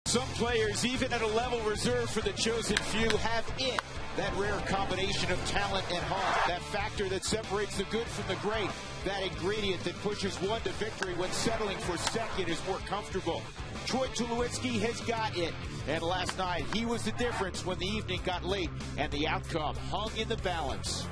Some players, even at a level reserved for the chosen few, have it. That rare combination of talent and heart. That factor that separates the good from the great. That ingredient that pushes one to victory when settling for second is more comfortable. Troy Tulowitzki has got it. And last night, he was the difference when the evening got late and the outcome hung in the balance.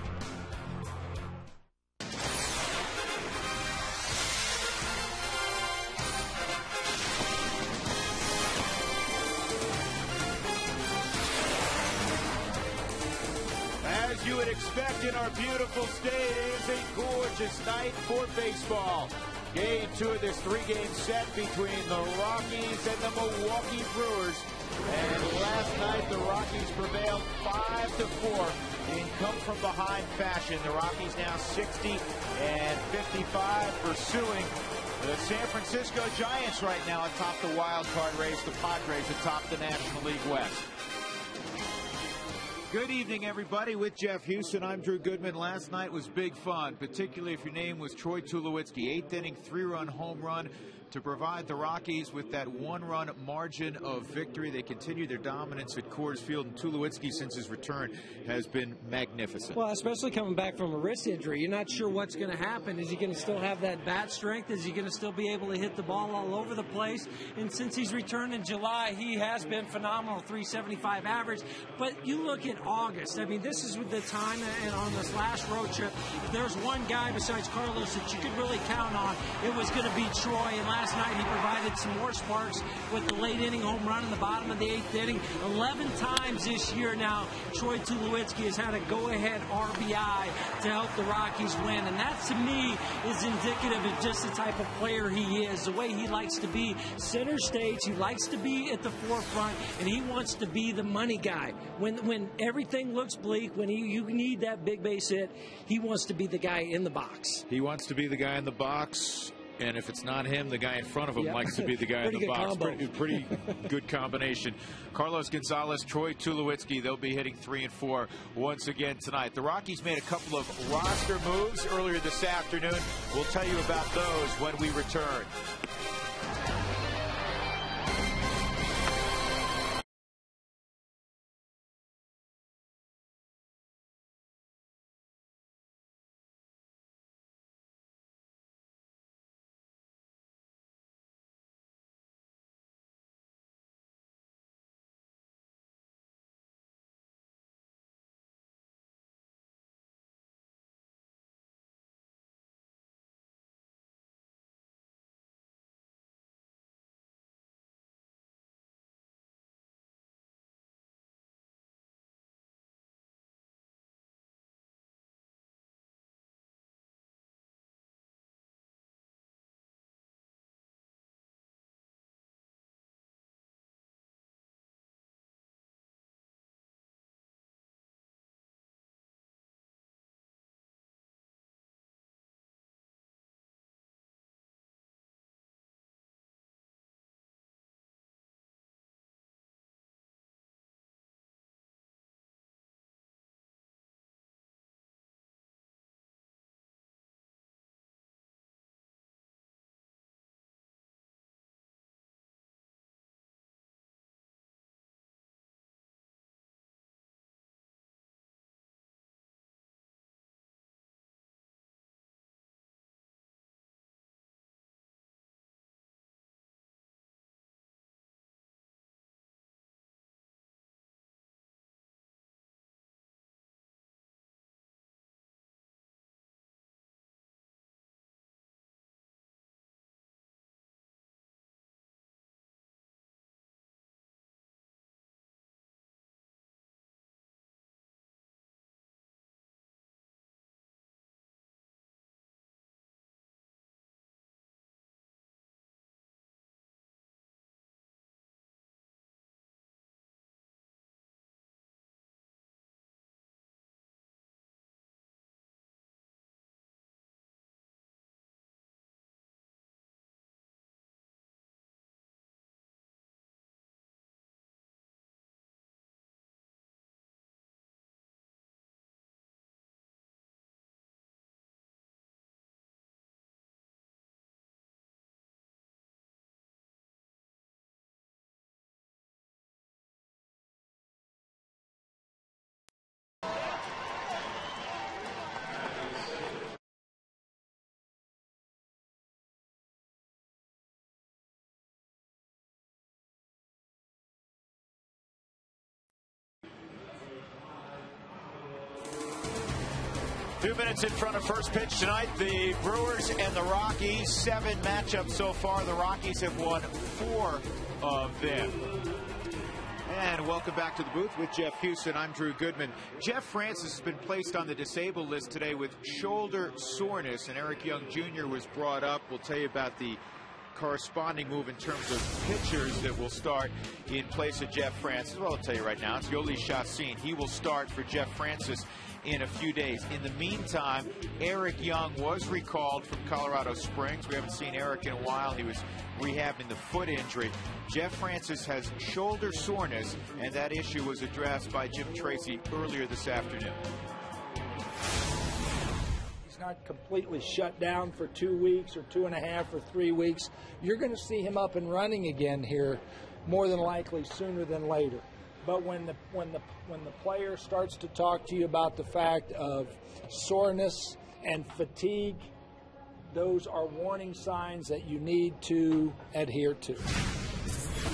As you would expect in our beautiful state, it is a gorgeous night for baseball. Game 2 of this three-game set between the Rockies and the Milwaukee Brewers. And last night, the Rockies prevailed 5-4 in come-from-behind fashion. The Rockies now 60-55, pursuing the San Francisco Giants right now atop the wild card race. The Padres atop the National League West. Good evening, everybody. With Jeff Houston, I'm Drew Goodman. Last night was big fun, particularly if your name was Troy Tulowitzki. Eighth inning, 3-run home run to provide the Rockies with that one-run margin of victory. They continue their dominance at Coors Field, and Tulowitzki, since his return, has been magnificent. Well, especially coming back from a wrist injury. You're not sure what's going to happen. Is he going to still have that bat strength? Is he going to still be able to hit the ball all over the place? And since he's returned in July, he has been phenomenal, 375 average. But you look at August. I mean, this is the time, and on this last road trip, if there's one guy besides Carlos that you could really count on, it was going to be Troy. And last night he provided some more sparks with the late inning home run in the bottom of the 8th inning. 11 times this year now, Troy Tulowitzki has had a go-ahead RBI to help the Rockies win. And that, to me, is indicative of just the type of player he is, the way he likes to be center stage. He likes to be at the forefront, and he wants to be the money guy. When everything looks bleak, when you need that big base hit, he wants to be the guy in the box. He wants to be the guy in the box. And if it's not him, the guy in front of him likes to be the guy in the box. Pretty good combination. Carlos Gonzalez, Troy Tulowitzki, they'll be hitting 3 and 4 once again tonight. The Rockies made a couple of roster moves earlier this afternoon. We'll tell you about those when we return. 2 minutes in front of first pitch tonight. The Brewers and the Rockies. 7 matchups so far. The Rockies have won 4 of them. And welcome back to the booth with Jeff Houston. I'm Drew Goodman. Jeff Francis has been placed on the disabled list today with shoulder soreness, and Eric Young Jr. was brought up. We'll tell you about the corresponding move in terms of pitchers that will start in place of Jeff Francis. Well, I'll tell you right now, it's Yoeli Chacin. He will start for Jeff Francis in a few days. In the meantime, Eric Young was recalled from Colorado Springs. We haven't seen Eric in a while. He was rehabbing the foot injury. Jeff Francis has shoulder soreness, and that issue was addressed by Jim Tracy earlier this afternoon. He's not completely shut down for 2 weeks or 2.5 or 3 weeks. You're going to see him up and running again here, more than likely sooner than later. But when the player starts to talk to you about the fact of soreness and fatigue, those are warning signs that you need to adhere to.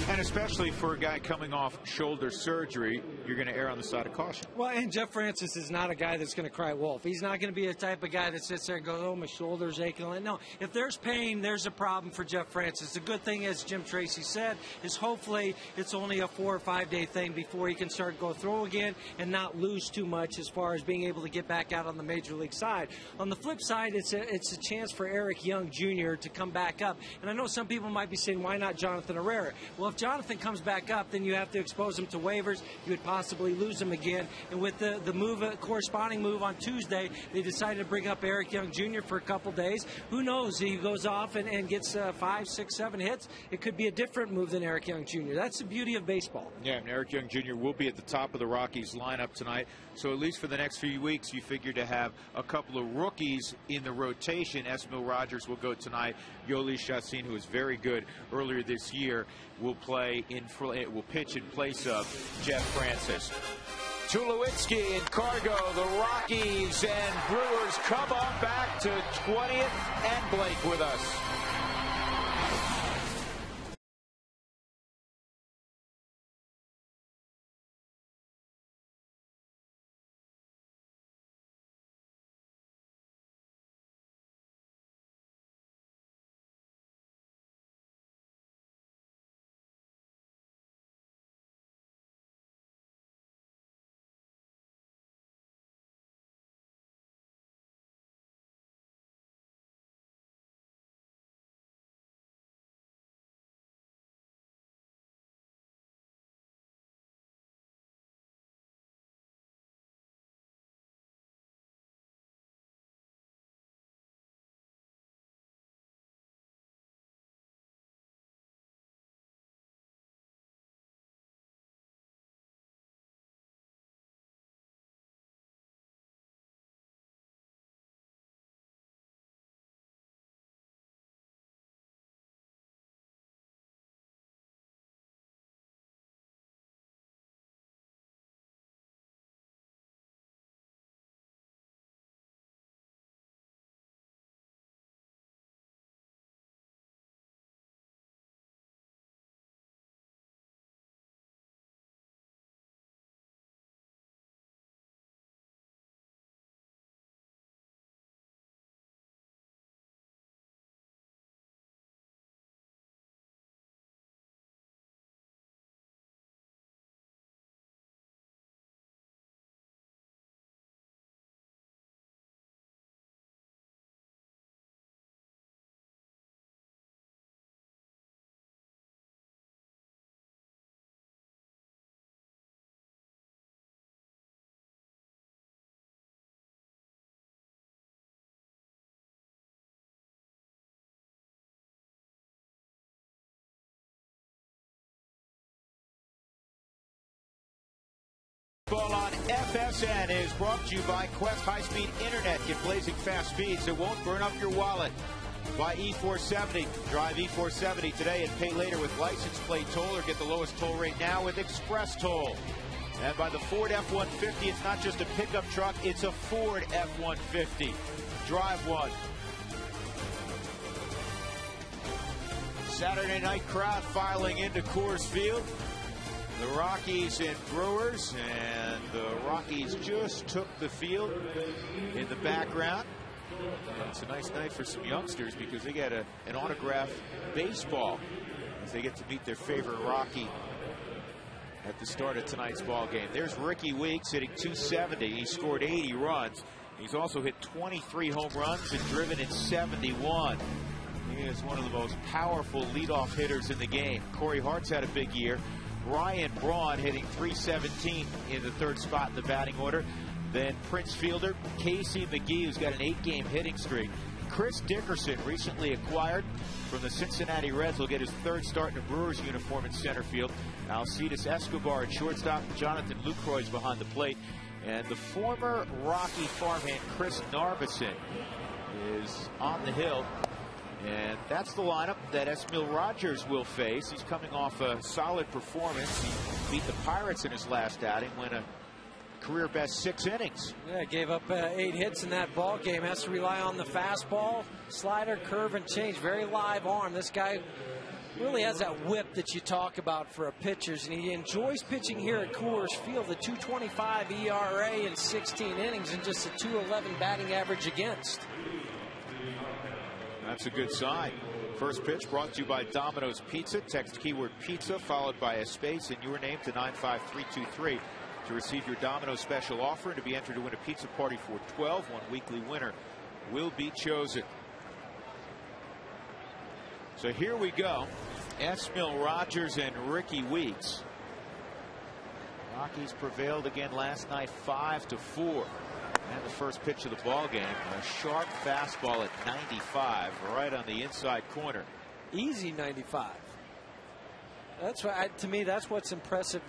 And especially for a guy coming off shoulder surgery, you're going to err on the side of caution. Well, and Jeff Francis is not a guy that's going to cry wolf. He's not going to be a type of guy that sits there and goes, oh, my shoulder's aching. No, if there's pain, there's a problem for Jeff Francis. The good thing, as Jim Tracy said, is hopefully it's only a 4 or 5 day thing before he can start go throw again and not lose too much as far as being able to get back out on the major league side. On the flip side, it's a chance for Eric Young Jr. to come back up. And I know some people might be saying, why not Jonathan Herrera? Well, if Jonathan comes back up, then you have to expose him to waivers. You would possibly lose him again. And with the move, corresponding move on Tuesday, they decided to bring up Eric Young Jr. for a couple days. Who knows? He goes off and gets 5, 6, 7 hits. It could be a different move than Eric Young Jr. That's the beauty of baseball. Yeah, and Eric Young Jr. will be at the top of the Rockies lineup tonight. So at least for the next few weeks, you figure to have a couple of rookies in the rotation. Esmil Rogers will go tonight. Yoeli Chacin, who was very good earlier this year, will pitch in place of Jeff Francis. Tulowitzki and Cargo, the Rockies and Brewers come up back to 20th, and Blake with us. Baseball on FSN is brought to you by Quest High-Speed Internet. Get blazing fast speeds that won't burn up your wallet. By E470. Drive E470 today and pay later with license plate toll, or get the lowest toll rate now with Express Toll. And by the Ford F-150, it's not just a pickup truck, it's a Ford F-150. Drive one. Saturday night crowd filing into Coors Field. The Rockies and Brewers, and the Rockies just took the field in the background. And it's a nice night for some youngsters because they get an autographed baseball as they get to meet their favorite Rocky at the start of tonight's ball game. There's Ricky Weeks hitting .270. He scored 80 runs. He's also hit 23 home runs and driven in 71. He is one of the most powerful leadoff hitters in the game. Corey Hart's had a big year. Ryan Braun hitting .317 in the third spot in the batting order. Then Prince fielder Casey McGee, who's got an 8-game hitting streak. Chris Dickerson, recently acquired from the Cincinnati Reds, will get his third start in a Brewers uniform in center field. Alcides Escobar at shortstop. Jonathan Lucroy's behind the plate. And the former Rocky farmhand Chris Narveson is on the hill. And that's the lineup that Esmil Rogers will face. He's coming off a solid performance. He beat the Pirates in his last outing, went a career best 6 innings. Yeah, gave up 8 hits in that ball game. Has to rely on the fastball, slider, curve, and change. Very live arm. This guy really has that whip that you talk about for a pitcher's, and he enjoys pitching here at Coors Field. The .225 ERA in 16 innings and just a .211 batting average against. That's a good sign. First pitch brought to you by Domino's Pizza. Text keyword pizza followed by a space and your name to 95323 to receive your Domino's special offer and to be entered to win a pizza party for 12. One weekly winner will be chosen. So here we go. Esmil Rogers and Ricky Weeks. Rockies prevailed again last night 5-4. And the first pitch of the ball game, a sharp fastball at 95, right on the inside corner. Easy 95. That's why, to me, that's what's impressive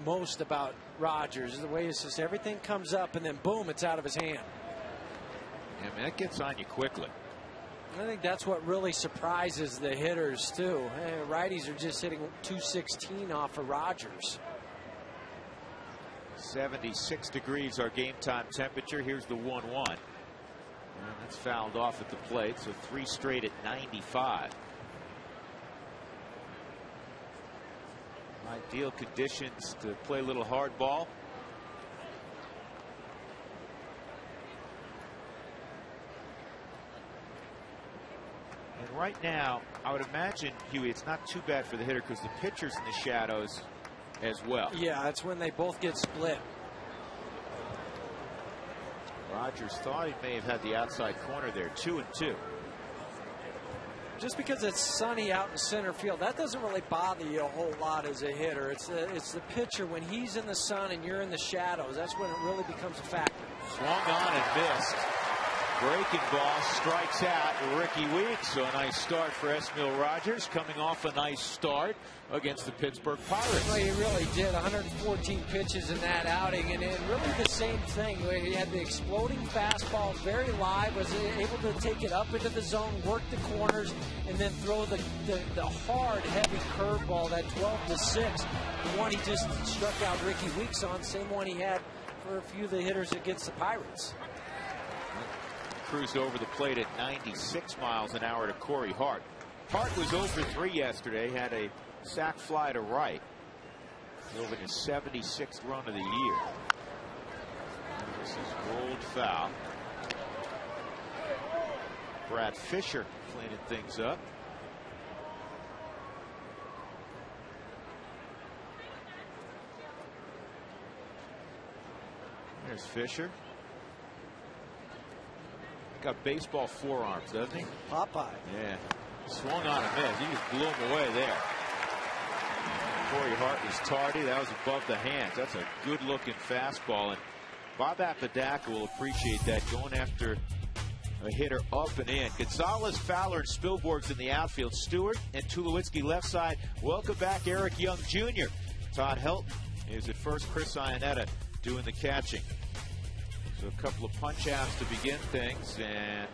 most about Rogers, is the way it's just everything comes up and then boom, it's out of his hand. Yeah, man, that gets on you quickly. I think that's what really surprises the hitters too. Righties are just hitting .216 off of Rogers. 76 degrees our game time temperature. Here's the 1-1. And that's fouled off at the plate, so 3 straight at 95. Ideal conditions to play a little hard ball. And right now, I would imagine, Huey, it's not too bad for the hitter because the pitcher's in the shadows as well. Yeah, that's when they both get split. Rogers thought he may have had the outside corner there. 2-2. Just because it's sunny out in center field, that doesn't really bother you a whole lot as a hitter. It's the pitcher when he's in the sun and you're in the shadows. That's when it really becomes a factor. Swung on and missed. Breaking ball, strikes out Ricky Weeks. So a nice start for Esmil Rogers, coming off a nice start against the Pittsburgh Pirates. Well, he really did. 114 pitches in that outing, and really the same thing. He had the exploding fastball, very live, was able to take it up into the zone, work the corners, and then throw the hard, heavy curveball, that 12-6. The one he just struck out Ricky Weeks on, same one he had for a few of the hitters against the Pirates. Cruised over the plate at 96 miles an hour to Corey Hart. Hart was 0 for 3 yesterday, had a sac fly to right. Drove in his 76th run of the year. And this is rolled foul. Brad Fisher cleaning things up. There's Fisher. Got baseball forearms, doesn't he? Popeye. Yeah. Swung on a miss. He just blew him away there. Corey Hart was tardy. That was above the hands. That's a good-looking fastball. And Bob Apodaca will appreciate that, going after a hitter up and in. Gonzalez, Fowler, and Spilborgh's in the outfield. Stewart and Tulowitzki left side. Welcome back Eric Young Jr. Todd Helton is at first. Chris Iannetta doing the catching. So a couple of punch outs to begin things, and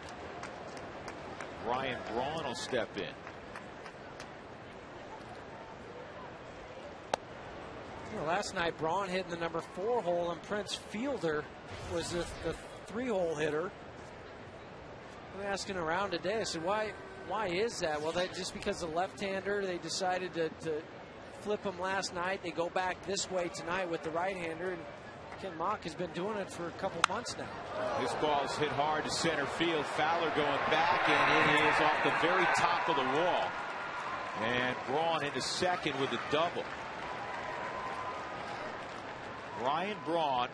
Ryan Braun will step in. You know, last night Braun hit in the number 4 hole, and Prince Fielder was the 3-hole hitter. I'm asking around today. I said, why is that? Well, just because the left-hander, they decided to flip him last night. They go back this way tonight with the right-hander, and Ken Mock has been doing it for a couple months now. This ball's hit hard to center field. Fowler going back, and it is off the very top of the wall. And Braun into second with a double. Ryan Braun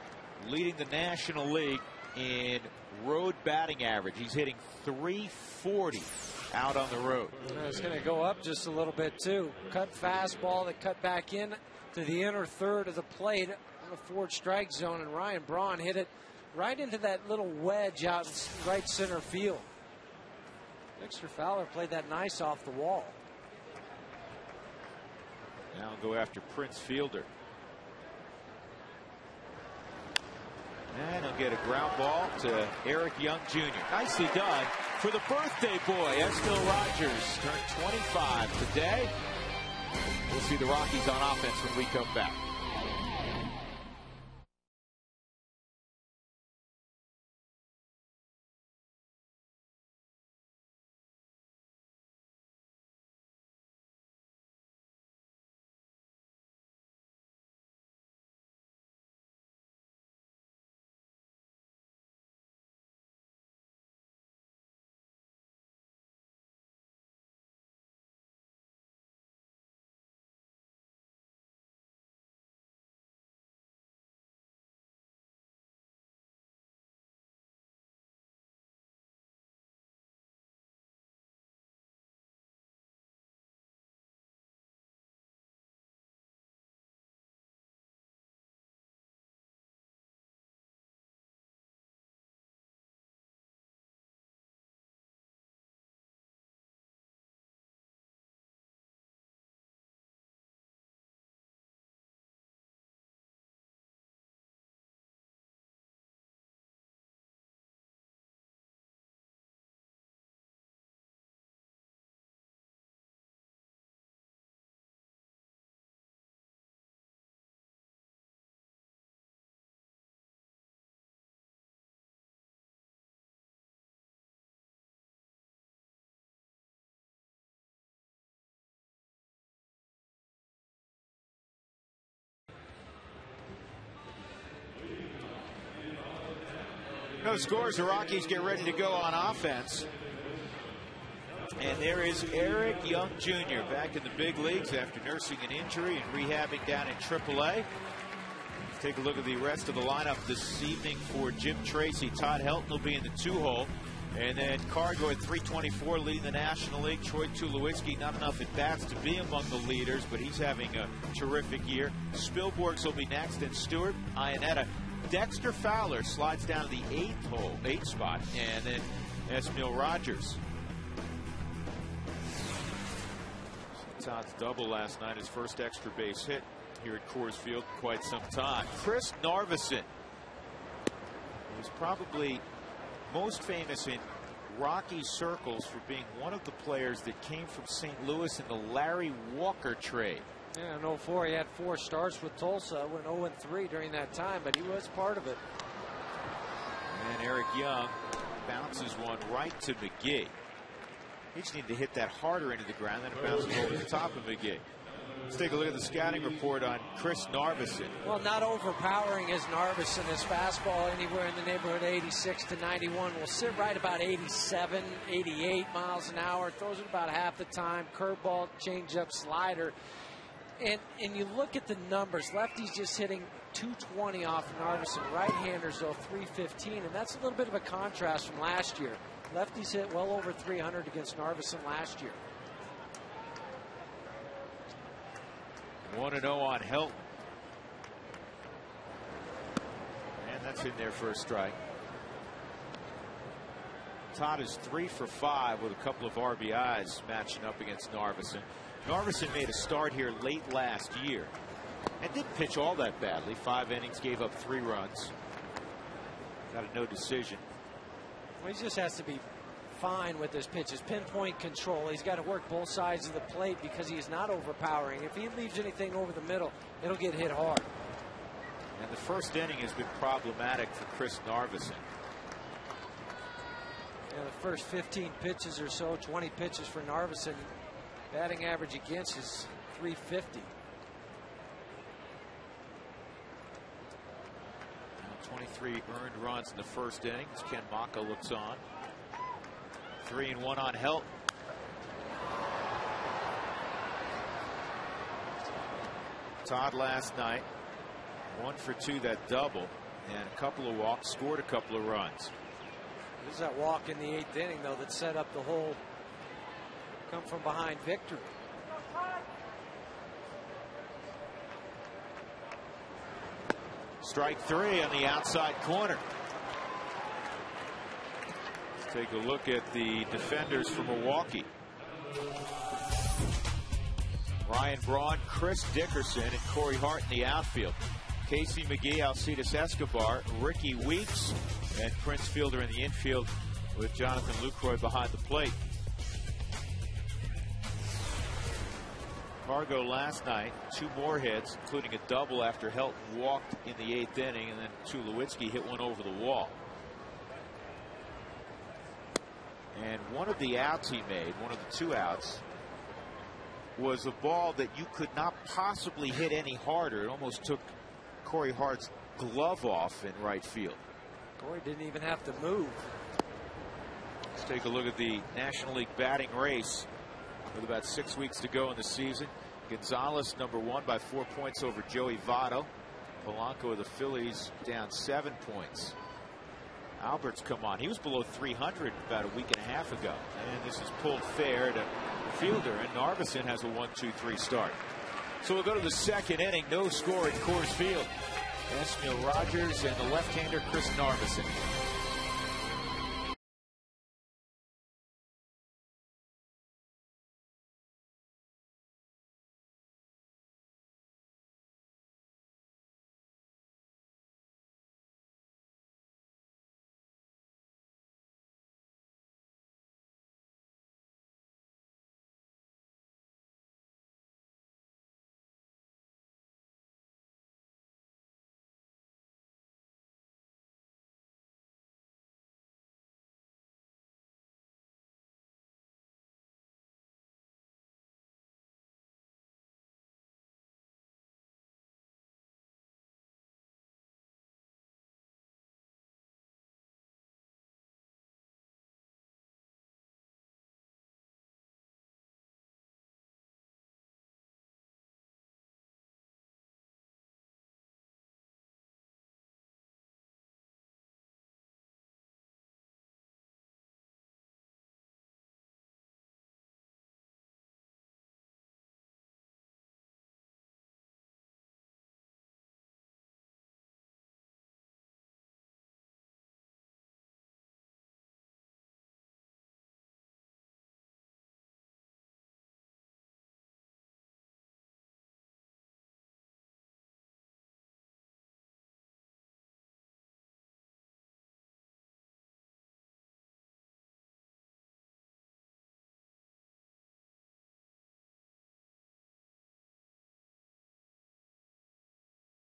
leading the National League in road batting average. He's hitting .340 out on the road. It's going to go up just a little bit too. Cut fastball that cut back in to the inner third of the plate on the forward strike zone, and Ryan Braun hit it right into that little wedge out in right center field. Dexter Fowler played that nice off the wall. Now go after Prince Fielder. And he'll get a ground ball to Eric Young Jr. Nicely done for the birthday boy. Esmil Rogers turned 25 today. We'll see the Rockies on offense when we come back. No scores. The Rockies get ready to go on offense. And there is Eric Young Jr. back in the big leagues after nursing an injury and rehabbing down in AAA. Let's take a look at the rest of the lineup this evening for Jim Tracy. Todd Helton will be in the 2-hole. And then Cargo at .324 leading the National League. Troy Tulowitzki, not enough at bats to be among the leaders, but he's having a terrific year. Spilborghs will be next, and Stewart, Iannetta. Dexter Fowler slides down to the 8th spot, and then Esmil Rogers. Todd's double last night, his first extra base hit here at Coors Field in quite some time. Chris Narveson was probably most famous in Rocky circles for being one of the players that came from St. Louis in the Larry Walker trade. Yeah, in 04, he had 4 starts with Tulsa, went 0-3 during that time, but he was part of it. And Eric Young bounces one right to McGee. He just needed to hit that harder into the ground, then it bounces over the top of McGee. Let's take a look at the scouting report on Chris Narveson. Well, not overpowering as Narveson. His fastball anywhere in the neighborhood of 86 to 91 will sit right about 87, 88 miles an hour. Throws it about half the time. Curveball, changeup, slider. And you look at the numbers. Lefty's just hitting 220 off Narveson. Right-handers, though, 315. And that's a little bit of a contrast from last year. Lefty's hit well over 300 against Narveson last year. 1-0 on Helton. And that's in there for a strike. Todd is 3 for 5 with a couple of RBIs matching up against Narveson. Narveson made a start here late last year and didn't pitch all that badly. 5 innings, gave up 3 runs. Got a no decision. Well, he just has to be fine with his pitches. Pinpoint control. He's got to work both sides of the plate because he's not overpowering. If he leaves anything over the middle, it'll get hit hard. And the first inning has been problematic for Chris Narveson. Yeah, the first 15 pitches or so, 20 pitches for Narveson. Batting average against is .350. 23 earned runs in the first inning as Ken Maka looks on. 3-1 on Helton. Todd last night 1 for 2, that double, and a couple of walks, scored a couple of runs. There's that walk in the 8th inning though that set up the whole come from behind victory. Strike 3 on the outside corner. Let's take a look at the defenders for Milwaukee. Ryan Braun, Chris Dickerson, and Corey Hart in the outfield. Casey McGee, Alcides Escobar, Ricky Weeks, and Prince Fielder in the infield with Jonathan Lucroy behind the plate. Fargo last night, 2 more hits, including a double after Helton walked in the 8th inning, and then Tulowitzki hit one over the wall. And one of the outs he made, one of the 2 outs, was a ball that you could not possibly hit any harder. It almost took Corey Hart's glove off in right field. Corey didn't even have to move. Let's take a look at the National League batting race with about 6 weeks to go in the season. Gonzalez #1 by 4 points over Joey Votto. Polanco of the Phillies down 7 points. Albert's come on. He was below 300 about a week and a half ago. And this is pulled fair to Fielder, and Narveson has a 1-2-3 start. So we'll go to the 2nd inning. No score at Coors Field. Esmiel Rogers and the left-hander Chris Narveson.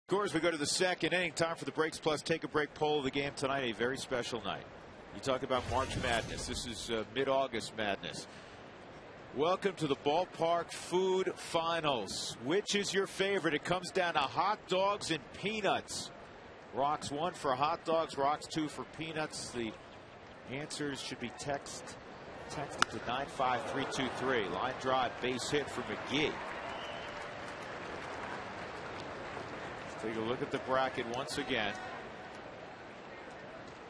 Scores, we go to the 2nd inning. Time for the Breaks Plus Take a Break poll of the game tonight. A very special night. You talk about March Madness. This is mid-August madness. Welcome to the Ballpark Food Finals. Which is your favorite? It comes down to hot dogs and peanuts. Rocks 1 for hot dogs, Rocks 2 for peanuts. The answers should be texted to 95323. Line drive, base hit for McGee. Take a look at the bracket once again.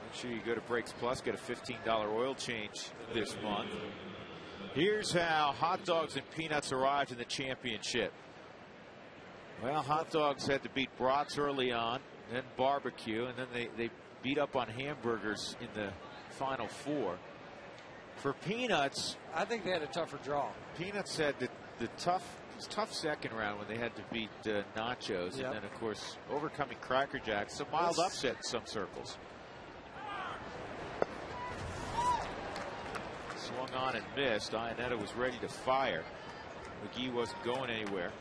Make sure you go to Breaks Plus, get a $15 oil change this month. Here's how hot dogs and peanuts arrived in the championship. Well, hot dogs had to beat brats early on, then barbecue, and then they beat up on hamburgers in the final 4. For peanuts, I think they had a tougher draw. Peanuts had the tough second round when they had to beat Nachos, yep. And then of course overcoming Cracker Jacks, a mild upset in some circles. Swung on and missed. Iannetta was ready to fire. McGee wasn't going anywhere.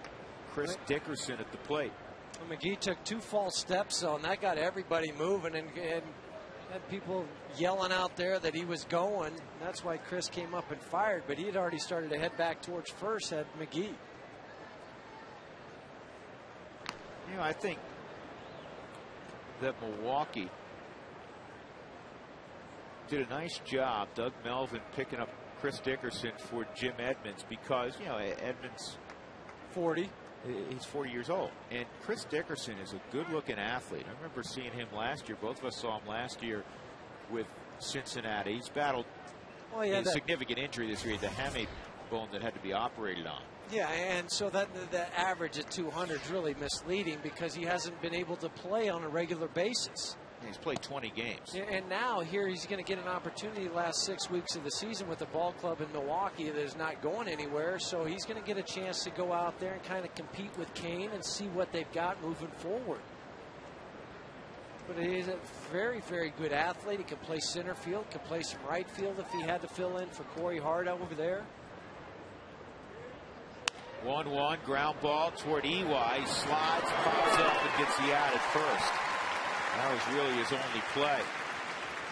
Chris Dickerson at the plate. Well, McGee took 2 false steps, so and that got everybody moving and had people yelling out there that he was going. That's why Chris came up and fired, but he had already started to head back towards first, had McGee. You know, I think that Milwaukee did a nice job, Doug Melvin picking up Chris Dickerson for Jim Edmonds, because, you know, Edmonds 40. He's 40 years old, and Chris Dickerson is a good-looking athlete. I remember seeing him last year. Both of us saw him last year with Cincinnati. He's battled a significant injury this year, the hamate bone that had to be operated on. Yeah, and so that average at 200 is really misleading because he hasn't been able to play on a regular basis. He's played 20 games. And now here he's going to get an opportunity the last 6 weeks of the season with the ball club in Milwaukee that is not going anywhere. So he's going to get a chance to go out there and kind of compete with Kane and see what they've got moving forward. But he's a very, very good athlete. He can play center field, can play some right field if he had to fill in for Corey Hart over there. 1-1 ground ball toward EY. He slides, pops up, and gets the out at first. That was really his only play.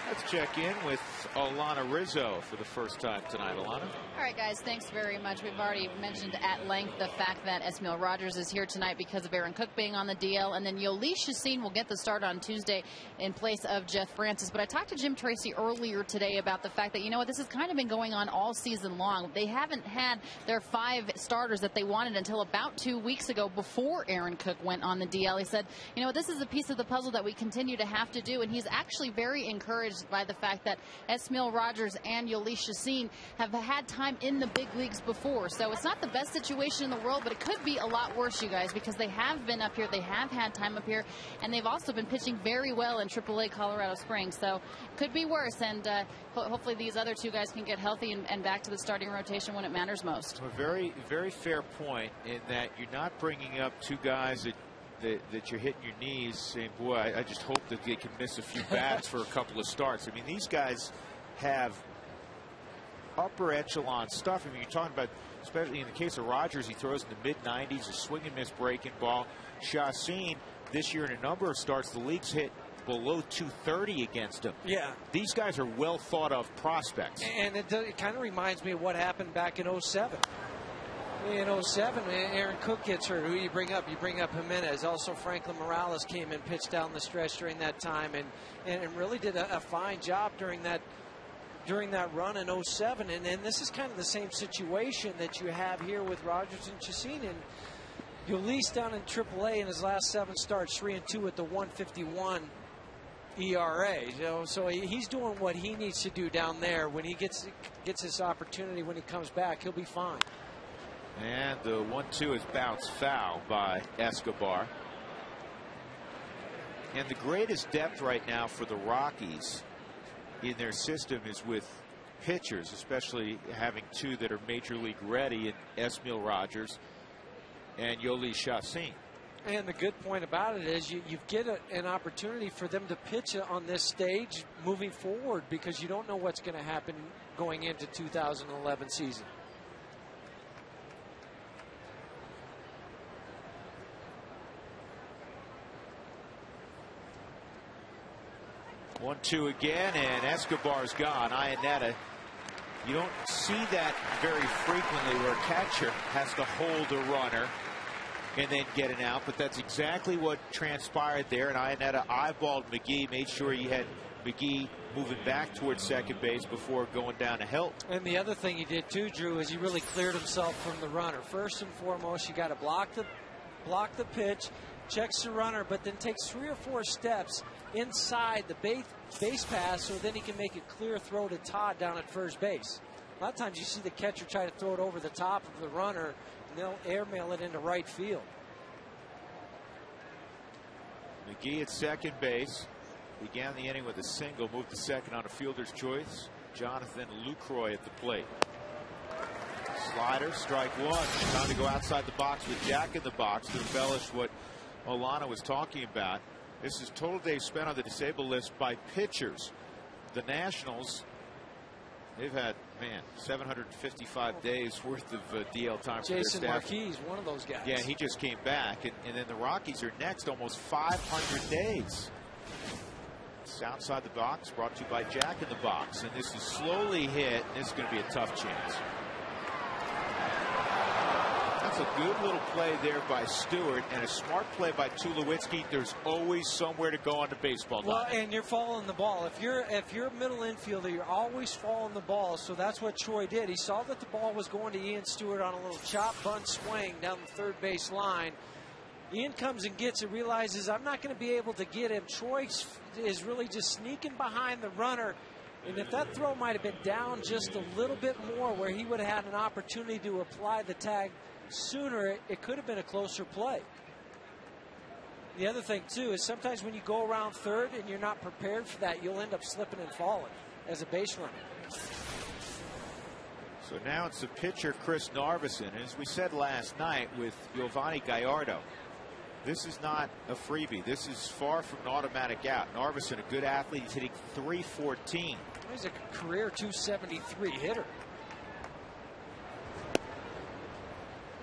Let's check in with Alana Rizzo for the first time tonight. Alana. All right, guys, thanks very much. We've already mentioned at length the fact that Esmiel Rogers is here tonight because of Aaron Cook being on the DL, and then Yoeli Chacin will get the start on Tuesday in place of Jeff Francis. But I talked to Jim Tracy earlier today about the fact that, you know what, this has kind of been going on all season long. They haven't had their 5 starters that they wanted until about 2 weeks ago before Aaron Cook went on the DL. He said, you know what, this is a piece of the puzzle that we continue to have to do, and he's actually very encouraged by the fact that Esmiel Rogers and Yoeli Chacin have had time in the big leagues before. So it's not the best situation in the world, but it could be a lot worse, you guys, because they have been up here, they have had time up here, and they've also been pitching very well in AAA Colorado Springs. So could be worse, and hopefully these other 2 guys can get healthy and back to the starting rotation when it matters most. A very, very fair point in that you're not bringing up 2 guys that you're hitting your knees saying, boy, I just hope that they can miss a few bats for a couple of starts. I mean, these guys have upper echelon stuff. I mean, you're talking about, especially in the case of Rogers, he throws in the mid-90s, a swing and miss breaking ball. Chacin, this year in a number of starts, the league's hit below 230 against him. Yeah. These guys are well thought of prospects. And it kind of reminds me of what happened back in 07. In 07, Aaron Cook gets hurt. Who do you bring up? You bring up Jimenez. Also, Franklin Morales came and pitched down the stretch during that time, and really did a fine job during that run in 07. And this is kind of the same situation that you have here with Rogers and Chacin. And Yoeli's down in AAA in his last 7 starts, 3-2 at the 151 ERA. So he's doing what he needs to do down there. When he gets this opportunity, when he comes back, he'll be fine. And the 1-2 is bounced foul by Escobar. And the greatest depth right now for the Rockies in their system is with pitchers, especially having 2 that are major league ready in Esmiel Rogers and Yoeli Chacin. And the good point about it is you get an opportunity for them to pitch on this stage moving forward, because you don't know what's going to happen going into 2011 season. 1-2 again, and Escobar's gone. Iannetta, you don't see that very frequently where a catcher has to hold a runner and then get an out, but that's exactly what transpired there. And Iannetta eyeballed McGee, made sure he had McGee moving back towards second base before going down to help. And the other thing he did too, Drew, is he really cleared himself from the runner. First and foremost, you got to block the pitch, checks the runner, but then takes 3 or 4 steps inside the base pass, so then he can make a clear throw to Todd down at first base. A lot of times you see the catcher try to throw it over the top of the runner, and they'll airmail it into right field. McGee at second base. Began the inning with a single, moved to second on a fielder's choice. Jonathan Lucroy at the plate. Slider, strike 1. Time to go outside the box with Jack in the box to embellish what Alana was talking about. This is total days spent on the disabled list by pitchers. The Nationals, they've had, 755 days worth of DL time for their staff. Jason Marquis is one of those guys. Yeah, he just came back. And then the Rockies are next, almost 500 days. It's outside the box, brought to you by Jack in the Box. And this is slowly hit. This is going to be a tough chance. That's a good little play there by Stewart and a smart play by Tulowitzki. There's always somewhere to go on the baseball well, diamond. and you're following the ball. If you're a middle infielder, you're always following the ball. So that's what Troy did. He saw that the ball was going to Ian Stewart on a little chop bunt swing down the third base line. Ian comes and gets it, realizes I'm not going to be able to get him. Troy is really just sneaking behind the runner. And if that throw might have been down just a little bit more where he would have had an opportunity to apply the tag sooner, it could have been a closer play. The other thing, too, is sometimes when you go around third and you're not prepared for that, you'll end up slipping and falling as a base runner. So now it's the pitcher, Chris Narveson. As we said last night with Giovanni Gallardo, this is not a freebie. This is far from an automatic out. Narveson, a good athlete. He's hitting .314. He's a career .273 hitter.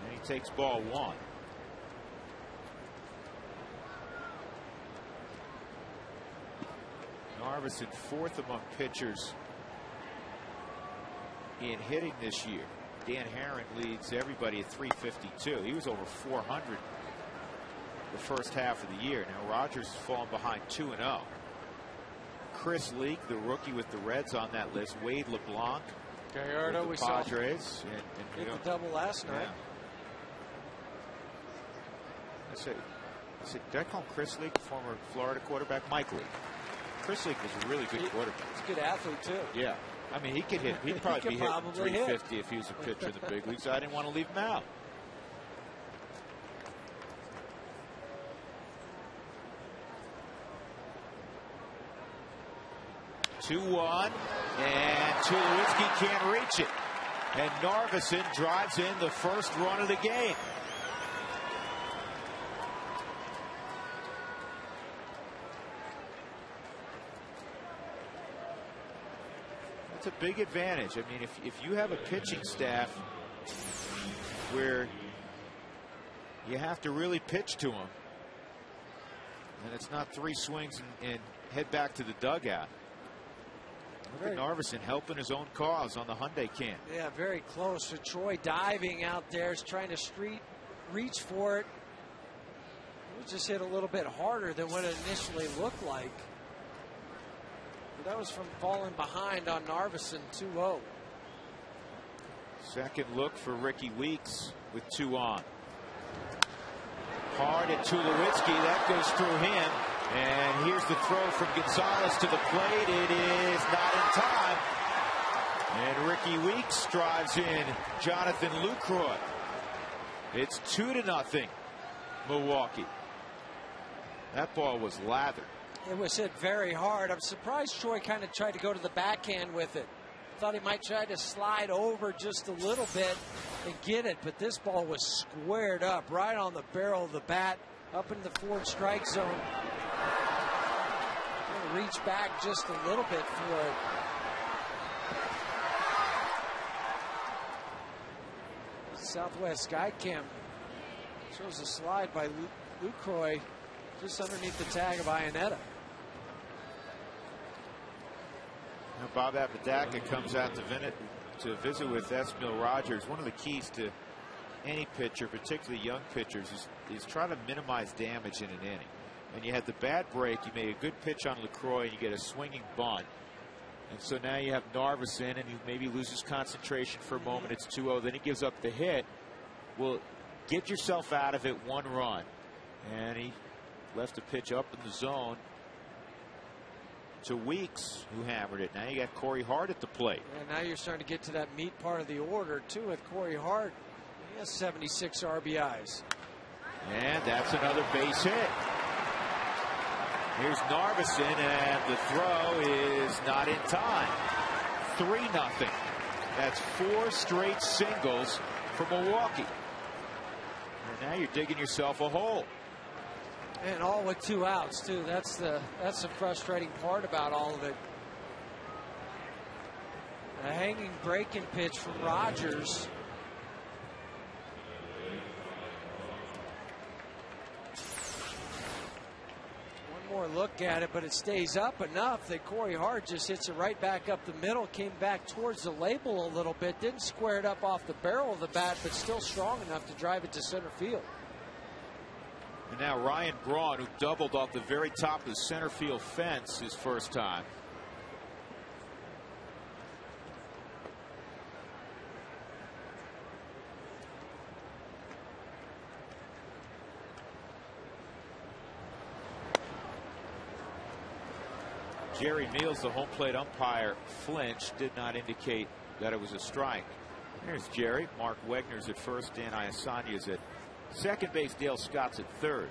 And he takes ball one. Narveson, fourth among pitchers in hitting this year. Dan Herron leads everybody at .352. He was over .400 the first half of the year. Now Rogers has fallen behind 2-0. Chris Leake, the rookie with the Reds on that list. Wade LeBlanc, Gallardo, we Padres, saw hit the double last night. Yeah. Did I call him Chris Leake, former Florida quarterback? Mike Leake. Chris Leake was a really good quarterback. He's a good athlete too. Yeah, I mean he could hit. He'd probably be hitting 350 if he was a pitcher in the big leagues. So I didn't want to leave him out. Two-one, and Tulowitzki can't reach it. And Narveson drives in the first run of the game. That's a big advantage. I mean, if you have a pitching staff where you have to really pitch to them, and it's not three swings and head back to the dugout. Look at Narveson helping his own cause on the Hyundai can. Yeah, very close. So Troy diving out there, is trying to reach for it. It just hit a little bit harder than what it initially looked like. But that was from falling behind on Narveson, 2-0. Second look for Ricky Weeks with two on. Hard at Tulowitzki. That goes through him. And here's the throw from Gonzalez to the plate. It is not in time. And Ricky Weeks drives in Jonathan Lucroy. It's 2-0 Milwaukee. That ball was lathered. It was hit very hard. I'm surprised Troy kind of tried to go to the backhand with it. Thought he might try to slide over just a little bit and get it, but this ball was squared up right on the barrel of the bat, up in the forward strike zone. Reach back just a little bit for it. Southwest Skycam shows a slide by Lucroy just underneath the tag of Ionetta. Now Bob Apodaca comes out to visit with Esmil Rogers. One of the keys to any pitcher, particularly young pitchers, is try to minimize damage in an inning. And you had the bad break, you made a good pitch on Lucroy, and you get a swinging bunt. And so now you have Narveson, and he maybe loses concentration for a moment. It's 2-0. Then he gives up the hit. Well, get yourself out of it, one run. And he left the pitch up in the zone to Weeks, who hammered it. Now you got Corey Hart at the plate. And now you're starting to get to that meat part of the order, too, with Corey Hart. He has 76 RBIs. And that's another base hit. Here's Narveson, and the throw is not in time. 3-0. That's 4 straight singles for Milwaukee. And now you're digging yourself a hole. And all with 2 outs, too. That's the frustrating part about all of it. A hanging breaking pitch from Rogers. One more look at it, but it stays up enough that Corey Hart just hits it right back up the middle, came back towards the label a little bit, didn't square it up off the barrel of the bat, but still strong enough to drive it to center field. And now Ryan Braun, who doubled off the very top of the center field fence his first time. Jerry Meals, the home plate umpire, flinched, did not indicate that it was a strike. Here's Jerry. Mark Wegner's at first, Dan Iasanya's at second base, Dale Scott's at third.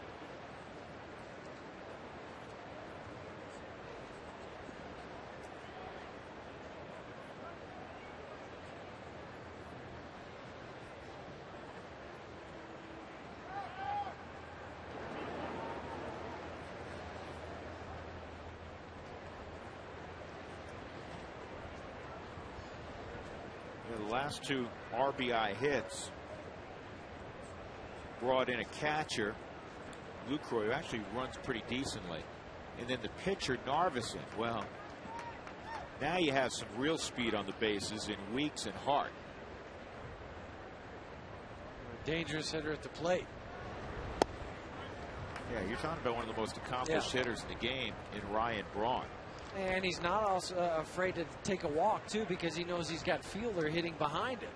The last two RBI hits brought in a catcher, Lucroy, who actually runs pretty decently, and then the pitcher Narveson. Well, now you have some real speed on the bases in Weeks and Hart. A dangerous hitter at the plate. Yeah, you're talking about one of the most accomplished hitters in the game in Ryan Braun. And he's not also afraid to take a walk, too, because he knows he's got fielder hitting behind him.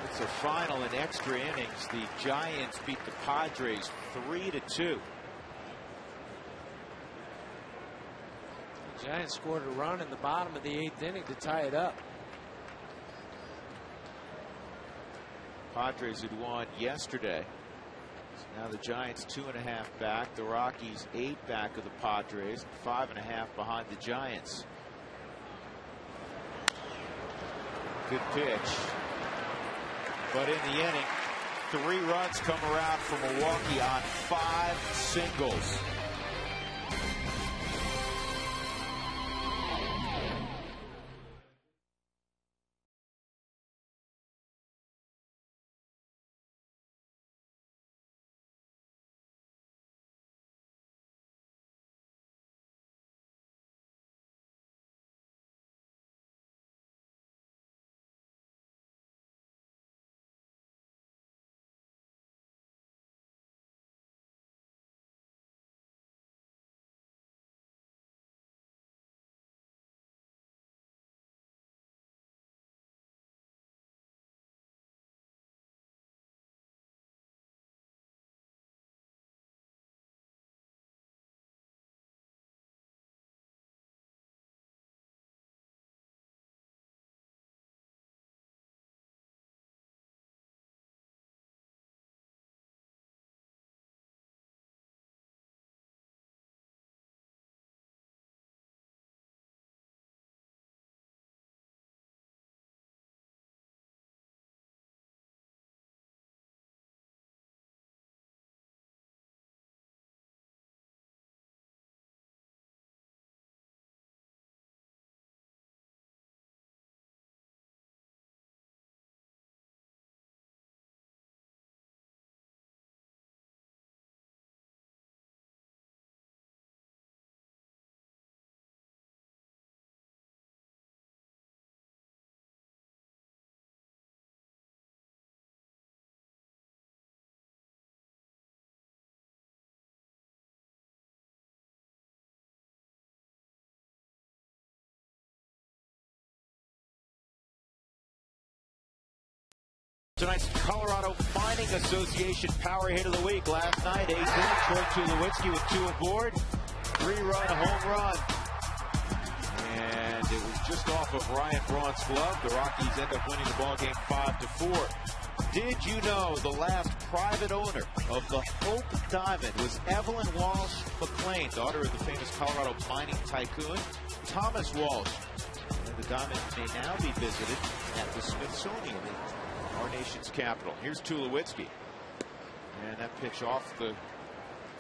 It's a final in extra innings. The Giants beat the Padres 3-2. The Giants scored a run in the bottom of the 8th inning to tie it up. Padres had won yesterday. So now the Giants 2.5 back. The Rockies 8 back of the Padres, 5.5 behind the Giants. Good pitch. But in the inning, 3 runs come around for Milwaukee on 5 singles. Tonight's Colorado Mining Association Power Hit of the Week. Last night, 8th inning, Troy Tulowitzki with 2 aboard, 3-run home run. And it was just off of Ryan Braun's glove. The Rockies end up winning the ball game 5-4. Did you know the last private owner of the Hope Diamond was Evelyn Walsh McLean, daughter of the famous Colorado mining tycoon Thomas Walsh? And the diamond may now be visited at the Smithsonian. our nation's capital. Here's Tulowitzki. And that pitch off the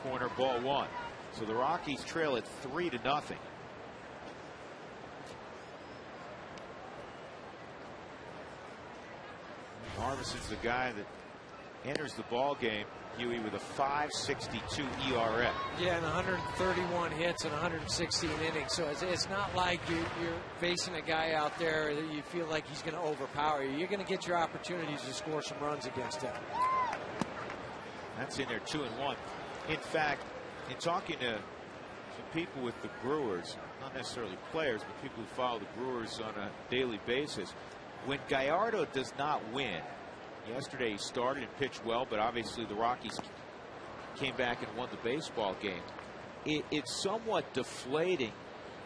corner, ball 1. So the Rockies trail it 3-0. Harbison's the guy that enters the ball game, Huey, with a 5.62 ERA. Yeah, and 131 hits and 116 innings. So it's not like you're facing a guy out there that you feel like he's going to overpower you. You're going to get your opportunities to score some runs against him. That's in there, 2-1. In fact, in talking to some people with the Brewers, not necessarily players, but people who follow the Brewers on a daily basis, when Gallardo does not win, yesterday he started and pitched well, but obviously the Rockies came back and won the baseball game. It's somewhat deflating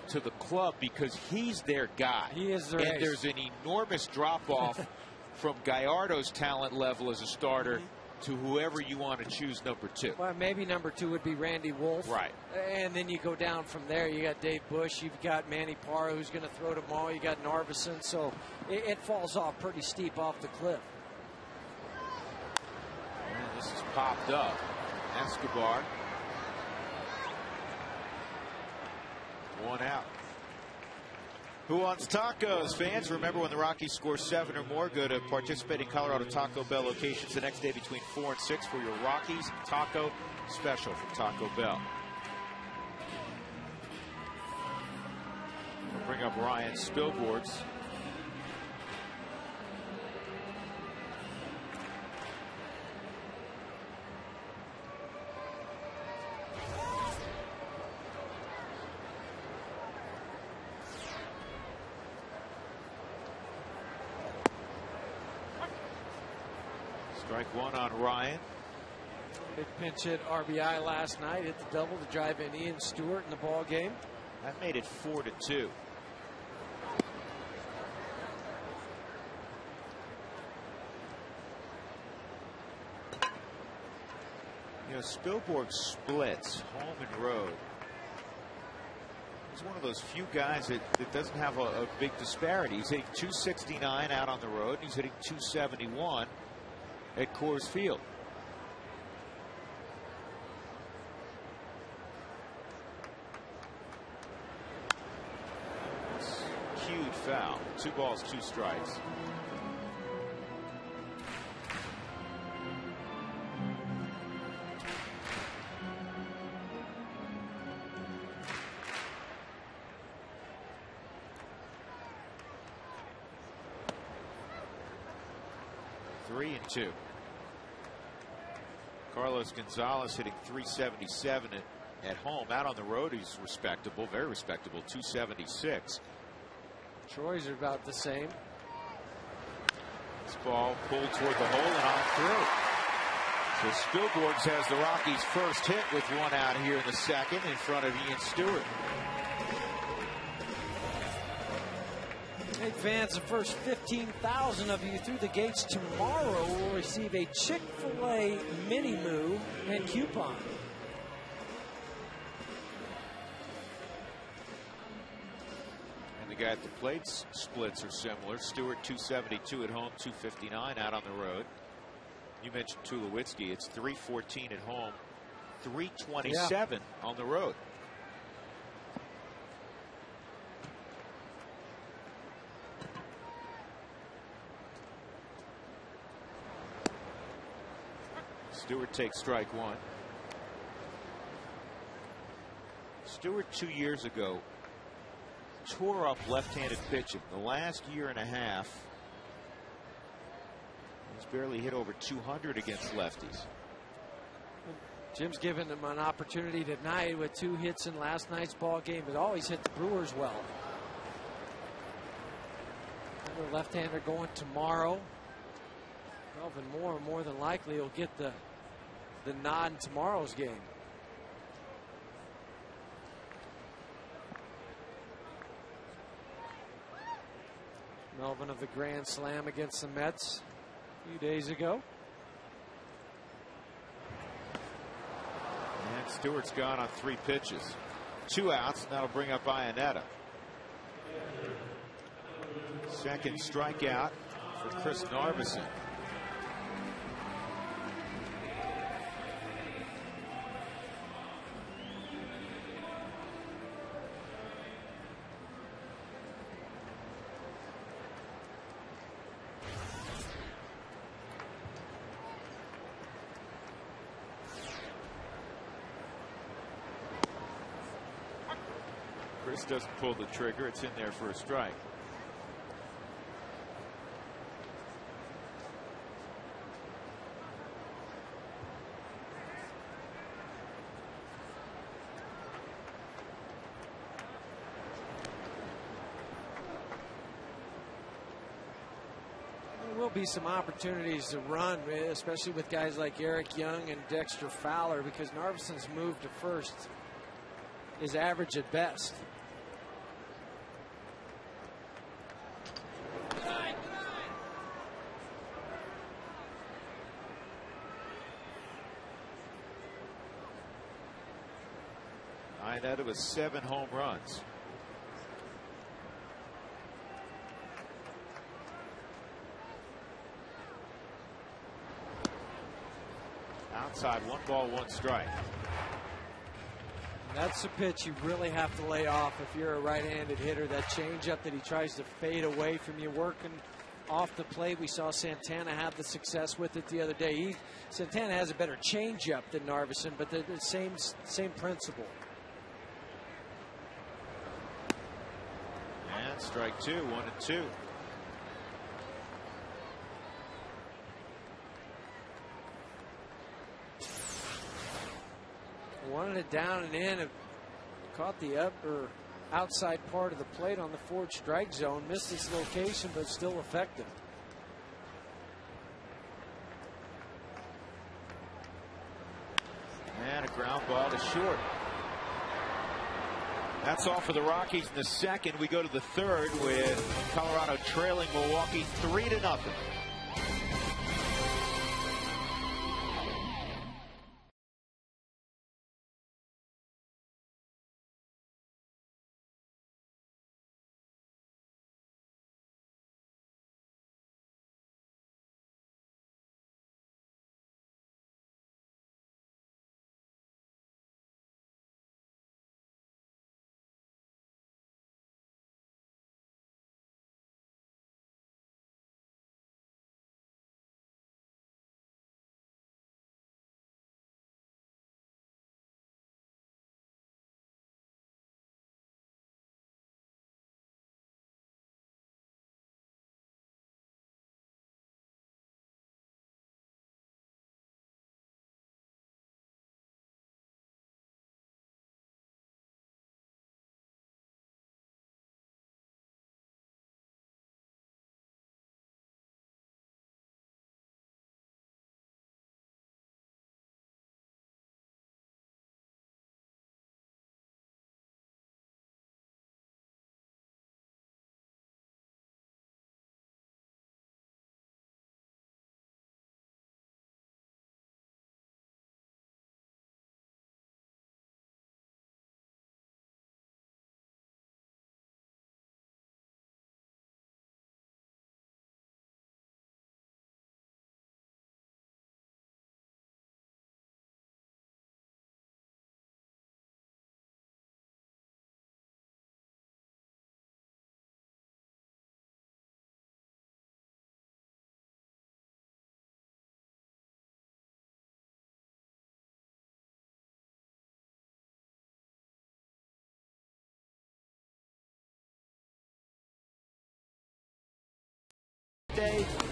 to the club because he's their guy. He is their and ace. There's an enormous drop-off from Gallardo's talent level as a starter to whoever you want to choose number 2. Well, maybe number 2 would be Randy Wolf. Right. And then you go down from there. You got Dave Bush. You've got Manny Parra, who's going to throw to Mo. You got Narveson. So it falls off pretty steep off the cliff. And this is popped up. Escobar. 1 out. Who wants tacos? Fans, remember when the Rockies score 7 or more, go to participating Colorado Taco Bell locations the next day between 4 and 6 for your Rockies taco special from Taco Bell. We'll bring up Ryan Spilborghs. Strike 1 on Ryan. Big pinch hit RBI last night. Hit the double to drive in Ian Stewart in the ball game. That made it 4-2. You know, Spilborghs splits home and road. He's one of those few guys that doesn't have a big disparity. He's hitting 269 out on the road. And he's hitting 271 at Coors Field. Huge foul. 2 balls, 2 strikes. Three and 2. Carlos Gonzalez hitting 377 at home. Out on the road, he's respectable, very respectable, 276. Troy's are about the same. This ball pulled toward the hole and on through. So Spilborghs has the Rockies' first hit with 1 out here in the second in front of Ian Stewart. Hey fans, the first 15,000 of you through the gates tomorrow will receive a Chick-fil-A mini moo and coupon. And the guy at the plates splits are similar. Stewart 272 at home, 259 out on the road. You mentioned Tulowitzki. It's 314 at home, 327 on the road. Stewart takes strike 1. Stewart 2 years ago tore up left-handed pitching. The last year and a half, he's barely hit over 200 against lefties. Jim's given him an opportunity tonight with 2 hits in last night's ball game, but always hit the Brewers well. Another left-hander going tomorrow. Melvin Moore more than likely will get the nod in tomorrow's game. Melvin of the grand slam against the Mets a few days ago. And Stewart's gone on 3 pitches. 2 outs, and that'll bring up Iannetta. Second strikeout for Chris Narveson. Chris doesn't pull the trigger. It's in there for a strike. There will be some opportunities to run, especially with guys like Eric Young and Dexter Fowler, because Narvison's move to first is average at best. Nine out of his 7 home runs. Outside, 1 ball, 1 strike. That's a pitch you really have to lay off if you're a right-handed hitter. That changeup that he tries to fade away from you, working off the plate. We saw Santana have the success with it the other day. Santana has a better changeup than Narvison, but the same principle. And strike 2, 1-2. Wanted it down and in. Caught the upper outside part of the plate on the forward strike zone. Missed its location, but still effective. And a ground ball to short. That's all for the Rockies in the second. We go to the third with Colorado trailing Milwaukee 3-0.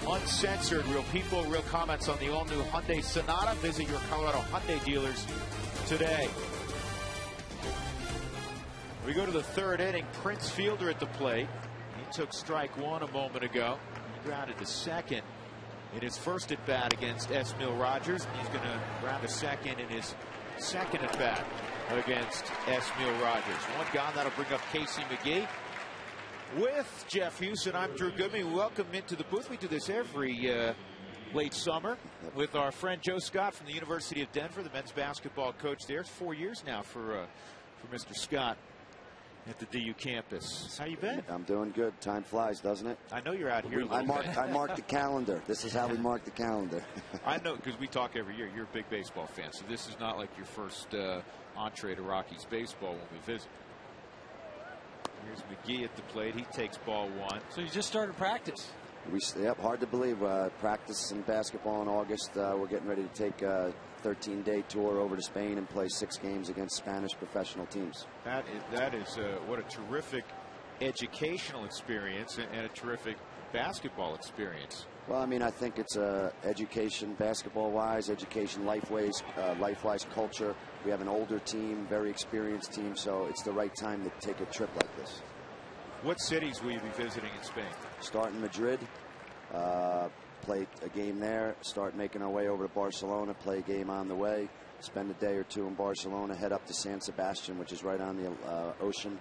Uncensored, real people, real comments on the all-new Hyundai Sonata. Visit your Colorado Hyundai dealers today. We go to the third inning. Prince Fielder at the plate. He took strike 1 a moment ago. He grounded to second in his first at bat against Esmil Rogers. He's going to ground to second in his second at bat against Esmil Rogers. 1 gone. That'll bring up Casey McGee. With Jeff Houston, I'm Drew Goodman. Welcome into the booth. We do this every late summer with our friend Joe Scott from the University of Denver, the men's basketball coach there. It's 4 years now for Mr. Scott at the DU campus. How you been? I'm doing good. Time flies, doesn't it? I know you're out here. I marked the calendar. This is how we mark the calendar. I know, because we talk every year. You're a big baseball fan, so this is not like your first entree to Rockies baseball when we visit. Here's McGee at the plate. He takes ball 1. So you just started practice? Yep, hard to believe. Practice in basketball in August. We're getting ready to take a 13-day tour over to Spain and play 6 games against Spanish professional teams. That is what a terrific educational experience and a terrific basketball experience. Well, I mean, I think it's education, basketball-wise, education, life-wise, culture. We have an older team, very experienced team, so it's the right time to take a trip like this. What cities will you be visiting in Spain? Start in Madrid, play a game there, start making our way over to Barcelona, play a game on the way, spend a day or 2 in Barcelona, head up to San Sebastian, which is right on the ocean,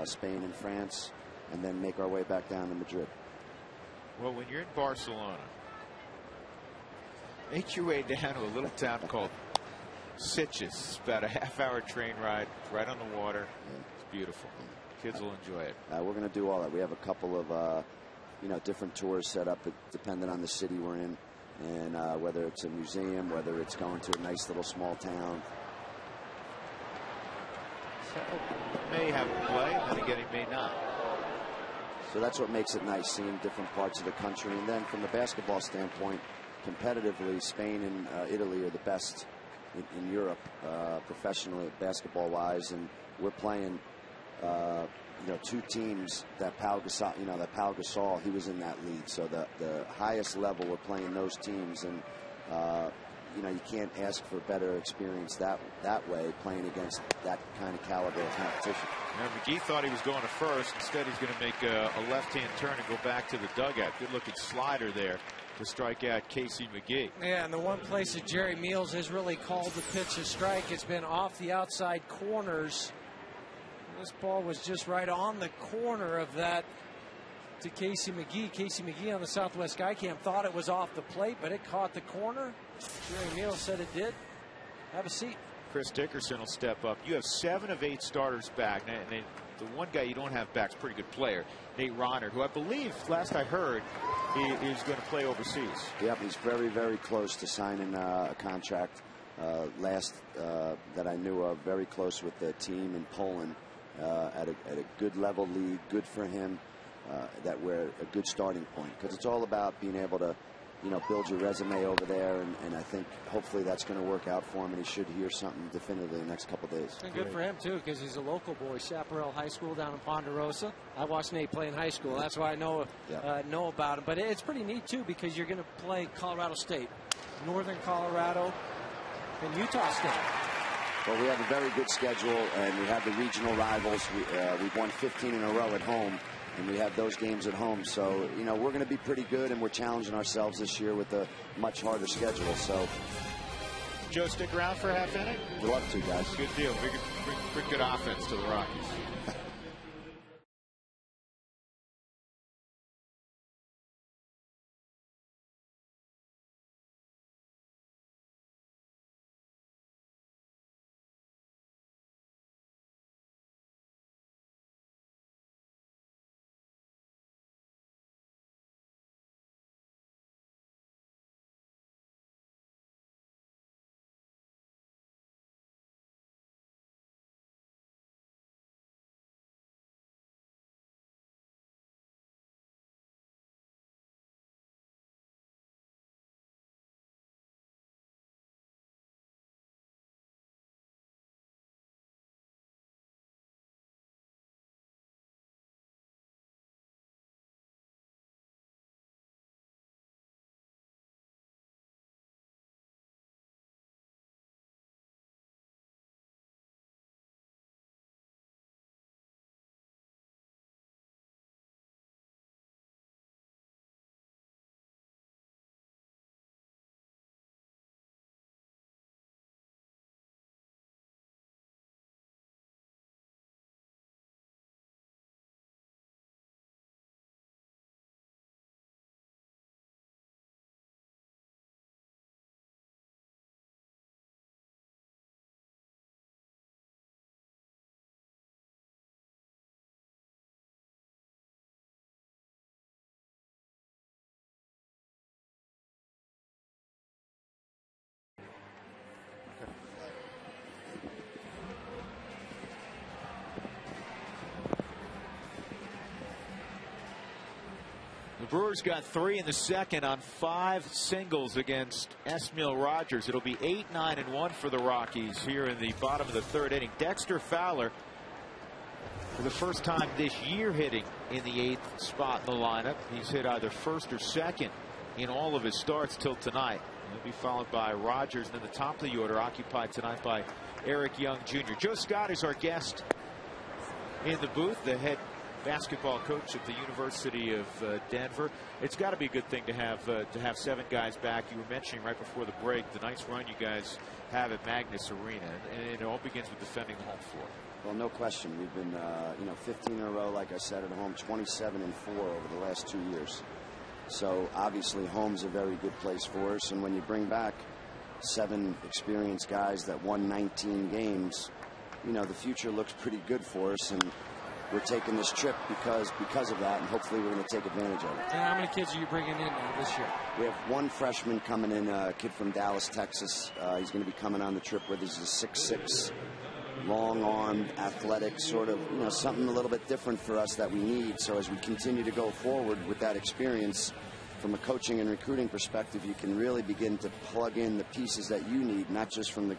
Spain and France, and then make our way back down to Madrid. Well, when you're in Barcelona, make your way down to a little town called Sitges. About a half-hour train ride, right on the water. Yeah. It's beautiful. Kids will enjoy it. We're going to do all that. We have a couple of different tours set up depending on the city we're in, and whether it's a museum, whether it's going to a nice little small town. So, may have a play, and then again, he may not. So that's what makes it nice, seeing different parts of the country. And then from the basketball standpoint, competitively, Spain and Italy are the best in Europe, professionally, basketball-wise, and we're playing 2 teams that Pau Gasol, he was in that league. So the highest level, we're playing those teams, and you can't ask for better experience that way, playing against that kind of caliber of competition. Now, McGee thought he was going to first. Instead, he's going to make a left-hand turn and go back to the dugout. Good-looking slider there to strike out Casey McGee. Yeah, and the one place that Jerry Meals has really called the pitch a strike, it's been off the outside corners. This ball was just right on the corner of that to Casey McGee. Casey McGee on the Southwest Skycam thought it was off the plate, but it caught the corner. Jerry Meals said it did. Have a seat. Chris Dickerson will step up. You have 7 of 8 starters back. And the one guy you don't have back is a pretty good player, Nate Ronner, who I believe, last I heard, he is going to play overseas. Yep, he's very, very close to signing a contract. That I knew of, very close with the team in Poland at a good level league. Good for him. That we're a good starting point, because it's all about being able to build your resume over there, and I think hopefully that's going to work out for him, and he should hear something definitively in the next couple of days. And good for him too, because he's a local boy. Chaparral High School down in Ponderosa. I watched Nate play in high school. That's why I know about him. But it's pretty neat too, because you're going to play Colorado State, Northern Colorado, and Utah State. Well, we have a very good schedule, and we have the regional rivals. We've won 15 in a row at home, and we have those games at home. So, we're going to be pretty good, and we're challenging ourselves this year with a much harder schedule. So, Joe, stick around for a half inning? We'd love to, guys. Good deal. Bring good offense to the Rockies. Brewers got 3 in the second on 5 singles against Esmil Rogers. It'll be 8-9-1 for the Rockies here in the bottom of the 3rd inning. Dexter Fowler, for the first time this year, hitting in the 8th spot in the lineup. He's hit either first or second in all of his starts till tonight. He'll be followed by Rogers, and then the top of the order occupied tonight by Eric Young Jr. Joe Scott is our guest in the booth, the head basketball coach at the University of Denver. It's got to be a good thing to have 7 guys back. You were mentioning right before the break the nice run you guys have at Magnus Arena, and it all begins with defending the home floor. Well, no question. We've been 15 in a row, like I said, at home, 27-4 over the last 2 years. So obviously home's a very good place for us, and when you bring back 7 experienced guys that won 19 games, the future looks pretty good for us, and we're taking this trip because of that, and hopefully we're going to take advantage of it. And how many kids are you bringing in now this year? We have 1 freshman coming in, a kid from Dallas, Texas. He's going to be coming on the trip with us. He's a 6'6", long-armed, athletic, sort of, something a little bit different for us that we need. So as we continue to go forward with that experience, from a coaching and recruiting perspective, you can really begin to plug in the pieces that you need, not just from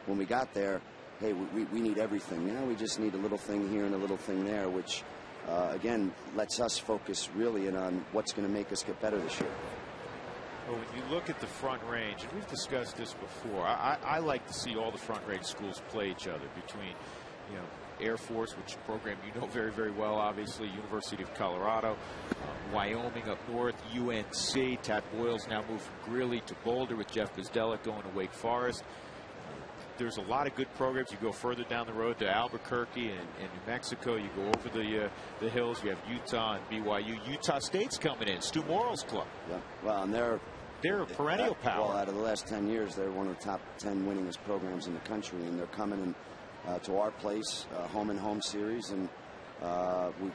when we got there. Hey, we need everything. Now we just need a little thing here and a little thing there, which, again, lets us focus really in on what's going to make us get better this year. Well, when you look at the Front Range, and we've discussed this before, I like to see all the Front Range schools play each other, between, Air Force, which program you know very, very well, obviously, University of Colorado, Wyoming up north, UNC. Tad Boyle's now moved from Greeley to Boulder with Jeff Gazdelek going to Wake Forest. There's a lot of good programs. You go further down the road to Albuquerque and New Mexico. You go over the hills. You have Utah and BYU. Utah State's coming in. Stu Morrill's club. Yeah. Well, and they're a perennial power. Well, out of the last 10 years, they're one of the top 10 winningest programs in the country, and they're coming in to our place, home and home series, and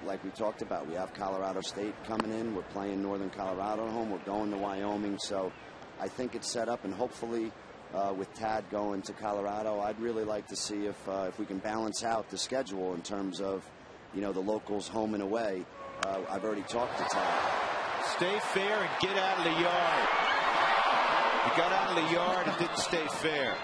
like we talked about, we have Colorado State coming in. We're playing Northern Colorado at home. We're going to Wyoming, so I think it's set up, and hopefully. With Tad going to Colorado, I'd really like to see if we can balance out the schedule in terms of, the locals home and away. I've already talked to Tad. Stay fair and get out of the yard. You got out of the yard and didn't stay fair.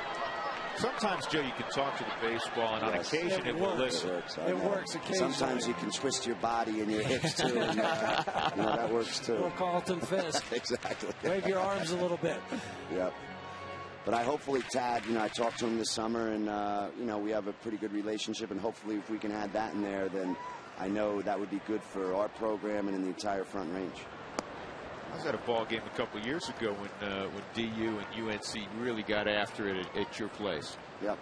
Sometimes, Joe, you can talk to the baseball, and on occasion it will listen. It works occasionally. Sometimes you can twist your body and your hips too, and that works too. Or Carlton Fisk. Exactly. Wave your arms a little bit. Yep. But hopefully Tad, I talked to him this summer, and, we have a pretty good relationship, and hopefully if we can add that in there, then I know that would be good for our program and in the entire Front Range. I was at a ball game a couple of years ago when DU and UNC really got after it at your place. Yeah,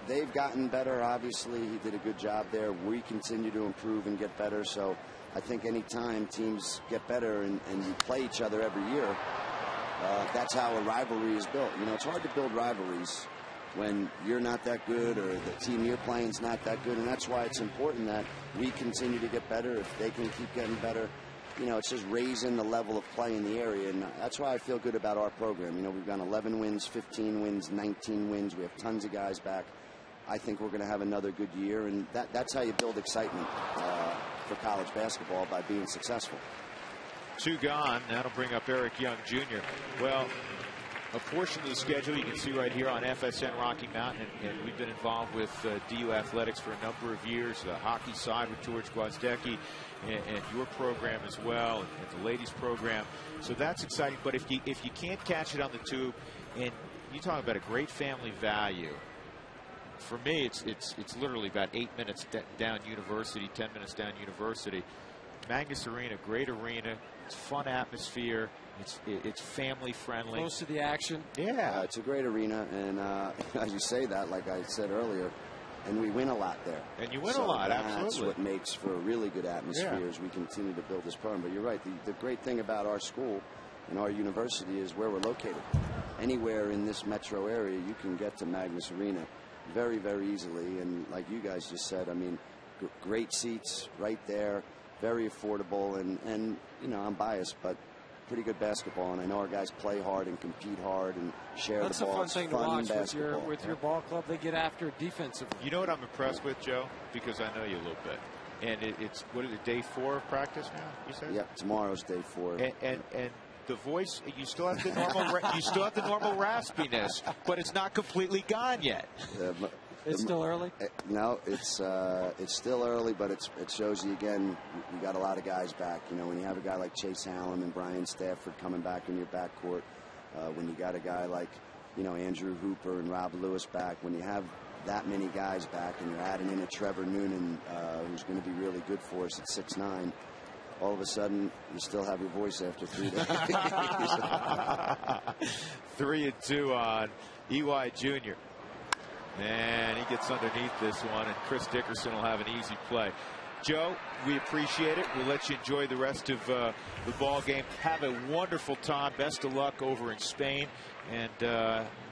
they've gotten better, obviously. He did a good job there. We continue to improve and get better, so I think any time teams get better and you play each other every year, that's how a rivalry is built. It's hard to build rivalries when you're not that good or the team you're playing is not that good, and that's why it's important that we continue to get better. If they can keep getting better, it's just raising the level of play in the area, and that's why I feel good about our program. We've got 11 wins, 15 wins, 19 wins. We have tons of guys back. I think we're going to have another good year, and that's how you build excitement for college basketball, by being successful. 2 gone. That'll bring up Eric Young Jr. Well, a portion of the schedule you can see right here on FSN Rocky Mountain, and we've been involved with DU Athletics for a number of years. The hockey side with George Gwozdecki and your program as well, and the ladies program. So that's exciting. But if you can't catch it on the tube, and you talk about a great family value. For me, it's literally about 8 minutes down University, 10 minutes down University. Magnus Arena, great arena. It's fun atmosphere. It's family friendly. Close to the action. Yeah, it's a great arena, and as you say that, like I said earlier, and we win a lot there. And you win a lot, absolutely. That's what makes for a really good atmosphere as we continue to build this program. But you're right. The great thing about our school and our university is where we're located. Anywhere in this metro area, you can get to Magnus Arena very, very easily. And like you guys just said, I mean, great seats right there. Very affordable, and I'm biased, but pretty good basketball, and I know our guys play hard and compete hard and share the ball. That's a fun thing to watch with your ball club. They get after defensively. You know what I'm impressed with, Joe? Because I know you a little bit. And it's, what is it, day 4 of practice now, you said? Yep, tomorrow's day 4. And the voice, you still have the normal you still have the normal raspiness, but it's not completely gone yet. It's still early? No, it's still early, but it shows you again, you got a lot of guys back. You know, when you have a guy like Chase Hallam and Brian Stafford coming back in your backcourt, when you got a guy like, you know, Andrew Hooper and Rob Lewis back, when you have that many guys back and you're adding in a Trevor Noonan, who's going to be really good for us at 6'9", all of a sudden you still have your voice after 3 days. 3-2 on EY Jr. And he gets underneath this one, and Chris Dickerson will have an easy play. Joe, we appreciate it. We'll let you enjoy the rest of the ball game. Have a wonderful time. Best of luck over in Spain, and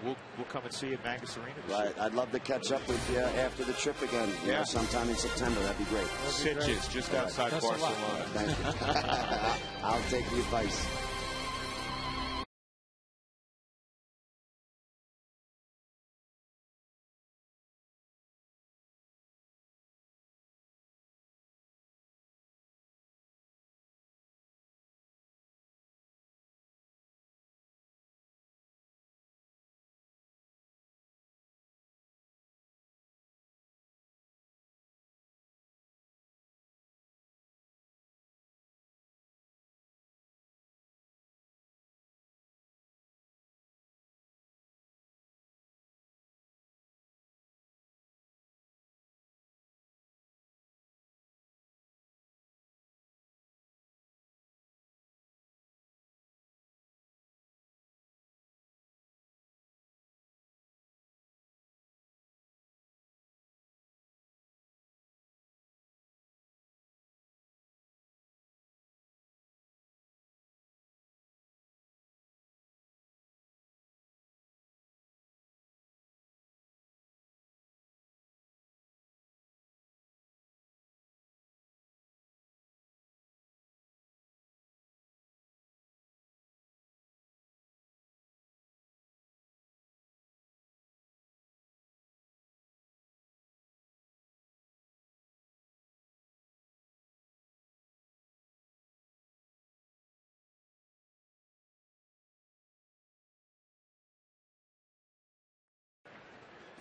we'll come and see you at Magnus Arena. Right. I'd love to catch up with you after the trip again. You know, sometime in September. That'd be great. Sitges, just outside Barcelona. Thank you. I'll take the advice.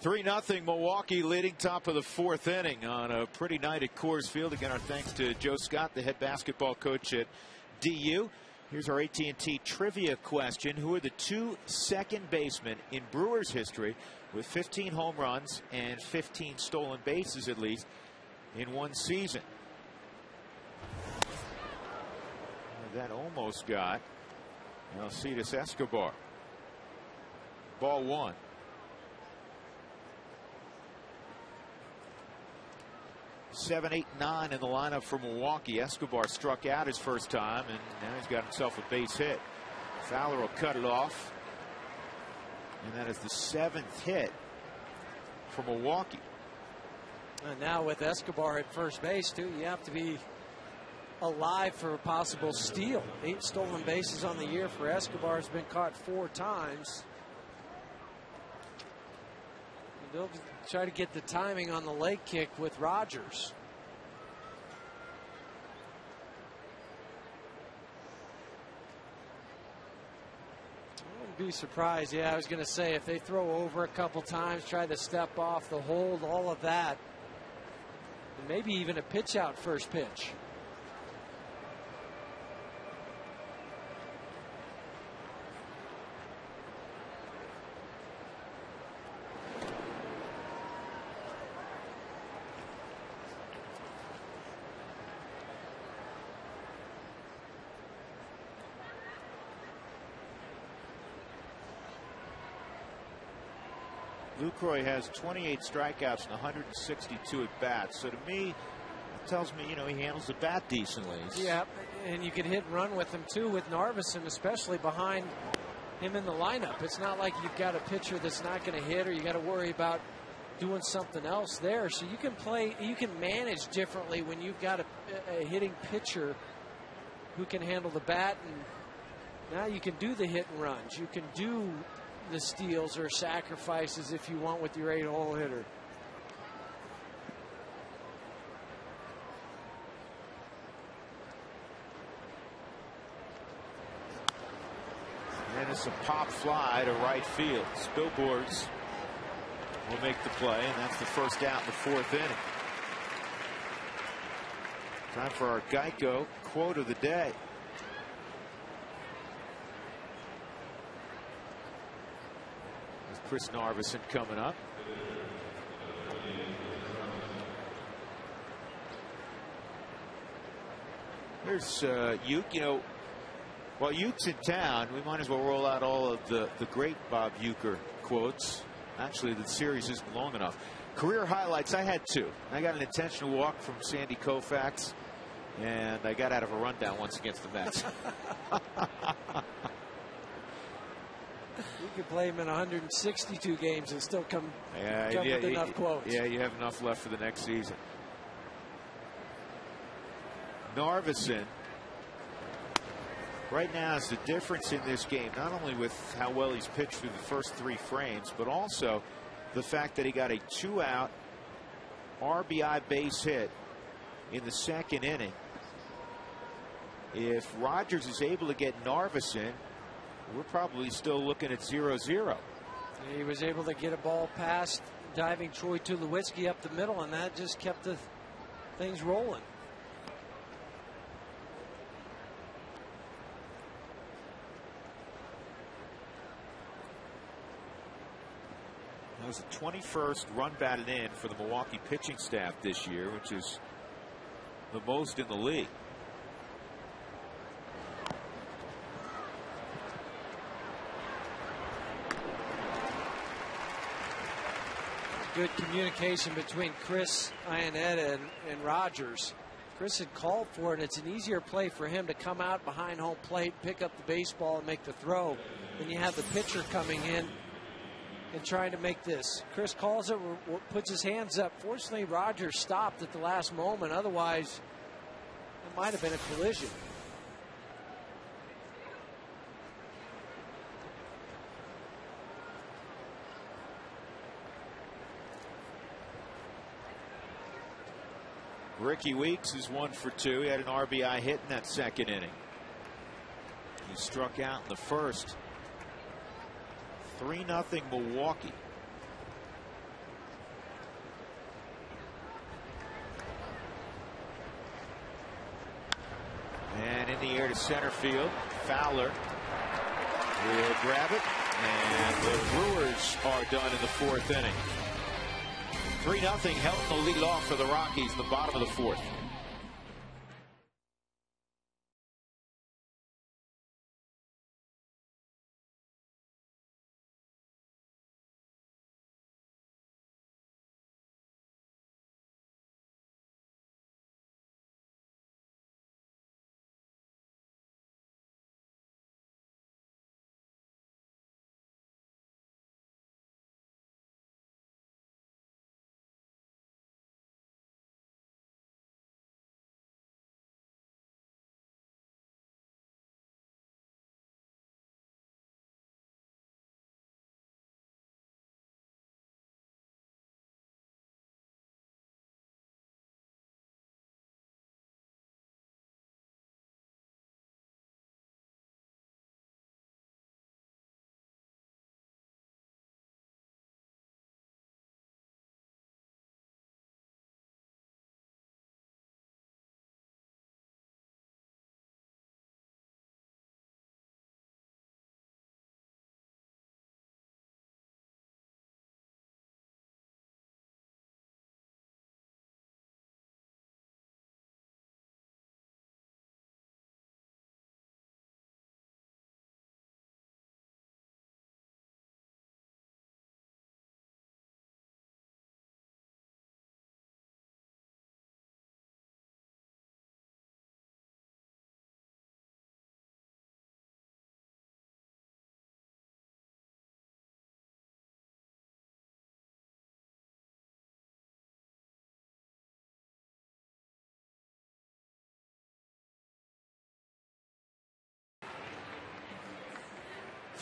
Three 3-0 Milwaukee leading top of the 4th inning on a pretty night at Coors Field. Again, our thanks to Joe Scott, the head basketball coach at DU. Here's our AT&T trivia question. Who are the 2 second basemen in Brewers history with 15 home runs and 15 stolen bases at least in one season? That almost got Alcides Escobar. Ball 1. 7, 8, 9 in the lineup for Milwaukee. Escobar struck out his first time, and now he's got himself a base hit. Fowler will cut it off, and that is the 7th hit for Milwaukee. And now with Escobar at first base too, you have to be alive for a possible steal. 8 stolen bases on the year for Escobar. Has been caught 4 times. They'll try to get the timing on the leg kick with Rogers. I wouldn't be surprised. Yeah, I was going to say if they throw over a couple times, try to step off the hold, all of that, and maybe even a pitch out first pitch. Lucroy has 28 strikeouts and 162 at bats. So to me, it tells me, he handles the bat decently. Yeah, and you can hit and run with him too with Narveson, especially behind him in the lineup. It's not like you've got a pitcher that's not going to hit, or you got to worry about doing something else there. So you can play, you can manage differently when you've got a hitting pitcher who can handle the bat, and now you can do the hit and runs. You can do the steals or sacrifices if you want with your 8-hole hitter. It's a pop fly to right field. Spilborghs will make the play, and that's the first out in the fourth inning. Time for our Geico quote of the day. With Chris Narveson coming up. There's Uke. You know, while Uke's in town, we might as well roll out all of the great Bob Uecker quotes. Actually, the series isn't long enough. Career highlights, I had two. I got an intentional walk from Sandy Koufax, and I got out of a rundown once against the Mets. You could play him in 162 games and still come with enough quotes. Yeah, you have enough left for the next season. Narveson right now is the difference in this game, not only with how well he's pitched through the first 3 frames, but also the fact that he got a 2-out RBI base hit in the second inning. If Rogers is able to get Narveson, we're probably still looking at 0-0. He was able to get a ball past diving Troy Tulowitzki up the middle, and that just kept the things rolling. That was the 21st run batted in for the Milwaukee pitching staff this year, which is the most in the league. Good communication between Chris Iannetta and Rogers. Chris had called for it. It's an easier play for him to come out behind home plate, pick up the baseball, and make the throw. Then you have the pitcher coming in and trying to make this. Chris calls it, puts his hands up. Fortunately, Rogers stopped at the last moment. Otherwise, it might have been a collision. Ricky Weeks is 1 for 2. He had an RBI hit in that second inning. He struck out in the first. 3-0 Milwaukee. And in the air to center field. Fowler will grab it. And the Brewers are done in the fourth inning. 3-0 Helton will lead off for the Rockies in the bottom of the fourth.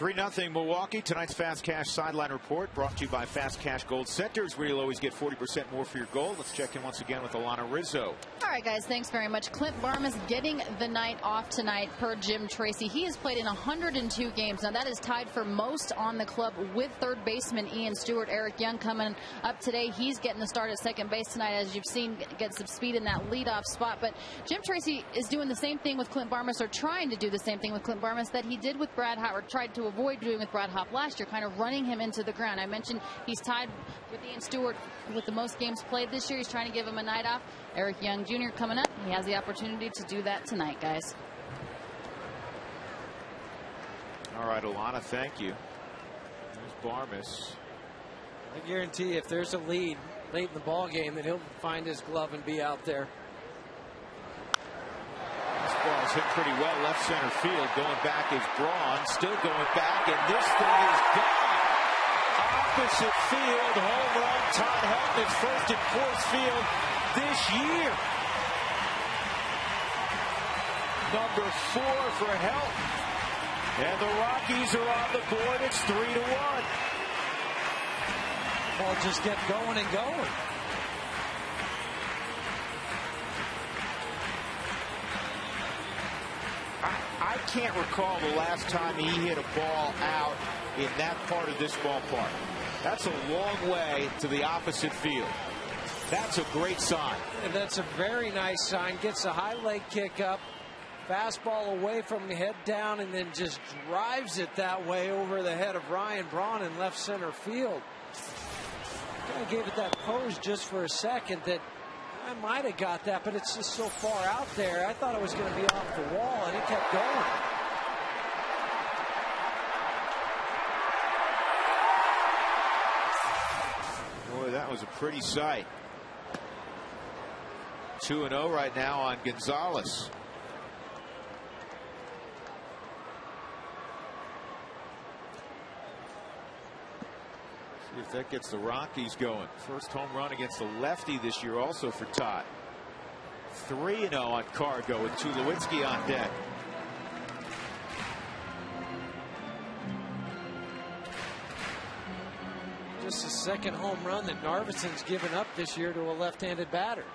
3-0 Milwaukee. Tonight's Fast Cash Sideline Report brought to you by Fast Cash Gold Centers, where you'll always get 40% more for your gold. Let's check in once again with Alana Rizzo. All right, guys, thanks very much. Clint Barmas getting the night off tonight per Jim Tracy. He has played in 102 games. Now, that is tied for most on the club with third baseman Ian Stewart. Eric Young coming up today. He's getting the start at second base tonight, as you've seen, get some speed in that leadoff spot. But Jim Tracy is doing the same thing with Clint Barmas, or trying to do the same thing with Clint Barmas that he did with Brad Hop, or tried to avoid doing with Brad Hop last year, kind of running him into the ground. I mentioned he's tied with Ian Stewart with the most games played this year. He's trying to give him a night off. Eric Young Jr. coming up. He has the opportunity to do that tonight, guys. All right, Alana, thank you. There's Barmas. I guarantee if there's a lead late in the ball game, that he'll find his glove and be out there. This ball's hit pretty well left center field. Going back is Braun. Still going back, and this thing is gone. Opposite field, home run. Todd Helton is first in Coors Field this year. Number 4 for Helton. And the Rockies are on the board. It's 3-1. Ball just kept going and going. I can't recall the last time he hit a ball out in that part of this ballpark. That's a long way to the opposite field. That's a great sign. And that's a very nice sign. Gets a high leg kick up. Fastball away from the head down, and then just drives it that way over the head of Ryan Braun in left center field. Kind of gave it that pose just for a second that I might have got that, but it's just so far out there. I thought it was going to be off the wall, and it kept going. Boy, that was a pretty sight. 2-0 right now on Gonzalez. See if that gets the Rockies going. First home run against the lefty this year also for Todd. 3-0 on Cargo with Tulowitzki on deck. Just the second home run that Narvison's given up this year to a left-handed batter.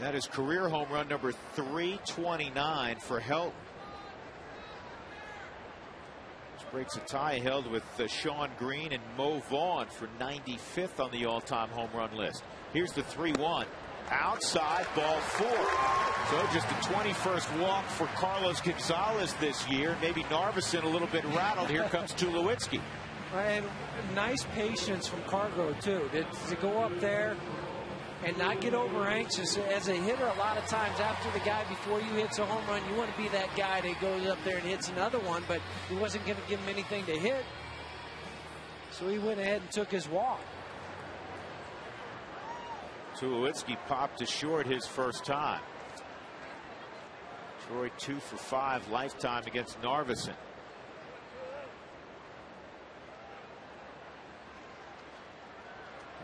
That is career home run number 329 for Helton. Which breaks a tie held with Sean Green and Mo Vaughn for 95th on the all-time home run list. Here's the 3-1. Outside, ball 4. So just the 21st walk for Carlos Gonzalez this year. Maybe Narvison a little bit rattled. Here comes Tulowitzki. And nice patience from Cargo, too. To go up there and not get over anxious. As a hitter, a lot of times after the guy before you hits a home run, you want to be that guy that goes up there and hits another one, but he wasn't going to give him anything to hit. So he went ahead and took his walk. Tulowitzki popped to short his first time. Troy 2 for 5 lifetime against Narvison.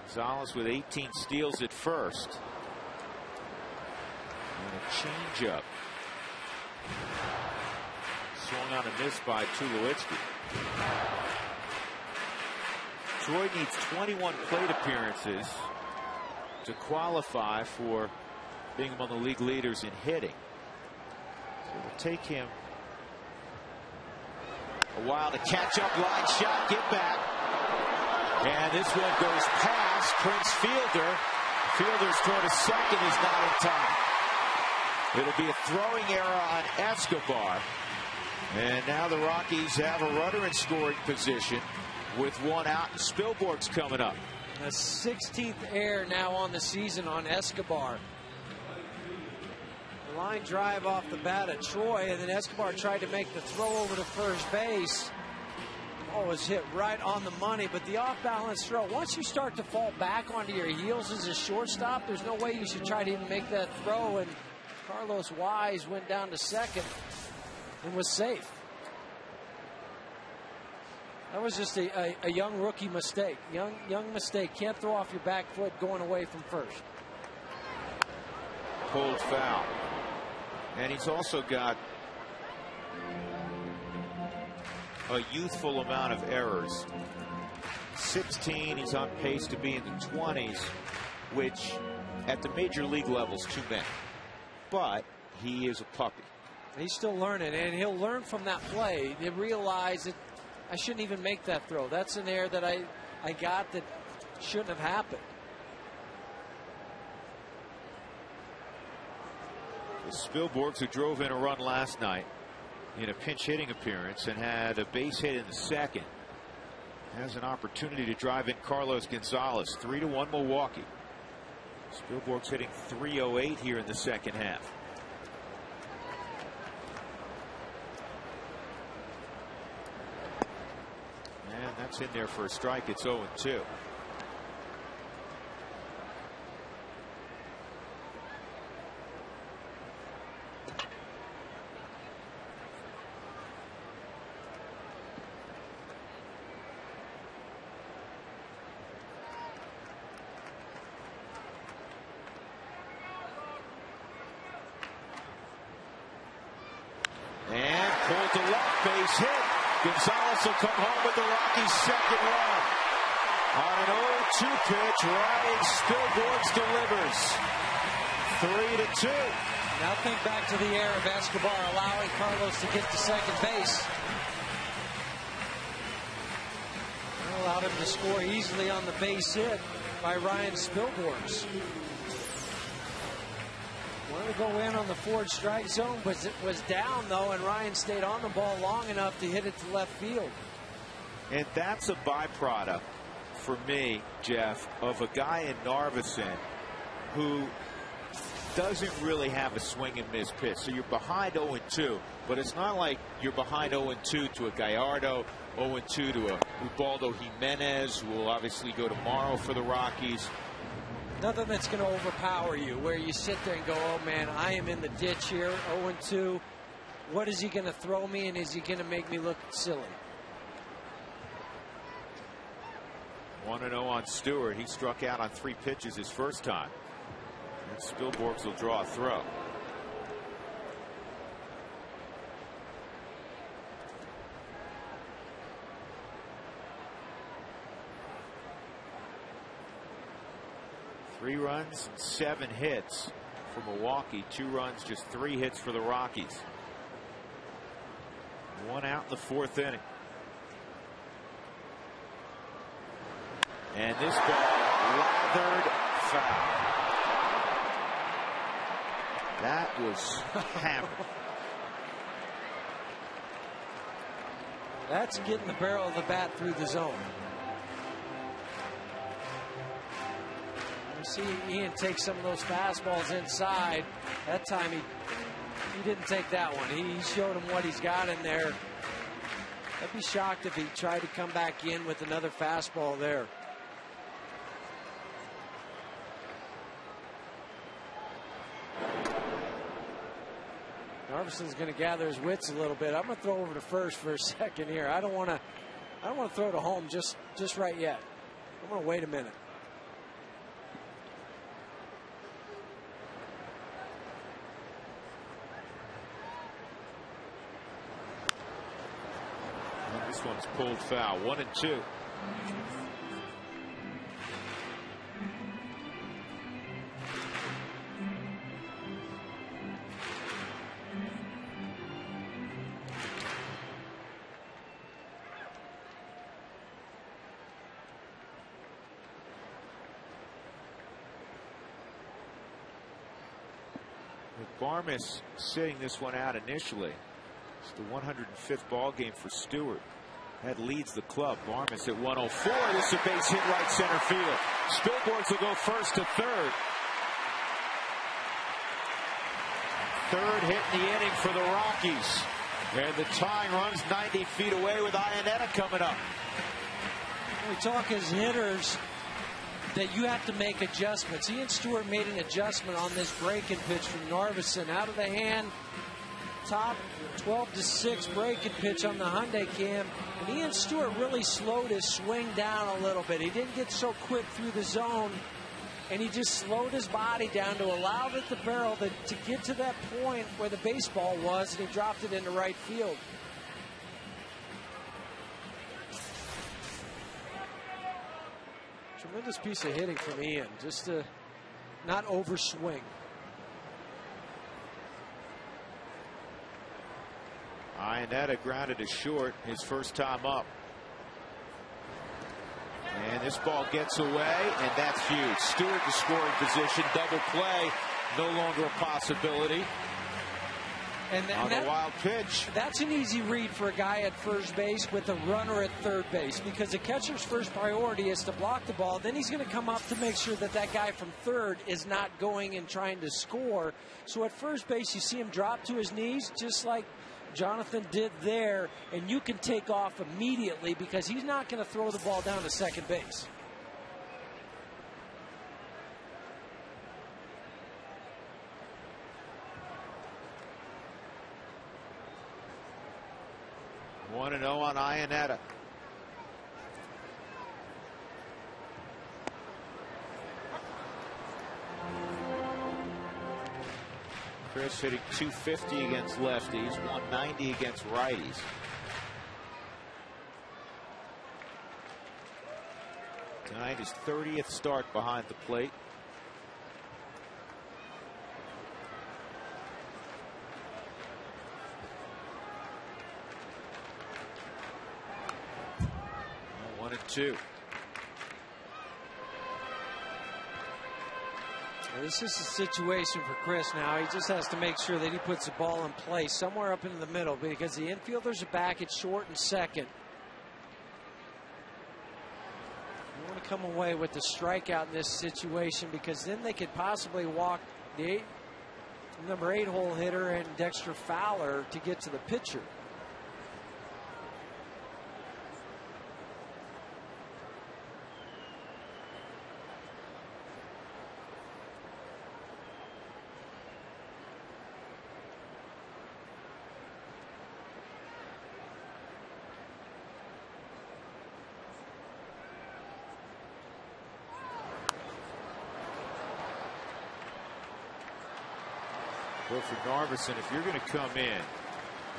Gonzalez with 18 steals at first. And a changeup. Swung on a miss by Tulowitzki. Troy needs 21 plate appearances to qualify for being among the league leaders in hitting. So it'll take him a while to catch up. Line shot, get back. And this one goes past Prince Fielder. Fielder's toward a second, is not in time. It'll be a throwing error on Escobar. And now the Rockies have a runner in scoring position with one out, and Spilborg's coming up. A 16th error now on the season on Escobar. The line drive off the bat of Troy, and then Escobar tried to make the throw over to first base. Oh, was hit right on the money, but the off-balance throw. Once you start to fall back onto your heels as a shortstop, there's no way you should try to even make that throw, and Carlos Wise went down to second and was safe. That was just a young rookie mistake. Young mistake. Can't throw off your back foot going away from first. pulled foul. And he's also got a youthful amount of errors. 16, he's on pace to be in the 20s, which at the major league level's too many. But he is a puppy. He's still learning, and he'll learn from that play. They realize that I shouldn't even make that throw. That's an error that I got that shouldn't have happened. The Spilborghs, who drove in a run last night in a pinch hitting appearance and had a base hit in the second, has an opportunity to drive in Carlos Gonzalez. 3-1 Milwaukee. Spilborgh's hitting .308 here in the second half. And that's in there for a strike. It's 0-2. And pulled to left, base hit. Gonzalez will come home with the Rockies' second run. On an 0-2 pitch, Ryan Spilborghs delivers. 3-2. Now think back to the era of Escobar allowing Carlos to get to second base. That allowed him to score easily on the base hit by Ryan Spilborghs. Wanted to go in on the forward strike zone, but it was down though, and Ryan stayed on the ball long enough to hit it to left field. And that's a byproduct for me, Jeff, of a guy in Narvesen who doesn't really have a swing and miss pitch. So you're behind 0-2, but it's not like you're behind 0-2 to a Gallardo, 0-2 to a Ubaldo Jimenez, who will obviously go tomorrow for the Rockies. Nothing that's going to overpower you, where you sit there and go, oh man, I am in the ditch here, 0-2. What is he going to throw me, and is he going to make me look silly? 1-0 on Stewart. He struck out on 3 pitches his first time. And Spilborghs will draw a throw. Three runs and 7 hits for Milwaukee. 2 runs, just 3 hits for the Rockies. 1 out in the 4th inning. And this ball lathered foul. That was hammered. That's getting the barrel of the bat through the zone. You see Ian take some of those fastballs inside. That time he didn't take that one. He showed him what he's got in there. I'd be shocked if he tried to come back in with another fastball there. Narvesen's going to gather his wits a little bit. I'm going to throw over to first for a second here. I don't want to throw to home just right yet. I'm going to wait a minute. And this one's pulled foul. 1-2. Barmes sitting this one out initially. It's the 105th ball game for Stewart. That leads the club. Barmes at 104. This is a base hit right center field. Spilborghs will go first to third. Third hit in the inning for the Rockies. And the tying runs 90 feet away with Iannetta coming up. We talk as hitters that you have to make adjustments. Ian Stewart made an adjustment on this breaking pitch from Narvesen. Out of the hand, top 12-6 breaking pitch on the Hyundai cam. And Ian Stewart really slowed his swing down a little bit. He didn't get so quick through the zone and he just slowed his body down to allow the barrel to get to that point where the baseball was, and he dropped it into right field. Tremendous piece of hitting from Ian, just to not overswing. Iannetta grounded to short his first time up. And this ball gets away, and that's huge. Stewart to scoring position, double play, no longer a possibility. And on the wild pitch. That's an easy read for a guy at first base with a runner at third base, because the catcher's first priority is to block the ball. Then he's going to come up to make sure that that guy from third is not going and trying to score. So at first base, you see him drop to his knees, just like Jonathan did there, and you can take off immediately because he's not going to throw the ball down to second base. One and 0 on Iannetta. Chris hitting .250 against lefties, .190 against righties. Tonight his 30th start behind the plate. One and two. This is a situation for Chris now. He just has to make sure that he puts the ball in play somewhere up into the middle, because the infielders are back at short and second. You want to come away with the strikeout in this situation, because then they could possibly walk the number 8 hole hitter and Dexter Fowler to get to the pitcher. Well, for Narveson, if you're going to come in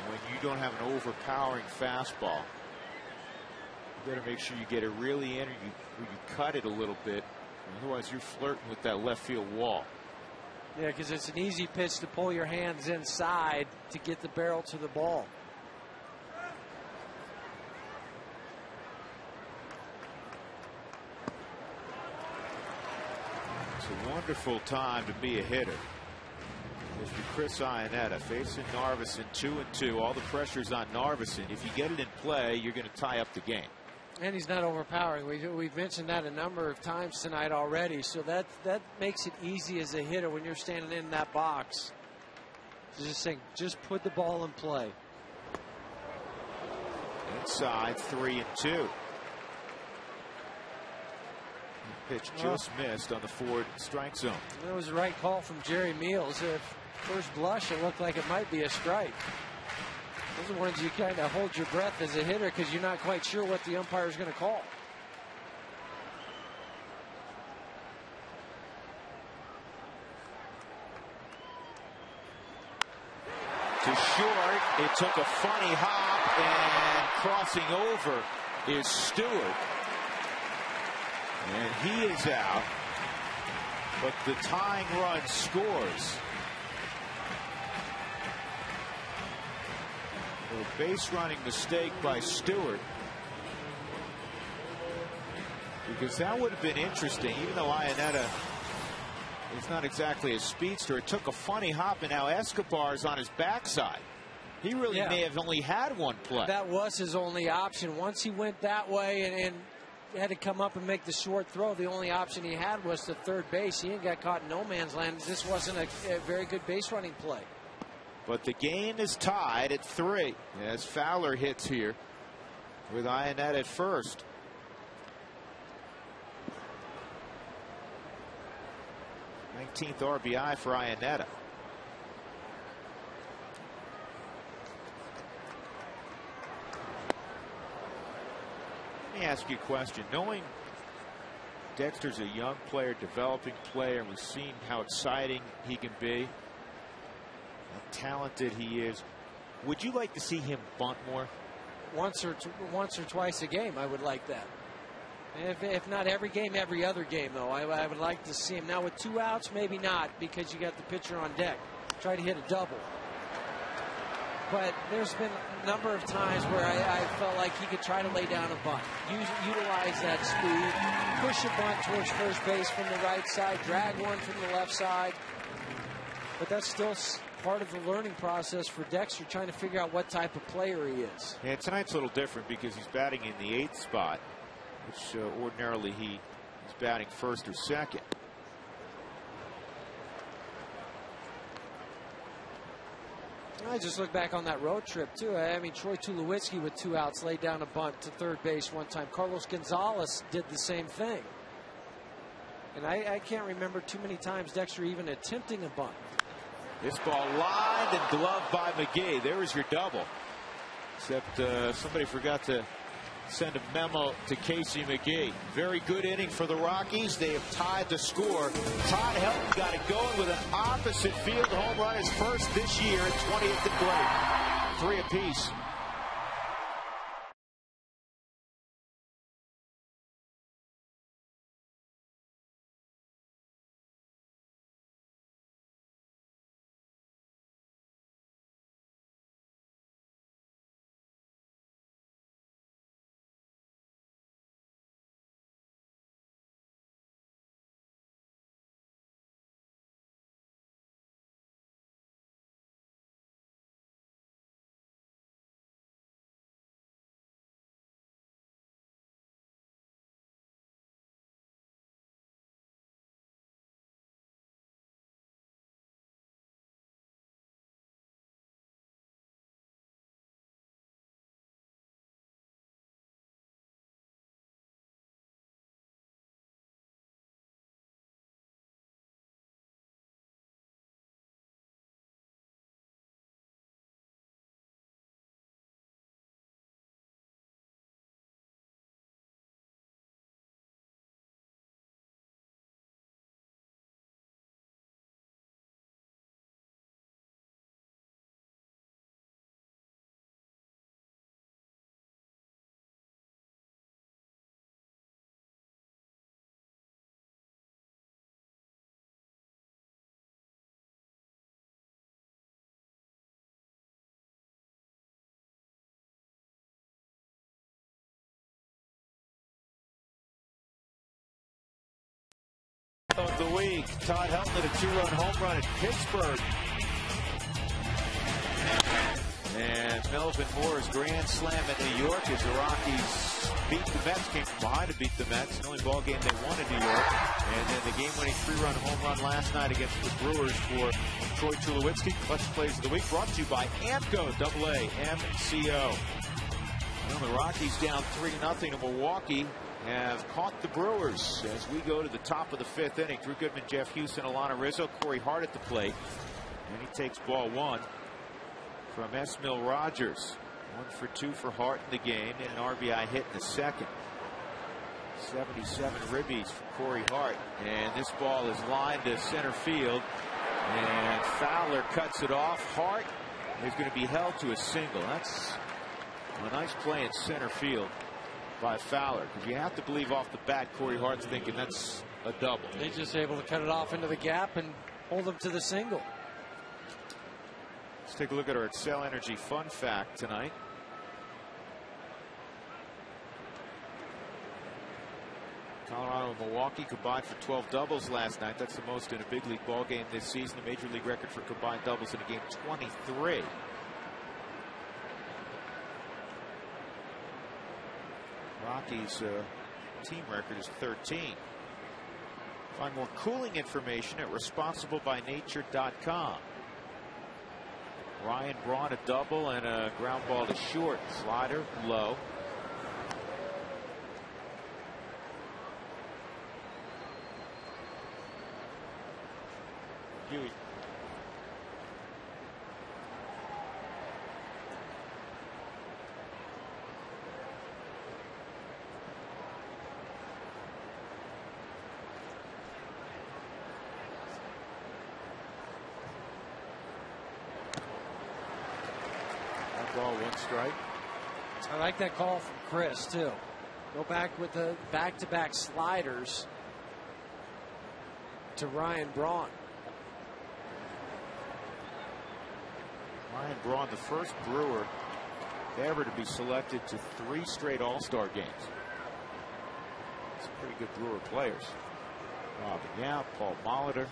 when you don't have an overpowering fastball, you got to make sure you get it really in, or you cut it a little bit. Otherwise, you're flirting with that left field wall. Yeah, because it's an easy pitch to pull your hands inside to get the barrel to the ball. It's a wonderful time to be a hitter. As for Chris Iannetta facing Narveson 2-2. All the pressure's on Narveson. If you get it in play, you're going to tie up the game. And he's not overpowering. We've mentioned that a number of times tonight already. So that makes it easy as a hitter when you're standing in that box. Just saying, just put the ball in play. Inside 3-2. Pitch just missed on the forward strike zone. That was the right call from Jerry Meals. At first blush, it looked like it might be a strike. Those are ones you kind of hold your breath as a hitter because you're not quite sure what the umpire is going to call. To short, it took a funny hop, and crossing over is Stewart. And he is out, but the tying run scores. A base running mistake by Stewart, because that would have been interesting, even though Iannetta is not exactly a speedster. It took a funny hop, and now Escobar's on his backside. He really may have only had one play. That was his only option. Once he went that way and had to come up and make the short throw, the only option he had was to third base. He got caught in no man's land. This wasn't a very good base running play. But the game is tied at 3 as Fowler hits here with Iannetta at first. th RBI for Iannetta. Let me ask you a question. Knowing Dexter's a young player, developing player, and we've seen how exciting he can be, how talented he is. Would you like to see him bunt more? Once or twice a game, I would like that. If not every game, every other game, though. I would like to see him. Now, with 2 outs, maybe not, because you got the pitcher on deck. Try to hit a double. But there's been a number of times where I felt like he could try to lay down a bunt. Utilize that speed. Push a bunt towards first base from the right side. Drag one from the left side. But that's still part of the learning process for Dexter, trying to figure out what type of player he is. Yeah, tonight's a little different because he's batting in the 8th spot, which ordinarily he's batting first or second. I just look back on that road trip, too. I mean, Troy Tulowitzki with 2 outs laid down a bunt to third base one time. Carlos Gonzalez did the same thing. And I can't remember too many times Dexter even attempting a bunt. This ball lined and gloved by McGee. There was your double. Except somebody forgot to send a memo to Casey McGee. Very good inning for the Rockies. They have tied the score. Todd Helton got it going with an opposite field home run, his first this year at 20th and Gray. 3 apiece. Of the week, Todd Helton hit a 2-run home run at Pittsburgh. And Melvin Moore's grand slam at New York as the Rockies beat the Mets, came from behind to beat the Mets. The only ball game they won in New York. And then the game-winning 3-run home run last night against the Brewers for Troy Tulowitzki. Clutch plays of the week brought to you by AMCO, AAMCO. Well, the Rockies down 3-0 in Milwaukee have caught the Brewers as we go to the top of the 5th inning. Drew Goodman, Jeff Houston, Alana Rizzo, Corey Hart at the plate. And he takes ball 1 from Esmil Rogers. 1 for 2 for Hart in the game, and an RBI hit in the second. 77 ribbies for Corey Hart. And this ball is lined to center field. And Fowler cuts it off. Hart is going to be held to a single. That's a nice play in center field by Fowler, because you have to believe off the bat Corey Hart's thinking that's a double. He's just able to cut it off into the gap and hold him to the single. Let's take a look at our Excel Energy fun fact tonight. Colorado and Milwaukee combined for 12 doubles last night. That's the most in a big league ball game this season. A major league record for combined doubles in a game, 23. Rockies team record is 13. Find more cooling information at responsiblebynature.com. Ryan Braun a double and a ground ball to short. Slider low. Huey. ball, 1 strike. I like that call from Chris, too. Go back with the back-to-back sliders to Ryan Braun. Ryan Braun, the first Brewer ever to be selected to 3 straight All-Star games. Some pretty good Brewer players. Robin Yount, Paul Molitor.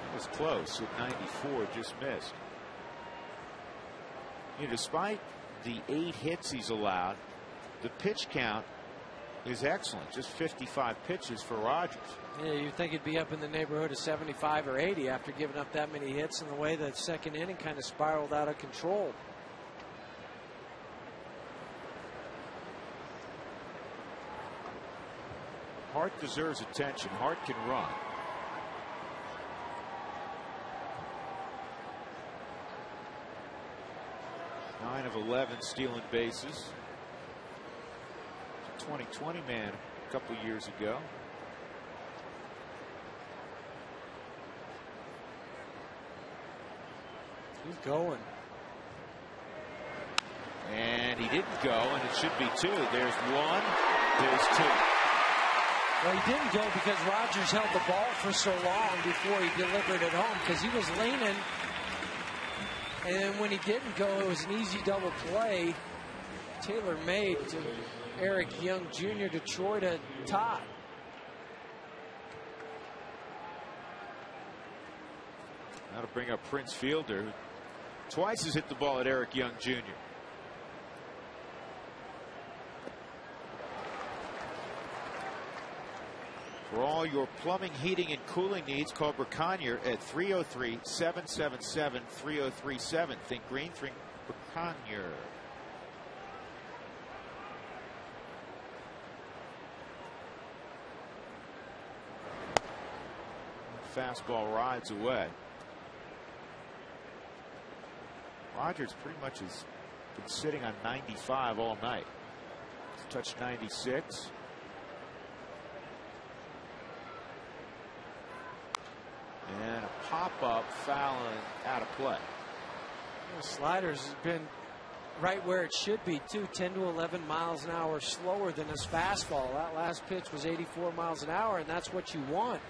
It was close at 94, just missed. You know, despite the 8 hits he's allowed, the pitch count is excellent. Just 55 pitches for Rogers. Yeah, you'd think it'd be up in the neighborhood of 75 or 80 after giving up that many hits, and the way that second inning kind of spiraled out of control. Hart deserves attention. Hart can run. Nine of 11 stealing bases. 2020 man a couple years ago. He's going. And he didn't go, and it should be 2. There's 1. There's 2. Well, he didn't go because Rogers held the ball for so long before he delivered it home, because he was leaning. And when he didn't go, it was an easy double play. Taylor made to Eric Young Jr. to Troy to Todd. Now to bring up Prince Fielder, who twice has hit the ball at Eric Young Jr. For all your plumbing, heating, and cooling needs, call Braconier at 303-777-3037. Think green, think Braconier. Fastball rides away. Rogers pretty much has been sitting on 95 all night. He's touched 96. And a pop-up foul and out of play. The sliders has been right where it should be, too. 10 to 11 miles an hour slower than his fastball. That last pitch was 84 miles an hour, and that's what you want.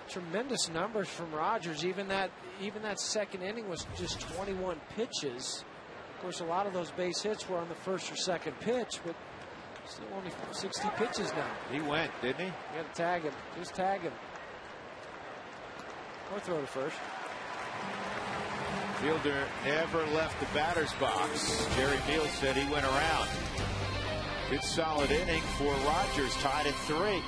Tremendous numbers from Rogers. Even that second inning was just 21 pitches. Of course, a lot of those base hits were on the first or second pitch, but still only 60 pitches now. He went, didn't he? You got to tag him. Just tag him. Or throw to first. Fielder never left the batter's box. Jerry Meals said he went around. Good solid inning for Rogers, tied at 3.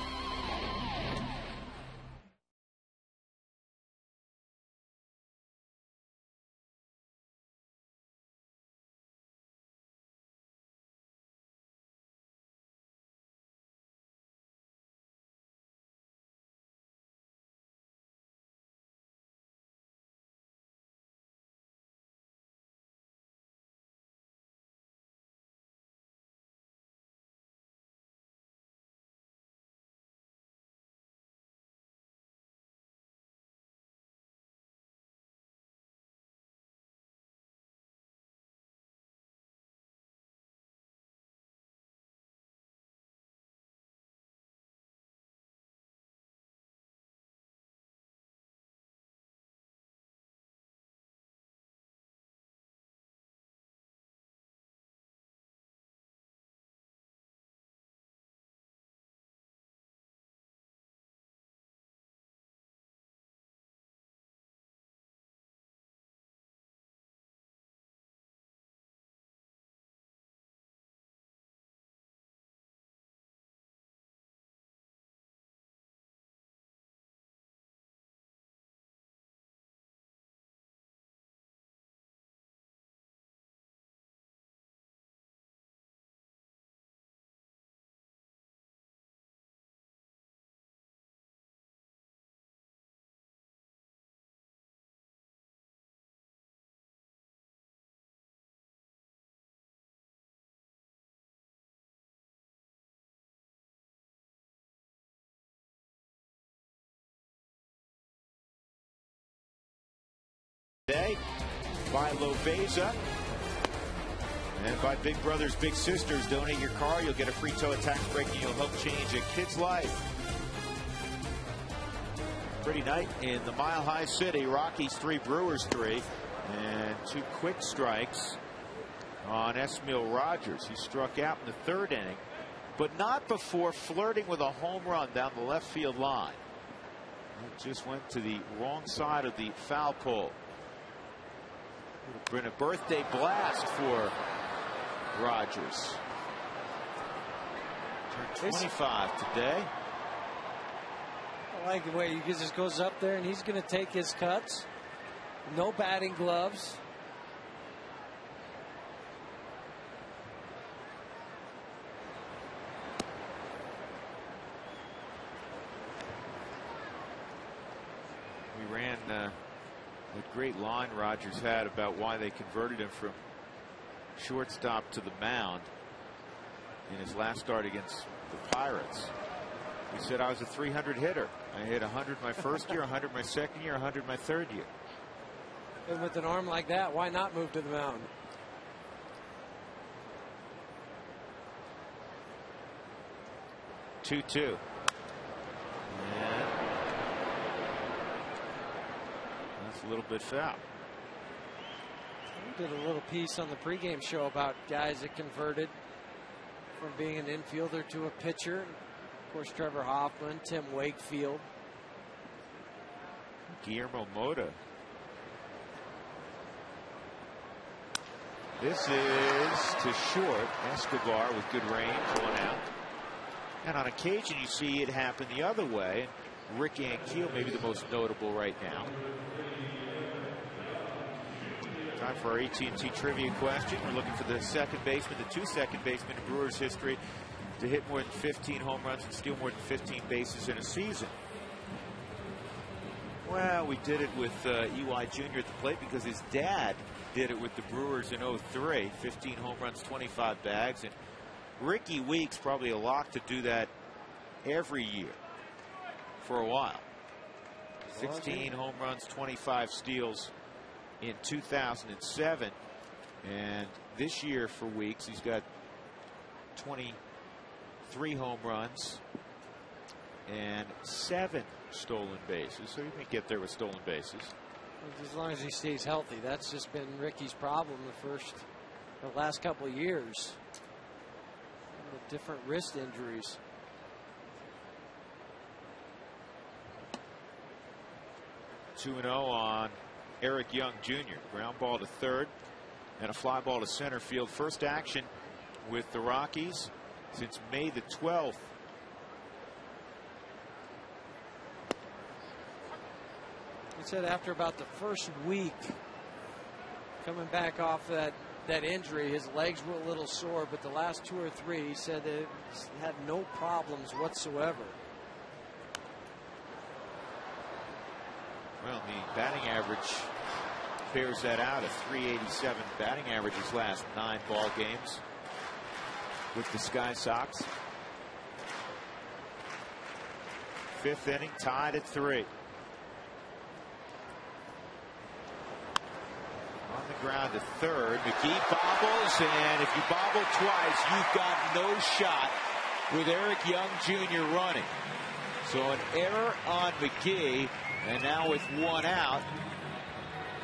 today by Loveza. And by Big Brothers Big Sisters, donate your car, you'll get a free tow and tax break, and you'll help change a kid's life. Pretty night in the Mile High City. Rockies 3, Brewers 3, and 2 quick strikes on Esmil Rogers. He struck out in the 3rd inning, but not before flirting with a home run down the left field line. It just went to the wrong side of the foul pole. Been a birthday blast for Rogers. Turned 25 today. I like the way he just goes up there and he's going to take his cuts. No batting gloves. We ran a great line Rogers had about why they converted him from shortstop to the mound in his last start against the Pirates. He said, I was a 300 hitter. I hit 100 my first year, 100 my second year, 100 my 3rd year. And with an arm like that, why not move to the mound? Two-two. That's a little bit foul. We did a little piece on the pregame show about guys that converted from being an infielder to a pitcher. Of course, Trevor Hoffman, Tim Wakefield. Guillermo Mota. This is to short. Escobar with good range, 1 out. And on occasion you see it happen the other way. Rick Ankiel may be the most notable right now. Time for our AT&T trivia question. We're looking for the second baseman, the 2 second basemen in Brewers history to hit more than 15 home runs and steal more than 15 bases in a season. Well, we did it with E.Y. Jr. at the plate because his dad did it with the Brewers in 03. 15 home runs, 25 bags. And Ricky Weeks probably a lock to do that every year for a while. 16 home runs, 25 steals in 2007. And this year for Weeks, he's got 23 home runs and 7 stolen bases. So you can get there with stolen bases. As long as he stays healthy. That's just been Ricky's problem the last couple of years. The different wrist injuries. Two 2-0 on Eric Young Jr. Ground ball to 3rd and a fly ball to center field. First action with the Rockies since May the 12th. He said after about the first week coming back off that injury, his legs were a little sore, but the last 2 or 3 he said that it had no problems whatsoever. Well, the batting average bears that out. A 387 batting average his last 9 ball games with the Sky Sox. 5th inning, tied at 3. On the ground to 3rd. McGee bobbles, and if you bobble twice, you've got no shot with Eric Young Jr. running. So an error on McGee, and now with 1 out,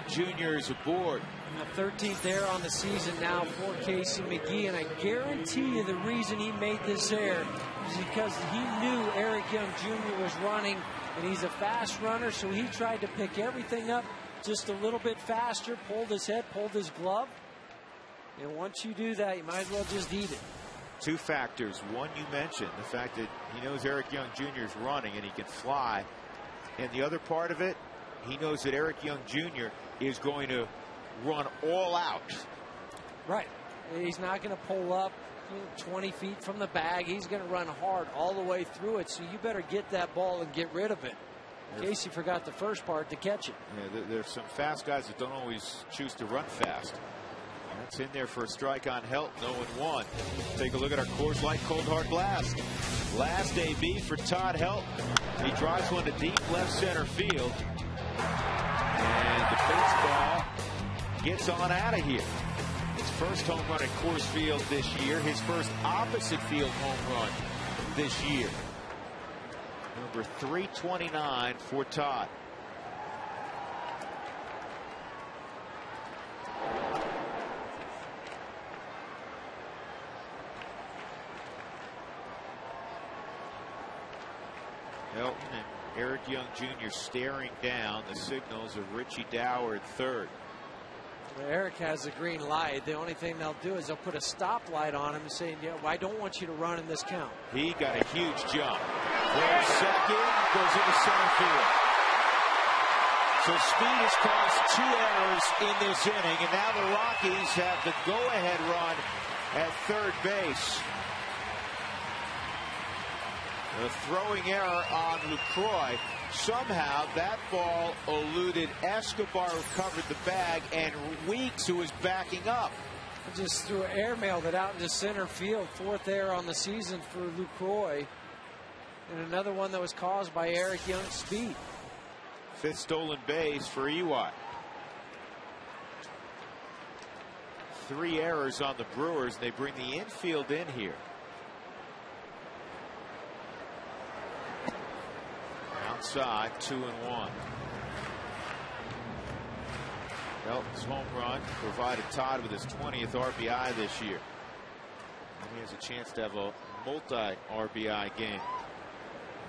Jr. is aboard. The 13th error on the season now for Casey McGee, and I guarantee you the reason he made this error is because he knew Eric Young Jr. was running, and he's a fast runner, so he tried to pick everything up just a little bit faster, pulled his head, pulled his glove, and once you do that, you might as well just eat it. 2 factors. One you mentioned, the fact that he knows Eric Young Jr. is running and he can fly, and the other part of it, he knows that Eric Young Jr. is going to run all out. Right. He's not going to pull up 20 feet from the bag. He's going to run hard all the way through it, so you better get that ball and get rid of it. Casey forgot the first part to catch it. Yeah, there's some fast guys that don't always choose to run fast. That's in there for a strike on Helton, 0-1. Take a look at our Coors Light Cold Hard Blast. Last AB for Todd Helton. He drives one to deep left center field. And the baseball gets on out of here. His first home run at Coors Field this year. His first opposite field home run this year. Number 329 for Todd. Elton and Eric Young Jr. staring down the signals of Richie Dower at third. Well, Eric has the green light. The only thing they'll do is they'll put a stoplight on him saying, yeah, well, I don't want you to run in this count. He got a huge jump. There's second, goes into center field. So speed has caused 2 errors in this inning, and now the Rockies have the go-ahead run at third base. A throwing error on LaCroix. Somehow that ball eluded Escobar, who covered the bag, and Weeks, who was backing up. Just threw airmailed it out into center field. 4th error on the season for LaCroix. And another one that was caused by Eric Young's speed. 5th stolen base for Ewott. 3 errors on the Brewers. They bring the infield in here. Outside, 2-1. Elton's home run provided Todd with his 20th RBI this year. And he has a chance to have a multi-RBI game.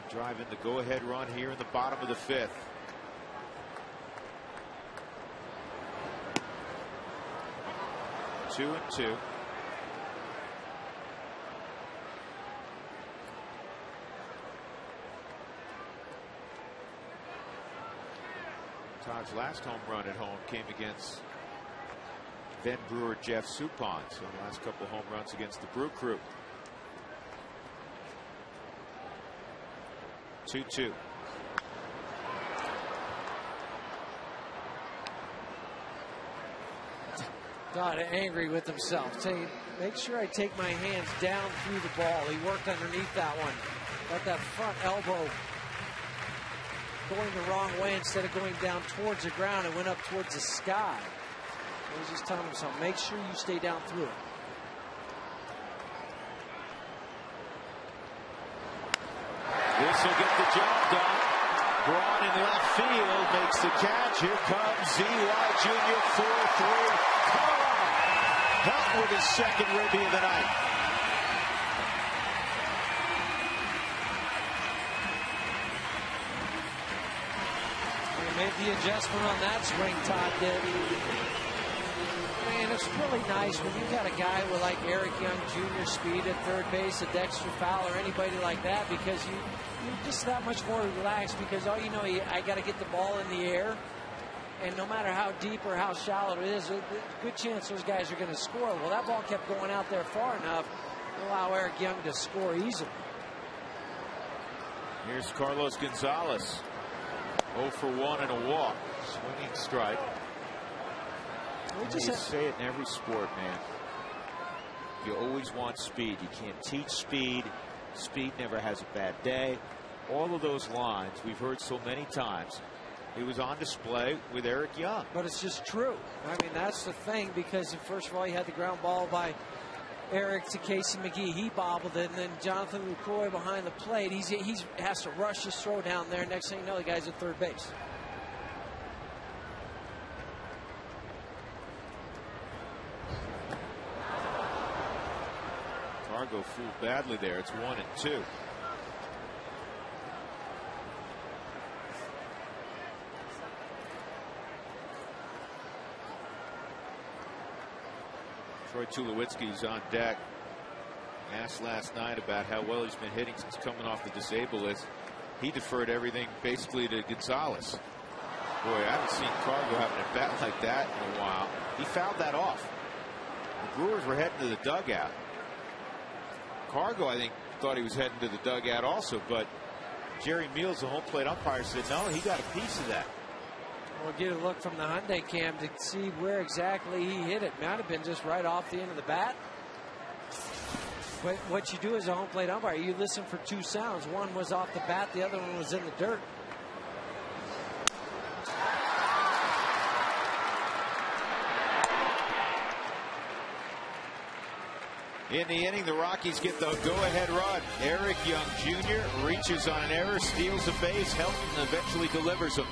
Driving the go-ahead run here in the bottom of the 5th. Two and two. Todd's last home run at home came against then Brewer Jeff Suppan. So the last couple home runs against the Brew Crew. 2-2. Todd angry with himself, saying, make sure I take my hands down through the ball. He worked underneath that one. Got that front elbow going the wrong way instead of going down towards the ground. It went up towards the sky. He was just telling himself, make sure you stay down through it. This will get the job done. Braun in left field makes the catch. Here comes Z.Y. Jr. 4-3. Help with his second ribby of the night. He made the adjustment on that swing, Todd did. Man, it's really nice when you got a guy with like Eric Young Jr. speed at third base, a Dexter Fowler, anybody like that, because you're just that much more relaxed, because all you know, I got to get the ball in the air, and no matter how deep or how shallow it is, a good chance those guys are going to score. Well, that ball kept going out there far enough to allow Eric Young to score easily. Here's Carlos Gonzalez. 0 for 1 and a walk. Swinging strike. You say it in every sport, man. You always want speed. You can't teach speed. Speed never has a bad day. All of those lines we've heard so many times. It was on display with Eric Young. But it's just true. I mean, that's the thing, because first of all, you had the ground ball by Eric to Casey McGee. He bobbled it, and then Jonathan LaCroix behind the plate. He has to rush his throw down there. Next thing you know, the guy's at third base. Cargo fooled badly there. It's 1-2. Troy Tulowitzki's on deck. Asked last night about how well he's been hitting since coming off the disabled list. He deferred everything basically to Gonzalez. Boy, I haven't seen Cargo having a bat like that in a while. He fouled that off. The Brewers were heading to the dugout. Cargo, I think, thought he was heading to the dugout also, but Jerry Meals, the home plate umpire, said no, he got a piece of that. We'll get a look from the Hyundai cam to see where exactly he hit it. Might have been just right off the end of the bat. But what you do as a home plate umpire, you listen for two sounds. One was off the bat, the other one was in the dirt. In the inning, the Rockies get the go-ahead run. Eric Young Jr. reaches on an error, steals a base, Helton eventually delivers him.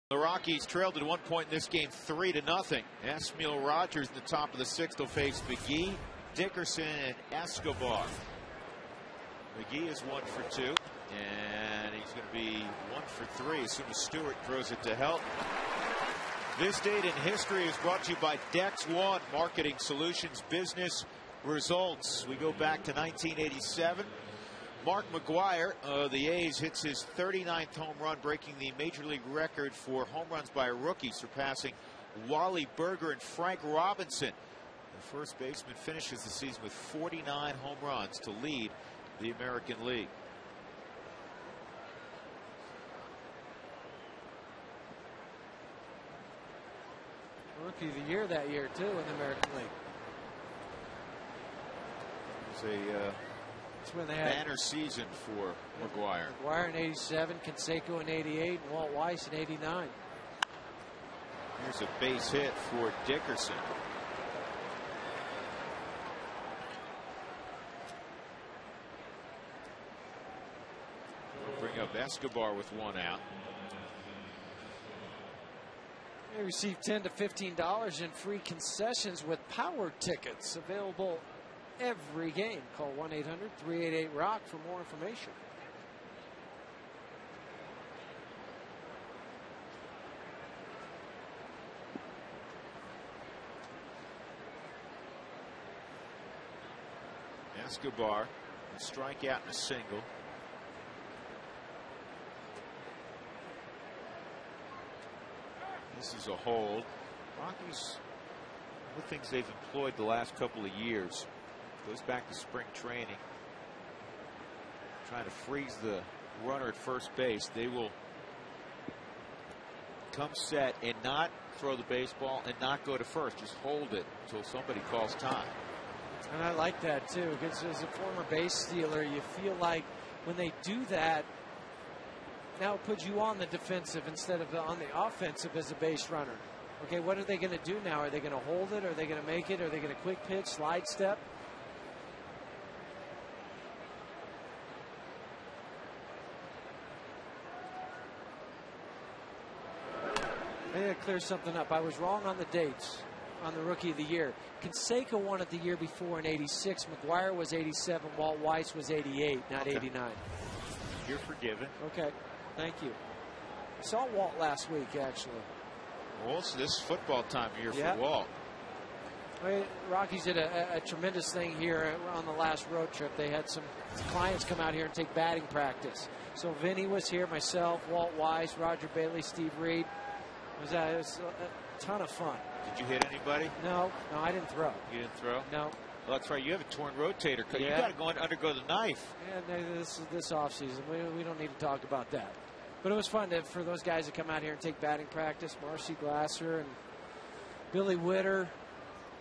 The Rockies trailed at one point in this game 3-0. Esmiel Rogers in the top of the 6th will face McGee, Dickerson, and Escobar. McGee is 1 for 2, and he's going to be 1 for 3 as soon as Stewart throws it to Helton. This date in history is brought to you by Dex One Marketing Solutions Business Results. We go back to 1987. Mark McGwire of the A's hits his 39th home run, breaking the major league record for home runs by a rookie, surpassing Wally Berger and Frank Robinson. The first baseman finishes the season with 49 home runs to lead the American League. Rookie of the year that year, too, in the American League. It was a banner season for McGwire. McGwire in 87, Canseco in 88, and Walt Weiss in 89. Here's a base hit for Dickerson. We'll bring up Escobar with 1 out. They receive $10 to $15 in free concessions with power tickets available every game. Call 1-800-388-ROCK for more information. Escobar, a strikeout and a single. This is a hold. Rockies, one of the things they've employed the last couple of years, goes back to spring training, trying to freeze the runner at first base. They will come set and not throw the baseball and not go to first. Just hold it until somebody calls time. And I like that too, because as a former base stealer, you feel like when they do that, now it puts you on the defensive instead of on the offensive as a base runner. Okay, what are they going to do now? Are they going to hold it? Are they going to make it? Are they going to quick pitch, slide step? I got to clear something up. I was wrong on the dates on the Rookie of the Year. Canseco won it the year before in 86. McGwire was 87. Walt Weiss was 88, not 89. You're forgiven. Okay, thank you. I saw Walt last week, actually. Well, so this is football time of year for Walt. I mean, Rockies did a tremendous thing here on the last road trip. They had some clients come out here and take batting practice. So Vinny was here, myself, Walt Weiss, Roger Bailey, Steve Reed. It was a ton of fun. Did you hit anybody? No, I didn't throw. You didn't throw? No. Well, that's right. You have a torn rotator. Yeah. You got to go and undergo the knife. And this offseason, we don't need to talk about that. But it was fun for those guys to come out here and take batting practice. Marcy Glasser and Billy Witter,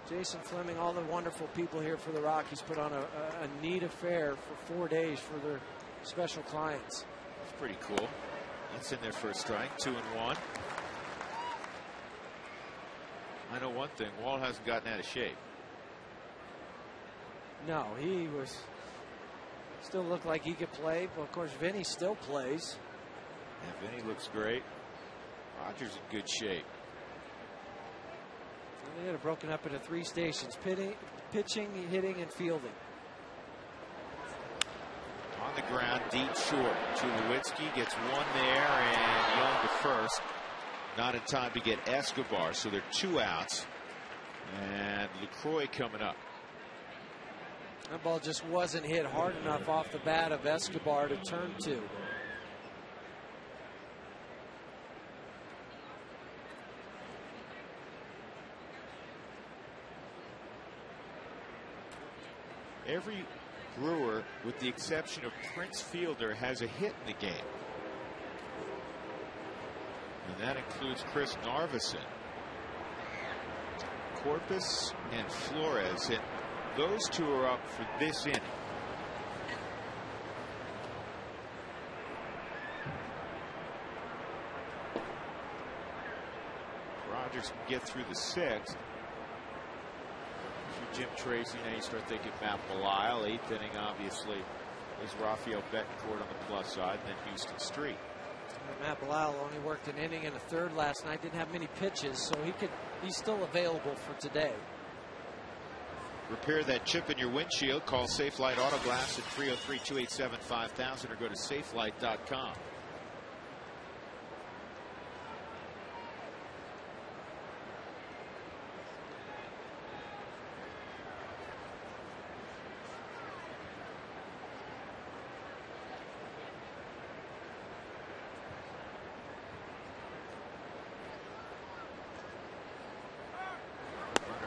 Jason Fleming, all the wonderful people here for the Rockies put on a neat affair for 4 days for their special clients. That's pretty cool. That's in their first strike, 2-1. I know one thing, Walt hasn't gotten out of shape. No, he still looked like he could play. But of course, Vinny still plays. Yeah, Vinny looks great. Rogers in good shape. They had it broken up into 3 stations: pitching, hitting, and fielding. On the ground, deep short. Tulowitzki gets one there, and Young to first. Not in time to get Escobar, so they're 2 outs. And LaCroix coming up. That ball just wasn't hit hard enough off the bat of Escobar to turn to. Every Brewer, with the exception of Prince Fielder, has a hit in the game. And that includes Chris Narveson, Corpus, and Flores. And those 2 are up for this inning. Rogers can get through the 6th. Jim Tracy, now you start thinking Matt Belisle. 8th inning, obviously, is Rafael Betancourt on the plus side, and then Houston Street. Matt Belisle only worked an inning and a third last night. Didn't have many pitches, so he's still available for today. Repair that chip in your windshield. Call Safelite Auto Glass at 303-287-5000 or go to safelight.com.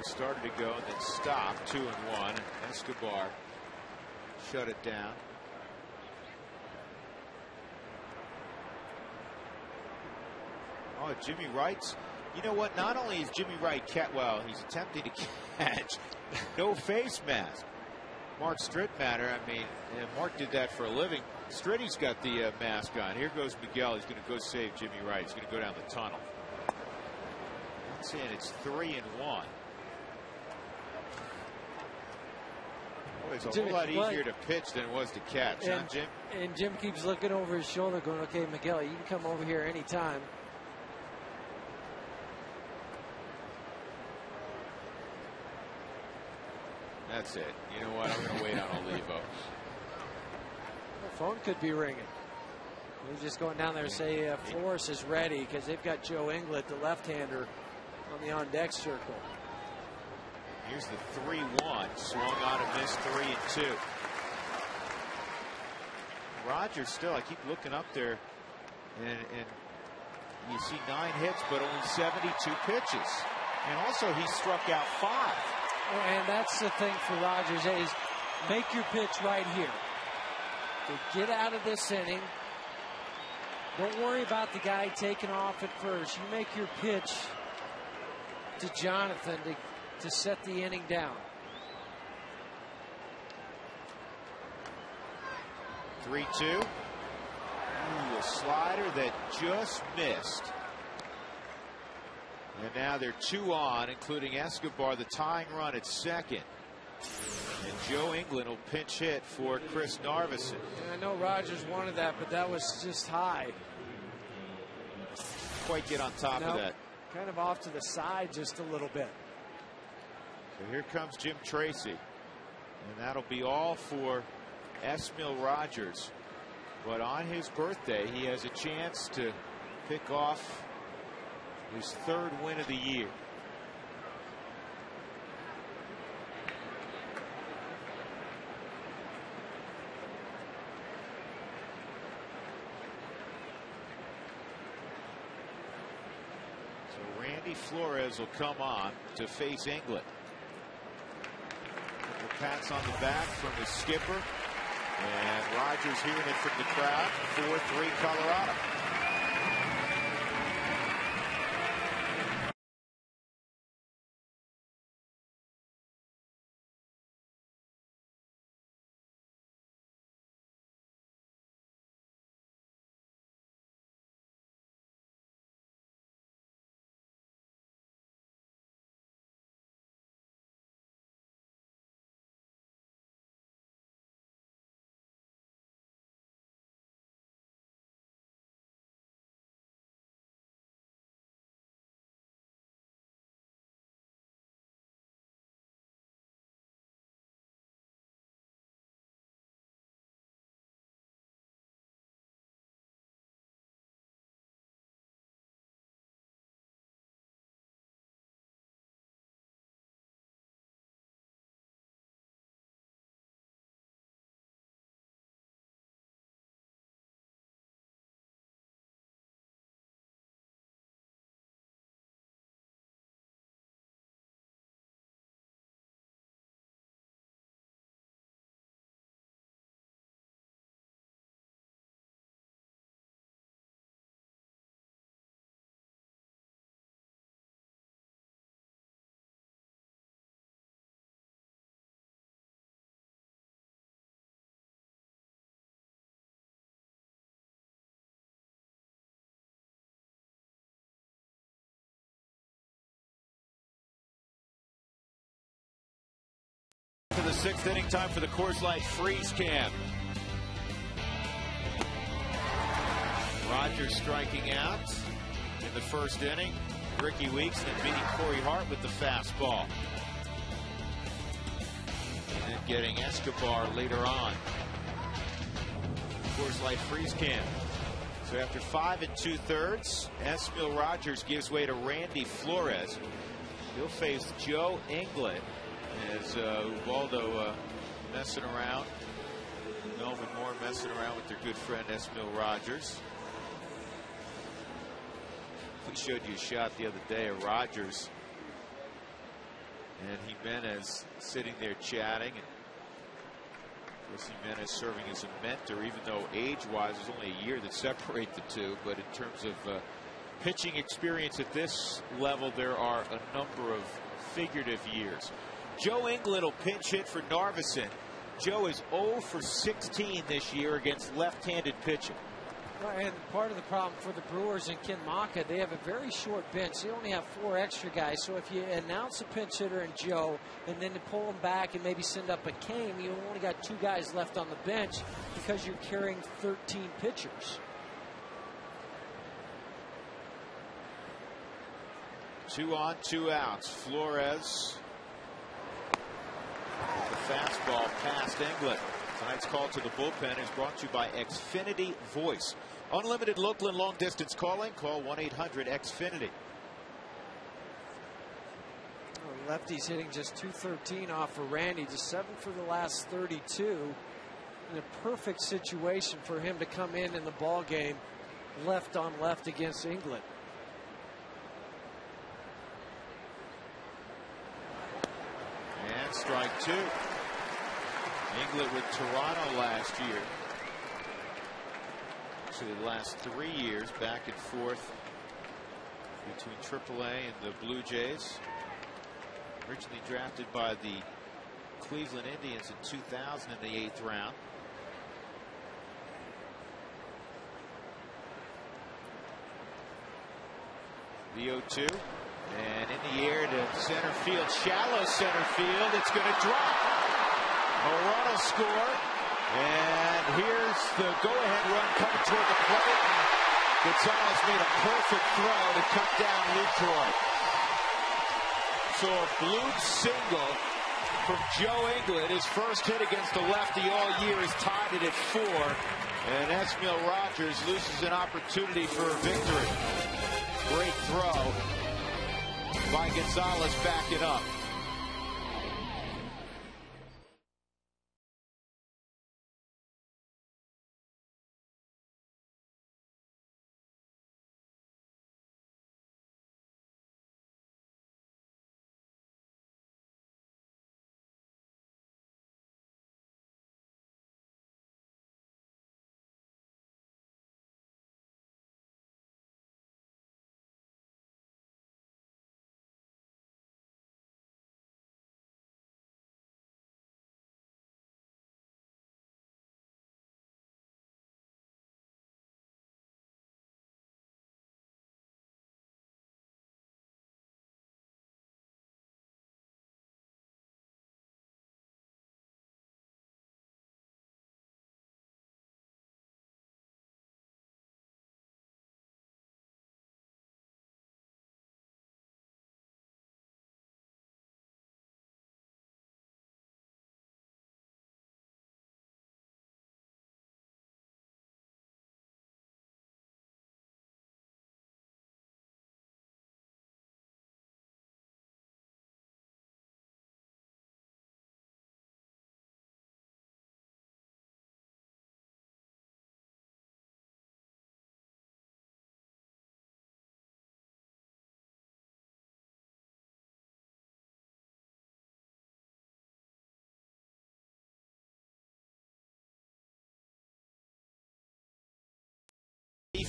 Started to go and then stopped. 2-1. Escobar shut it down. Oh, Jimmy Wright's. You know what? Not only is Jimmy Wright well, he's attempting to catch. No face mask. Mark Strittmatter. I mean, Mark did that for a living. Stritty's got the mask on. Here goes Miguel. He's going to go save Jimmy Wright. He's going to go down the tunnel. That's in. It's 3-1. It's a whole lot easier to pitch than it was to catch, huh, Jim? And Jim keeps looking over his shoulder going, okay, Miguel, you can come over here anytime. That's it. You know what? I'm going to wait on Olivo. The phone could be ringing. He's just going down there to say Flores is ready because they've got Joe Inglet, the left-hander, on the on-deck circle. Here's the 3-1. Swung on and missed. 3-2. Rogers still, I keep looking up there, and you see 9 hits, but only 72 pitches. And also, he struck out 5. And that's the thing for Rogers is make your pitch right here. To get out of this inning. Don't worry about the guy taking off at first. You make your pitch to Jonathan to set the inning down. 3-2. A slider that just missed. And now they're 2 on, including Escobar, the tying run at second. And Joe Inglet will pinch hit for Chris Narveson. And I know Rogers wanted that, but that was just high. Quite get on top of that. Kind of off to the side just a little bit. So here comes Jim Tracy. And that'll be all for Esmil Rogers. But on his birthday, he has a chance to pick off his 3rd win of the year. So Randy Flores will come on to face Inglet. pats on the back from the skipper. And Rogers hearing it from the crowd. 4-3 Colorado. To the 6th inning, time for the Coors Light freeze cam. Rogers striking out in the 1st inning. Ricky Weeks then beating Corey Hart with the fastball. And then getting Escobar later on. Coors Light freeze cam. So after 5 2/3, Esmil Rogers gives way to Randy Flores. He'll face Joe Inglet. As Ubaldo messing around. Melvin Moore messing around with their good friend Esmil Rogers. We showed you a shot the other day of Rogers and Jimenez sitting there chatting. And of course, Jimenez serving as a mentor, even though age-wise there's only a year that separate the two. But in terms of pitching experience at this level, there are a number of figurative years. Joe Inglet will pinch hit for Narveson. Joe is 0 for 16 this year against left-handed pitching. And part of the problem for the Brewers and Ken Maka, they have a very short bench. They only have 4 extra guys. So if you announce a pinch hitter in Joe and then to pull him back and maybe send up a Kane, you only got 2 guys left on the bench because you're carrying 13 pitchers. 2 on, 2 outs. Flores. The fastball past Inglet. Tonight's call to the bullpen is brought to you by Xfinity Voice. Unlimited local and long distance calling. Call 1-800-XFINITY. Lefty's hitting just .213 off for Randy, just 7 for the last 32. In a perfect situation for him to come in the ball game, left on left against Inglet. And strike 2. Inglet with Toronto last year. Actually, the last 3 years, back and forth between AAA and the Blue Jays. Originally drafted by the Cleveland Indians in 2000 in the 8th round. The 0-2. And in the air to center field, shallow center field. It's going to drop. A run will score. And here's the go-ahead run coming toward the plate. Gonzalez made a perfect throw to cut down Lucroy. So a blue single from Joe Inglet. His first hit against the lefty all year has tied it at 4. And Esmil Rogers loses an opportunity for a victory. Great throw by Gonzalez, back it up.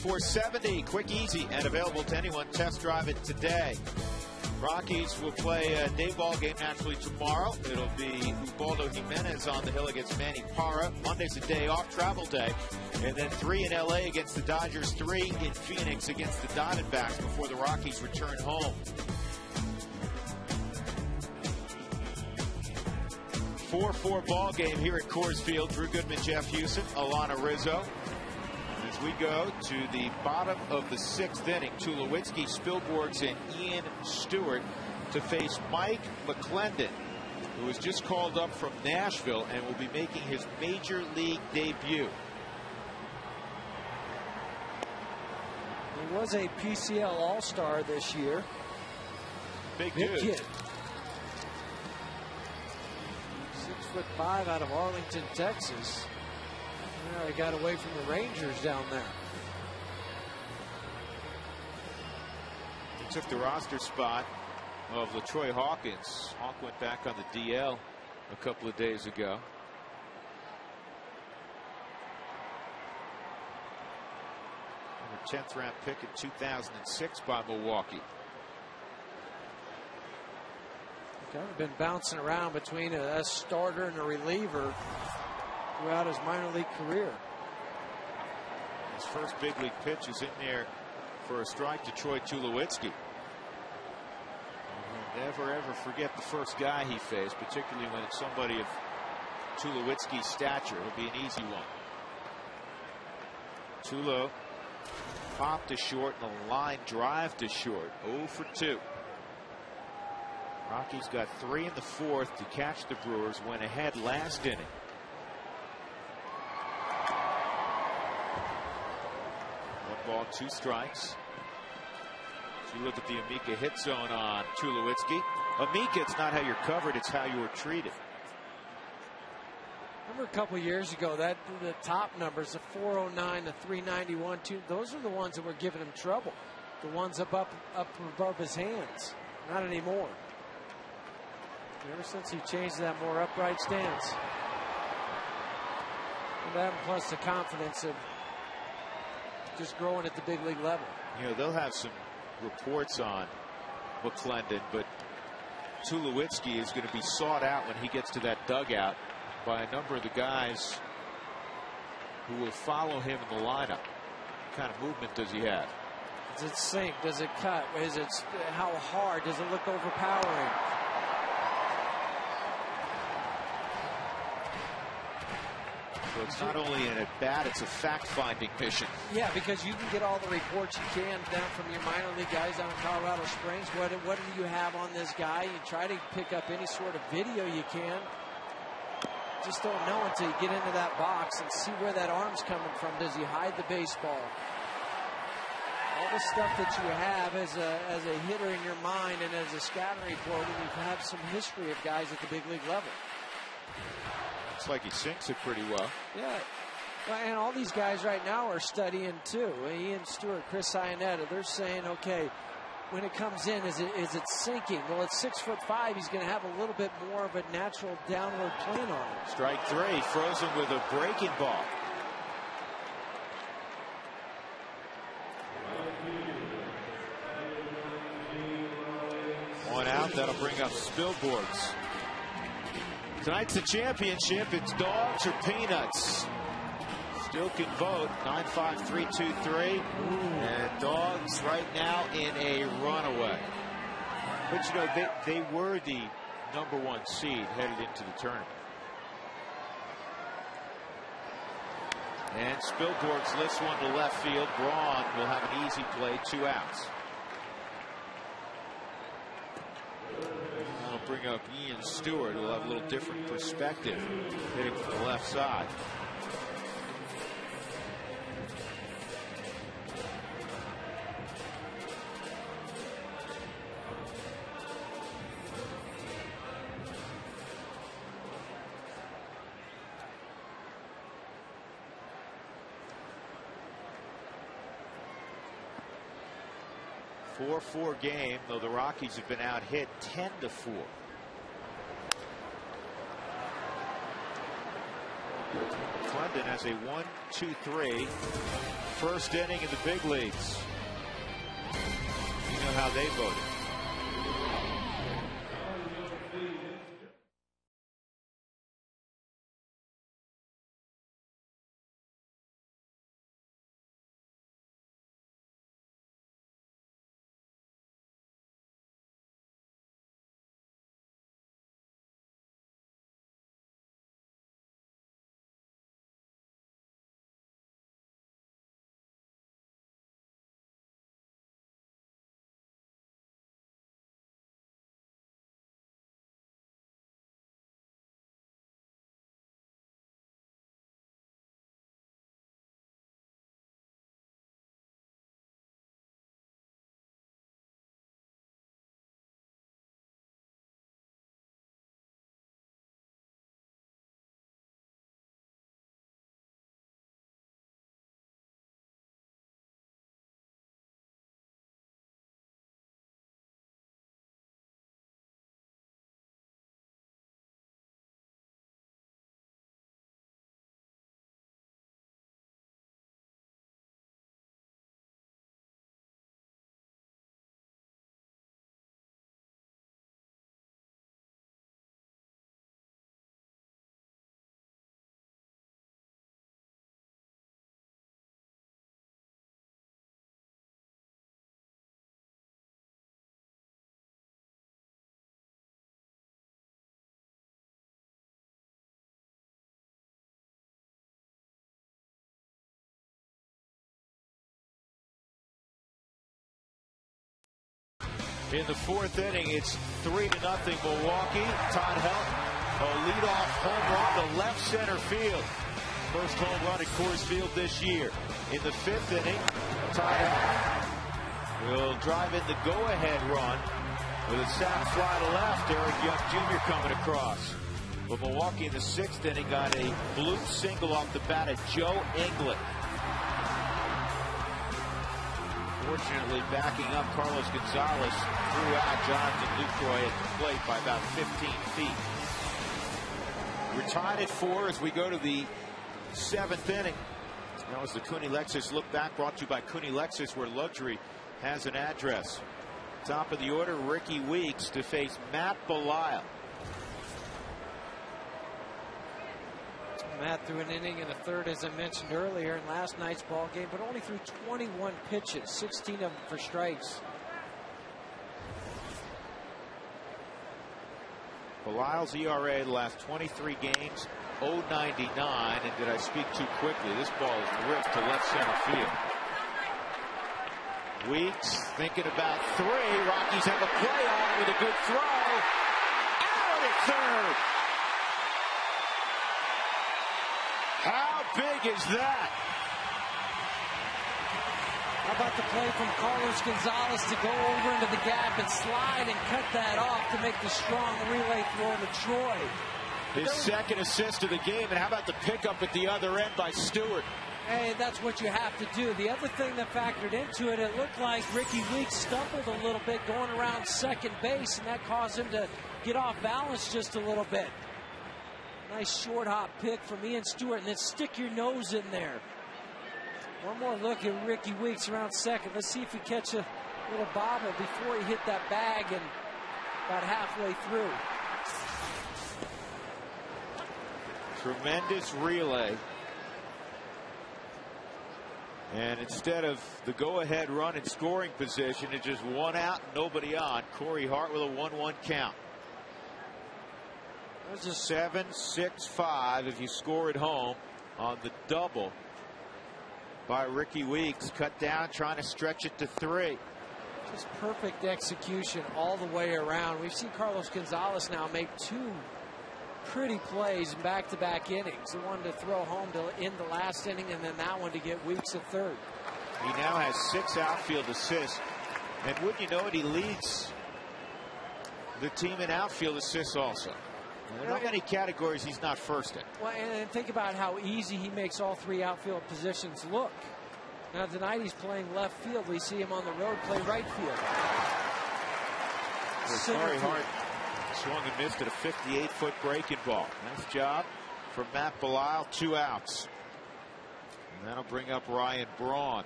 470, quick, easy, and available to anyone. Test drive it today. Rockies will play a day ball game naturally tomorrow. It'll be Ubaldo Jimenez on the hill against Manny Parra. Monday's a day off, travel day. And then 3 in L.A. against the Dodgers, 3 in Phoenix against the Diamondbacks before the Rockies return home. 4-4 ball game here at Coors Field. Drew Goodman, Jeff Houston, Alana Rizzo. As we go to the bottom of the 6th inning, Tulowitzki, Spilborghs, and Ian Stewart to face Mike McClendon, who was just called up from Nashville and will be making his major league debut. He was a PCL All-Star this year. Big dude. Kid. 6'5" out of Arlington, Texas. Well, he got away from the Rangers down there. He took the roster spot of LaTroy Hawkins. Hawk went back on the DL a couple of days ago. A 10th round pick in 2006 by Milwaukee. Kind of been bouncing around between a starter and a reliever throughout his minor league career. His first big league pitch is in there for a strike to Troy Tulowitzki. Never ever forget the first guy he faced, particularly when it's somebody of Tulowitzki's stature. It'll be an easy one. Tulo popped to short and a line drive to short. 0 for 2. Rockies got 3 in the 4th to catch the Brewers. Went ahead last inning. 1 ball, 2 strikes. If you look at the Amica hit zone on Tulowitzki, Amica, it's not how you're covered, it's how you're treated. Remember a couple of years ago, that the top numbers, the 409, the 391, those are the ones that were giving him trouble. The ones up above his hands. Not anymore. Ever since he changed that more upright stance. And that plus the confidence of just growing at the big league level. You know, they'll have some reports on McClendon, but Tulowitzki is going to be sought out when he gets to that dugout by a number of the guys who will follow him in the lineup. What kind of movement does he have? Does it sink? Does it cut? Is it, how hard? Does it look overpowering? So it's not only an at-bat, it's a fact-finding mission. Yeah, because you can get all the reports you can down from your minor league guys down in Colorado Springs. What do you have on this guy? You try to pick up any sort of video you can. Just don't know until you get into that box and see where that arm's coming from. Does he hide the baseball? All the stuff that you have as a hitter in your mind and as a scouting report, and you have some history of guys at the big league level. Looks like he sinks it pretty well. Yeah. Well, and all these guys right now are studying too. Ian Stewart, Chris Iannetta, they're saying, okay, when it comes in, is it sinking? Well, at 6'5", he's going to have a little bit more of a natural downward plane on it. Strike 3, frozen with a breaking ball. One out, that'll bring up Spilborghs. Tonight's the championship. It's dogs or peanuts. Still can vote. 9-5-3-2-3. And dogs right now in a runaway. But you know, they were the #1 seed headed into the tournament. And Spilborghs lifts one to left field. Braun will have an easy play, 2 outs. That'll bring up Ian Stewart, who will have a little different perspective hitting from the left side. A 4-4 game, though the Rockies have been out hit 10-4. Clendon has a 1-2-3 first inning in the big leagues. You know how they voted. In the fourth inning, it's 3-0 Milwaukee. Todd Helton, a leadoff home run to left center field. First home run at Coors Field this year. In the fifth inning, Todd Helton will drive in the go-ahead run with a sac fly to left. Eric Young Jr. coming across. But Milwaukee in the sixth inning got a blue single off the bat of Joe England. Fortunately, backing up, Carlos Gonzalez threw out Jonathan Lucroy at the plate by about 15 feet. We're tied at 4 as we go to the seventh inning. That was the Cooney Lexus look back, brought to you by Cooney Lexus, where luxury has an address. Top of the order, Ricky Weeks to face Matt Belisle. Matt threw an inning and a third, as I mentioned earlier, in last night's ball game, but only threw 21 pitches, 16 of them for strikes. Belisle's ERA the last 23 games, 0.99. And did I speak too quickly? This ball is ripped to left center field. Weeks thinking about 3. Rockies have a play on with a good throw. Out at third. How big is that? How about the play from Carlos Gonzalez to go over into the gap and slide and cut that off to make the strong relay throw to Troy. His second assist of the game, and how about the pickup at the other end by Stewart? Hey, that's what you have to do. The other thing that factored into it, it looked like Ricky Weeks stumbled a little bit going around second base, and that caused him to get off balance just a little bit. Nice short hop pick from Ian Stewart, and then stick your nose in there. One more look at Ricky Weeks around second. Let's see if he catch a little bobble before he hit that bag and about halfway through. Tremendous relay. And instead of the go-ahead run in scoring position, it's just one out, nobody on. Corey Hart with a 1-1 count. That was a 7-6-5 if you score at home on the double by Ricky Weeks. Cut down, trying to stretch it to 3. Just perfect execution all the way around. We've seen Carlos Gonzalez now make 2 pretty plays in back-to-back innings. The one to throw home to end the last inning, and then that one to get Weeks a third. He now has 6 outfield assists. And wouldn't you know it, he leads the team in outfield assists also. There are not many categories he's not first in. Well, and think about how easy he makes all 3 outfield positions look. Now tonight he's playing left field. We see him on the road play right field. Corey Hart swung and missed at a 58-foot breaking ball. Nice job from Matt Belisle. 2 outs. And that'll bring up Ryan Braun.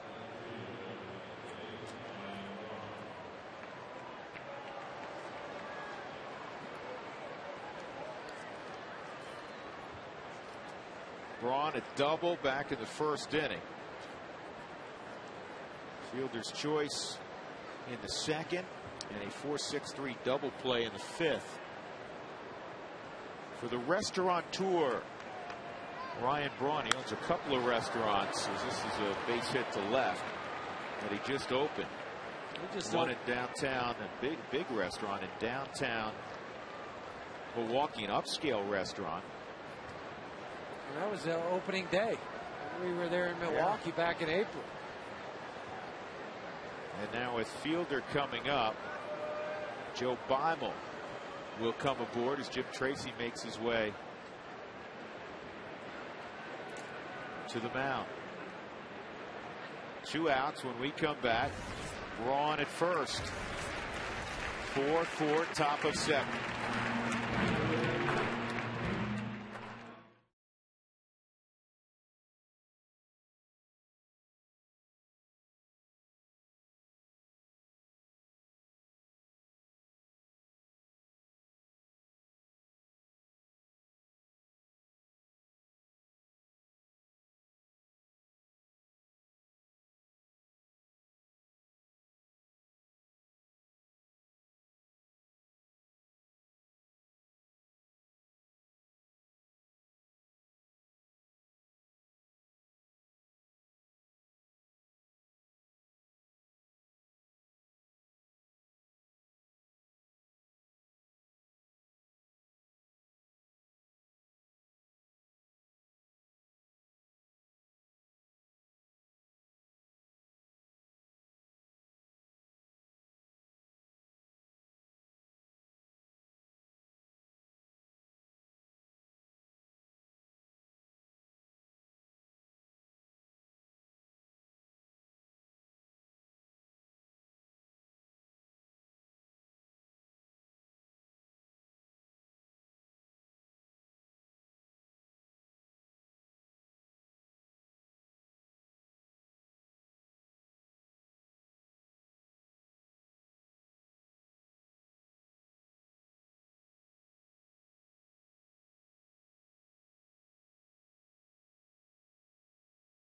Braun a double back in the first inning. Fielder's choice in the second, and a 4-6-3 double play in the fifth. For the restaurateur, Ryan Braun, he owns a couple of restaurants. This is a base hit to left that he just opened. One in downtown, a big restaurant in downtown Milwaukee, an upscale restaurant. And that was the opening day. We were there in Milwaukee back in April. And now with Fielder coming up, Joe Beimel will come aboard as Jim Tracy makes his way to the mound. 2 outs when we come back. Braun at first. 4-4, top of 7.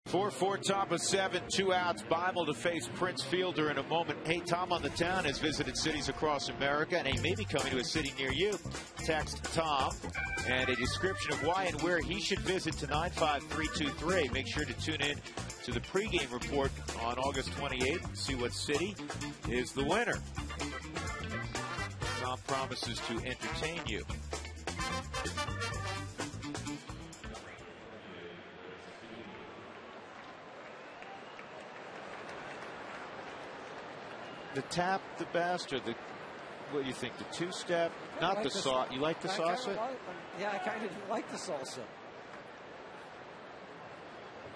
Four, top of 7, 2 outs. Beimel to face Prince Fielder in a moment. Hey, Tom on the Town has visited cities across America, and he may be coming to a city near you. Text Tom and a description of why and where he should visit to 95323. Make sure to tune in to the pregame report on August 28th and see what city is the winner. Tom promises to entertain you. The tap the best, or the, what do you think, the two-step? Not like the salsa. You like the salsa? Yeah, I kind of like the salsa.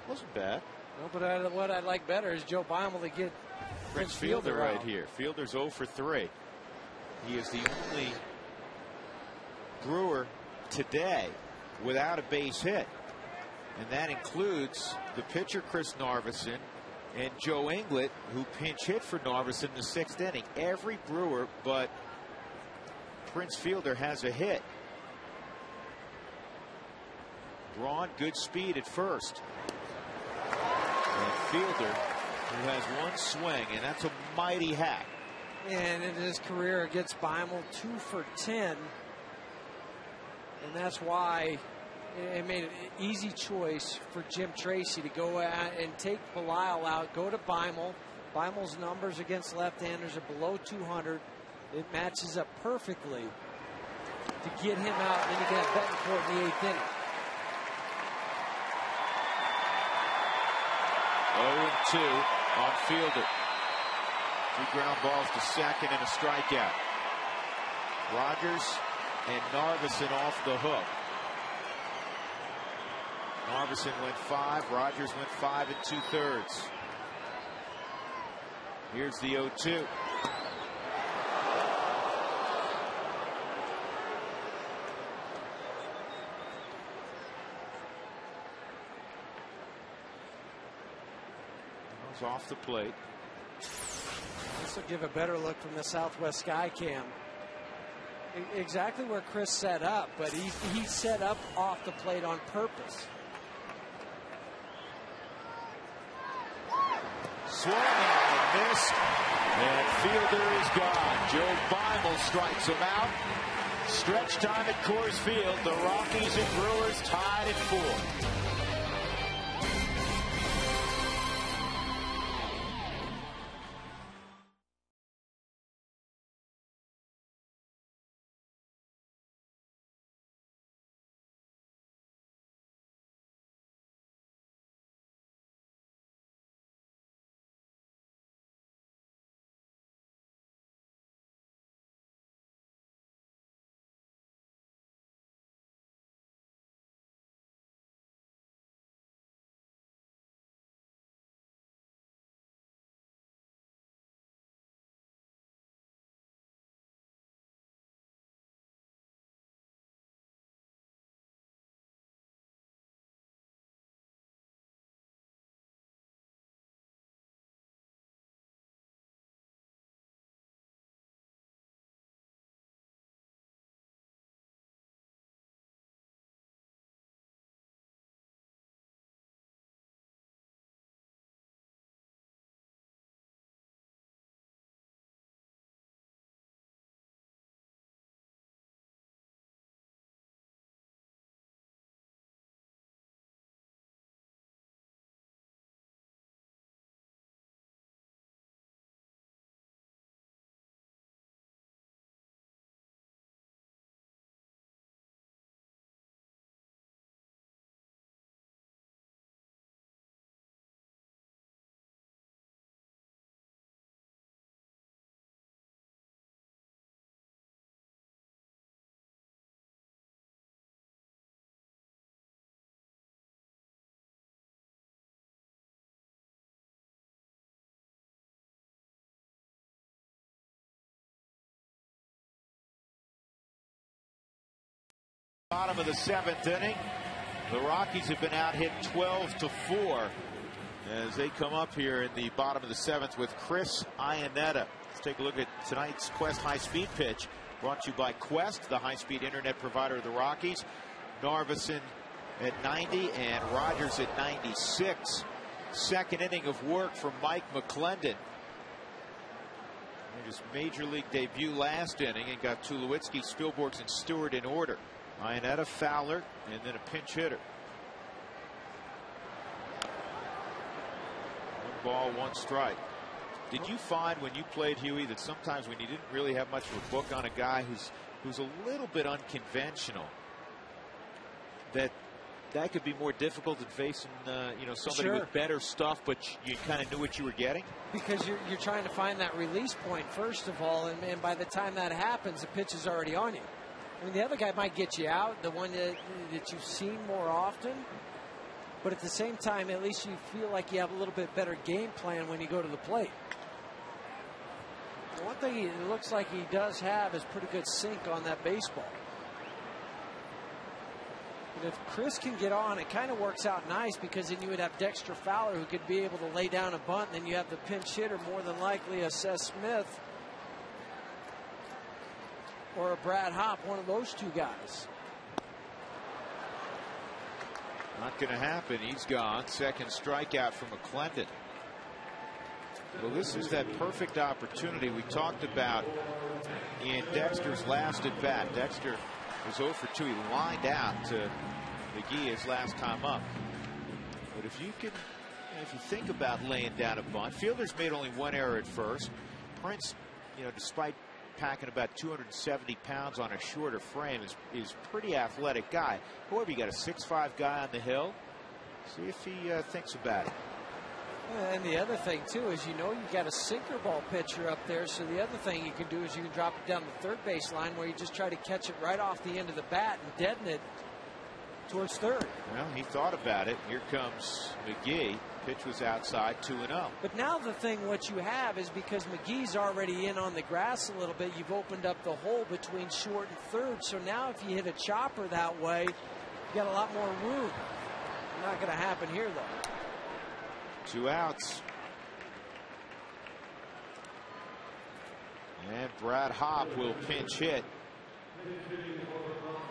Wasn't bad. No, but what I like better is Joe Beimel to get Prince Fielder right here. Fielder's 0 for 3. He is the only Brewer today without a base hit, and that includes the pitcher Chris Narveson and Joe Inglet, who pinch hit for Narveson in the 6th inning. Every Brewer but Prince Fielder has a hit. Braun, good speed at first. And Fielder, who has one swing, and that's a mighty hack. And in his career against Beimel, 2 for 10. And that's why it made an easy choice for Jim Tracy to go out and take Belisle out, go to Beimel. Beimel's numbers against left-handers are below 200. It matches up perfectly to get him out, and then you can have Betancourt in the 8th inning. 0-2 on Fielder. 2 ground balls to second and a strikeout. Rogers and Narveson off the hook. Narveson went 5. Rogers went 5 2/3. Here's the 0-2. Comes off the plate. This will give a better look from the Southwest Sky Cam. Exactly where Chris set up, but he set up off the plate on purpose. Swung and missed, and fielder is gone. Joe Beimel strikes him out. Stretch time at Coors Field. The Rockies and Brewers tied at 4. Bottom of the 7th inning. The Rockies have been out hit 12-4 as they come up here in the bottom of the 7th with Chris Iannetta. Let's take a look at tonight's Quest high-speed pitch, brought to you by Quest, the high-speed internet provider of the Rockies. Narveson at 90 and Rogers at 96. Second inning of work from Mike McClendon. His major league debut last inning and got Tulowitzki, Spilborghs, and Stewart in order. Iannetta, Fowler, and then a pinch hitter. 1 ball, 1 strike. Did you find when you played, Huey, that sometimes when you didn't really have much of a book on a guy who's a little bit unconventional, that could be more difficult than facing somebody with better stuff, but you kind of knew what you were getting? Because you're trying to find that release point first of all, and by the time that happens, the pitch is already on you. I mean, the other guy might get you out, the one that you've seen more often. But at the same time, at least you feel like you have a little bit better game plan when you go to the plate. One thing it looks like he does have is pretty good sink on that baseball. But if Chris can get on, it kind of works out nice because then you would have Dexter Fowler who could be able to lay down a bunt. And then you have the pinch hitter, more than likely a Seth Smith or a Brad Hopp, one of those two guys. Not going to happen. He's gone. Second strikeout from McClendon. Well, this is that perfect opportunity we talked about in Dexter's last at bat. Dexter was 0 for 2. He lined out to McGee his last time up. But if you think about laying down a bunt, Fielder's made only 1 error at first. Prince, despite packing about 270 pounds on a shorter frame, is pretty athletic guy. However, you got a 6'5" guy on the hill. See if he thinks about it. And the other thing too is you've got a sinker ball pitcher up there, so the other thing you can do is you can drop it down the third base line where you just try to catch it right off the end of the bat and deaden it towards third. Well, he thought about it. Here comes McGee. Pitch was outside, 2-0. But now the thing what you have is because McGee's already in on the grass a little bit, you've opened up the hole between short and third. So now if you hit a chopper that way, you got a lot more room. Not going to happen here though. 2 outs. And Brad Hopp will pinch hit.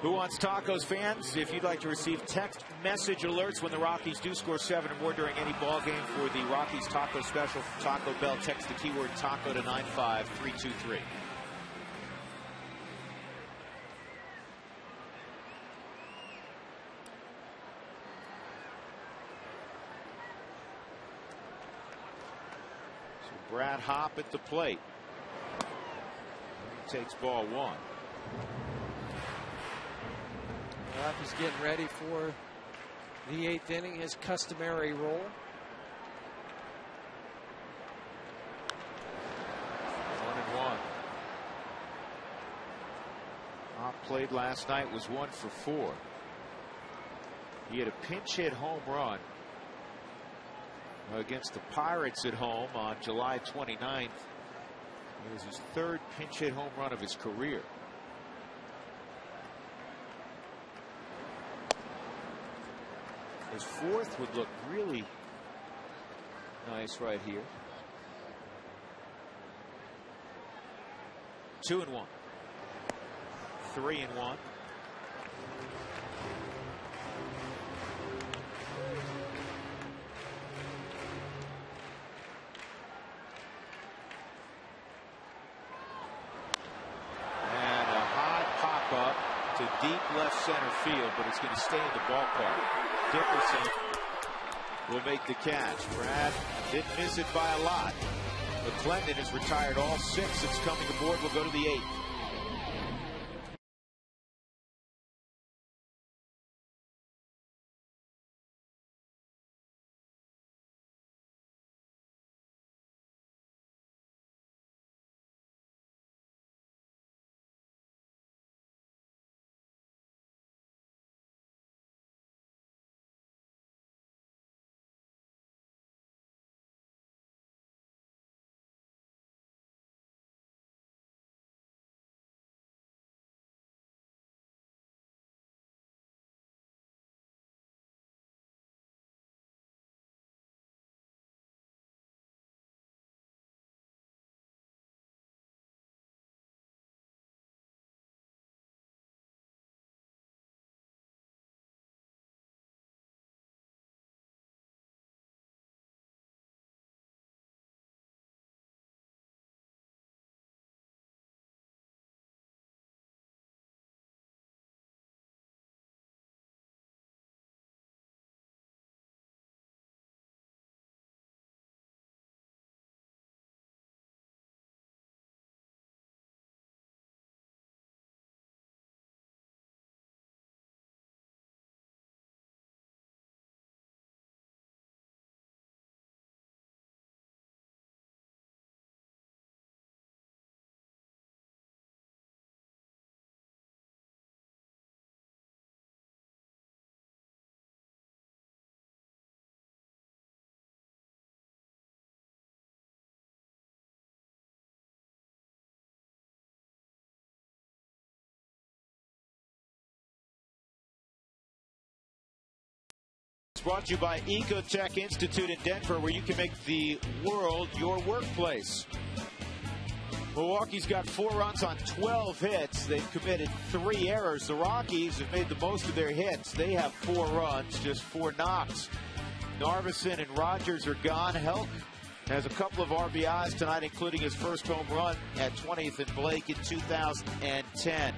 Who Wants Tacos fans, if you'd like to receive text message alerts when the Rockies do score 7 or more during any ball game for the Rockies Taco Special from Taco Bell, text the keyword taco to 95323. So Brad Hopp at the plate. He takes ball 1. Well, he's getting ready for the 8th inning, his customary role. 1-1. Hopp played last night, was 1 for 4. He had a pinch hit home run against the Pirates at home on July 29th. It was his 3rd pinch hit home run of his career. His 4th would look really nice right here. 2-1. 3-1. And a high pop up to deep left center field, but it's going to stay in the ballpark. Dickerson will make the catch. Brad didn't miss it by a lot. McClendon has retired all 6 that's coming aboard. Will go to the 8th. Brought to you by Ecotech Institute in Denver, where you can make the world your workplace. Milwaukee's got 4 runs on 12 hits. They've committed 3 errors. The Rockies have made the most of their hits. They have 4 runs, just 4 knocks. Narveson and Rogers are gone. Helk has a couple of RBIs tonight, including his first home run at 20th and Blake in 2010.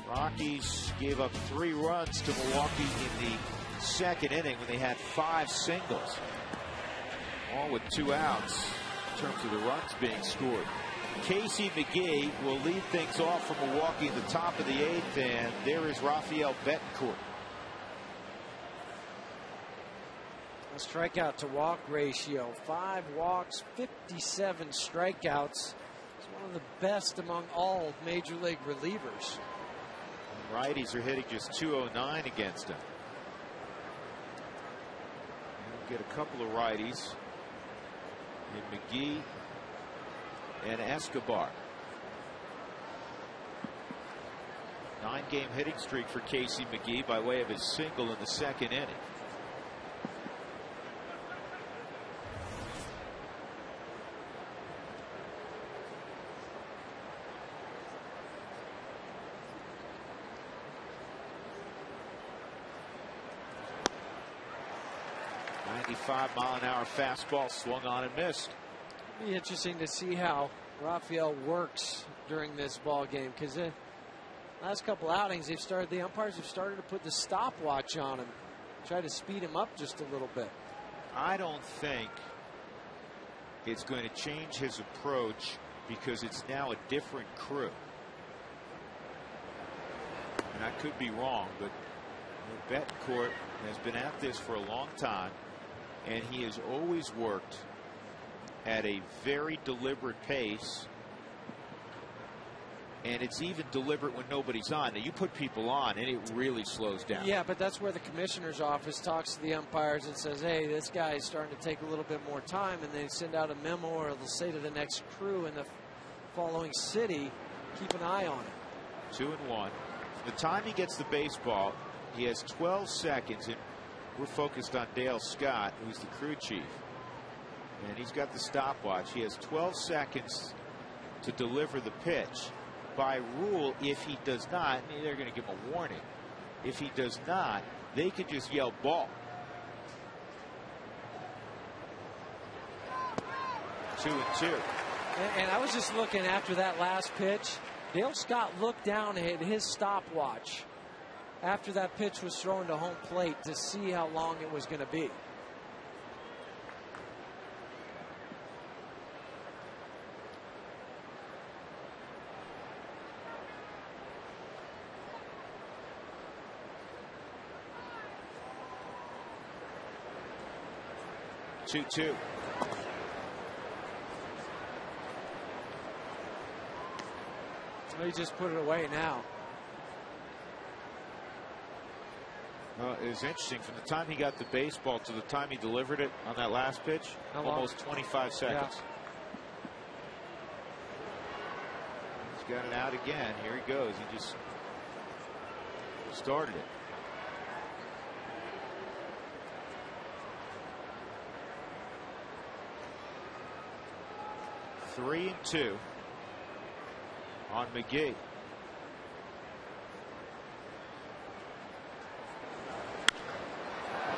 Rockies gave up 3 runs to Milwaukee in the 2nd inning when they had 5 singles, all with 2 outs in terms of the runs being scored. Casey McGee will lead things off for Milwaukee in the top of the 8th, and there is Rafael Betancourt. A strikeout to walk ratio, 5 walks, 57 strikeouts. It's one of the best among all major league relievers. And righties are hitting just .209 against him. Get a couple of righties in McGee and Escobar. 9-game hitting streak for Casey McGee by way of his single in the 2nd inning. 95-mile-an-hour fastball swung on and missed. It'll be interesting to see how Rafael works during this ball game, because the last couple outings the umpires have started to put the stopwatch on him, try to speed him up just a little bit. I don't think it's going to change his approach because it's now a different crew. And I could be wrong, but Betancourt has been at this for a long time, and he has always worked at a very deliberate pace, and it's even deliberate when nobody's on. Now, you put people on and it really slows down. Yeah, but that's where the commissioner's office talks to the umpires and says, hey, this guy is starting to take a little bit more time, and they send out a memo, or they'll say to the next crew in the following city, keep an eye on it. 2-1. From the time he gets the baseball, he has 12 seconds, and we're focused on Dale Scott, who's the crew chief. And he's got the stopwatch. He has 12 seconds to deliver the pitch. By rule, if he does not, they're going to give him a warning. If he does not, they could just yell ball. 2-2. And I was just looking after that last pitch. Dale Scott looked down at his stopwatch after that pitch was thrown to home plate to see how long it was going to be. Two. He just put it away now. Well, it was interesting. From the time he got the baseball to the time he delivered it on that last pitch, almost 25 seconds. Yeah. He's got it out again. Here he goes. He just started it. Three and 2 on McGee.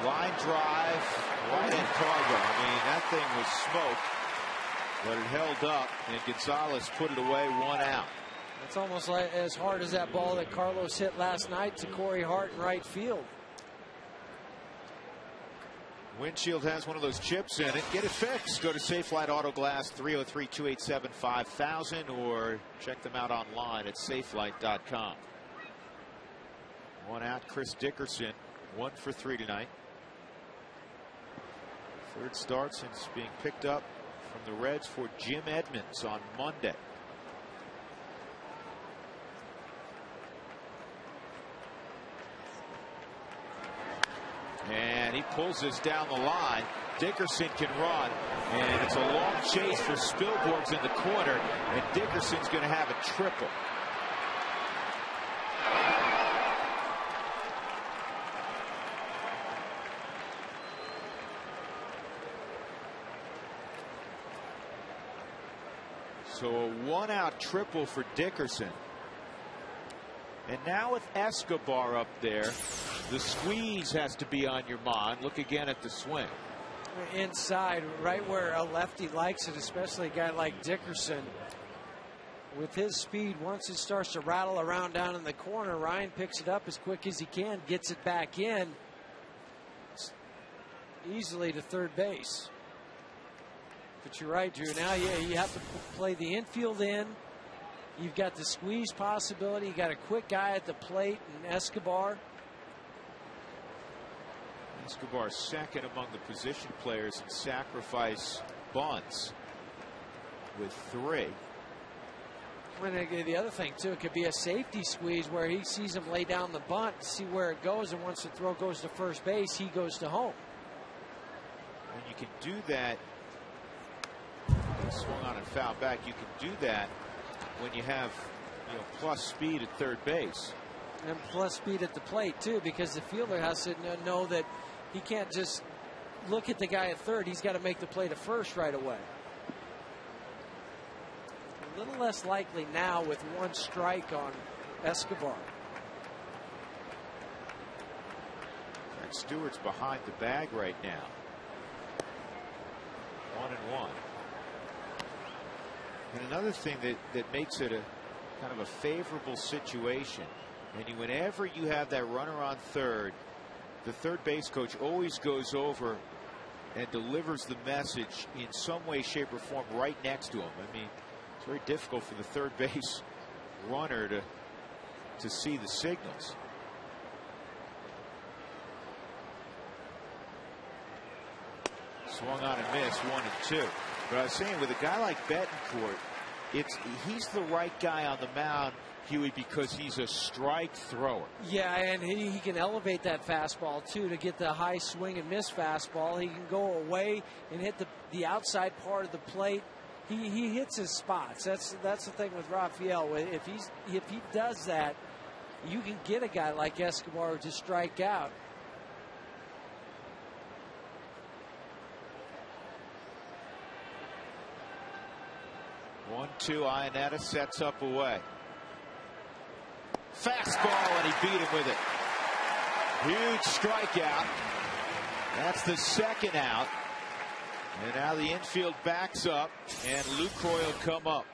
Line drive, right in cargo. I mean, that thing was smoke, but it held up, and Gonzalez put it away, 1 out. It's almost like as hard as that ball that Carlos hit last night to Corey Hart in right field. Windshield has one of those chips in it. Get it fixed. Go to Safelite Auto Glass, 303-287-5000, or check them out online at safelite.com. 1 out, Chris Dickerson, 1 for 3 tonight. Third start since being picked up from the Reds for Jim Edmonds on Monday. And he pulls this down the line. Dickerson can run, and it's a long chase for Spilborgh's in the corner, and Dickerson's going to have a triple. So a 1-out triple for Dickerson. And now with Escobar up there, the squeeze has to be on your mind. Look again at the swing. Inside, right where a lefty likes it, especially a guy like Dickerson. With his speed, once it starts to rattle around down in the corner, Ryan picks it up as quick as he can, gets it back in easily to third base. But you're right, Drew. Now you have to play the infield in. You've got the squeeze possibility. You got a quick guy at the plate in Escobar. Escobar second among the position players in sacrifice bunts with 3. And the other thing too, it could be a safety squeeze where he sees him lay down the bunt, see where it goes, and once the throw goes to first base, he goes to home. And you can do that. Swung on and fouled back. You can do that when you have, plus speed at third base. And plus speed at the plate too, because the fielder has to know that he can't just look at the guy at third. He's got to make the play to first right away. A little less likely now with 1 strike on Escobar. Stewart's behind the bag right now. 1. And another thing that makes it a kind of a favorable situation, and whenever you have that runner on third, the third base coach always goes over and delivers the message in some way, shape, or form right next to him. I mean, it's very difficult for the third base runner to see the signals. Swung on and missed, 1-2. But I was saying, with a guy like Betancourt, he's the right guy on the mound, Huey, because he's a strike thrower. Yeah, and he can elevate that fastball too to get the high swing and miss fastball. He can go away and hit the outside part of the plate. He hits his spots. That's the thing with Rafael. If he does that, you can get a guy like Escobar to strike out. One, two. Ionetta sets up away. Fastball, and he beat him with it. Huge strikeout. That's the second out. And now the infield backs up, and Lucroy will come up.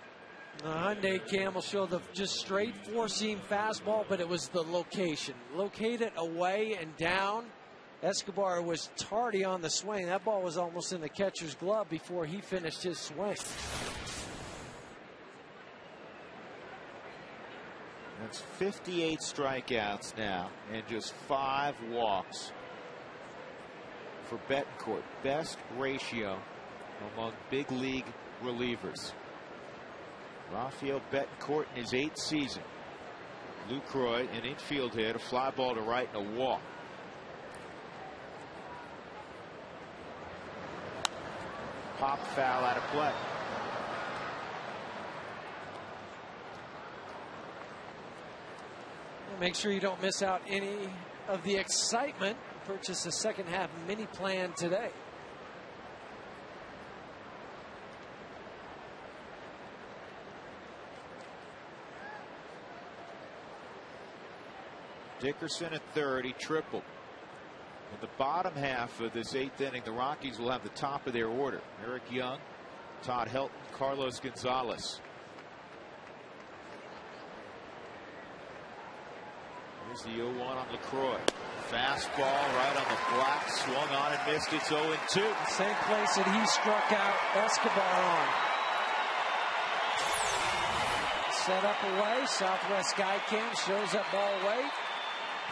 The Hyundai Camel showed the just straight four-seam fastball, but it was the location. Located away and down. Escobar was tardy on the swing. That ball was almost in the catcher's glove before he finished his swing. That's 58 strikeouts now and just 5 walks for Betancourt. Best ratio among big league relievers. Rafael Betancourt in his 8th season. Lucroy, an infield hit, a fly ball to right, and a walk. Pop foul out of play. Make sure you don't miss out any of the excitement. Purchase a second half mini plan today. Dickerson at third. He tripled. In the bottom half of this 8th inning, the Rockies will have the top of their order. Eric Young, Todd Helton, Carlos Gonzalez. Here's the 0-1 on Lucroy. Fastball right on the block, swung on and missed. It's 0-2. The same place that he struck out Escobar on. Set up away. Southwest Sky Cam shows up ball away.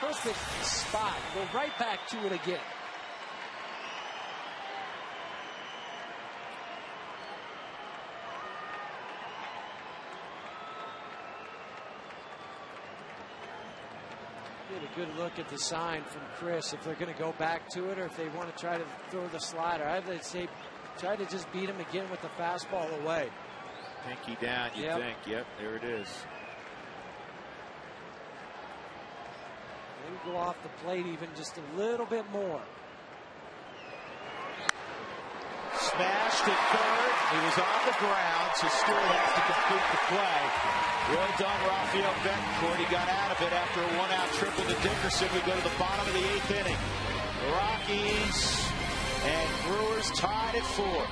Perfect spot. Go right back to it again. Get a good look at the sign from Chris if they're going to go back to it or if they want to try to throw the slider. I'd say try to just beat him again with the fastball away. Pinky down, you think. Yep, there it is. Maybe go off the plate even just a little bit more. Smashed at third. He was on the ground, so Stewart has to complete the play. Well done, Rafael Betancourt. He got out of it after a 1-out triple to Dickerson. We go to the bottom of the 8th inning. The Rockies and Brewers tied at 4.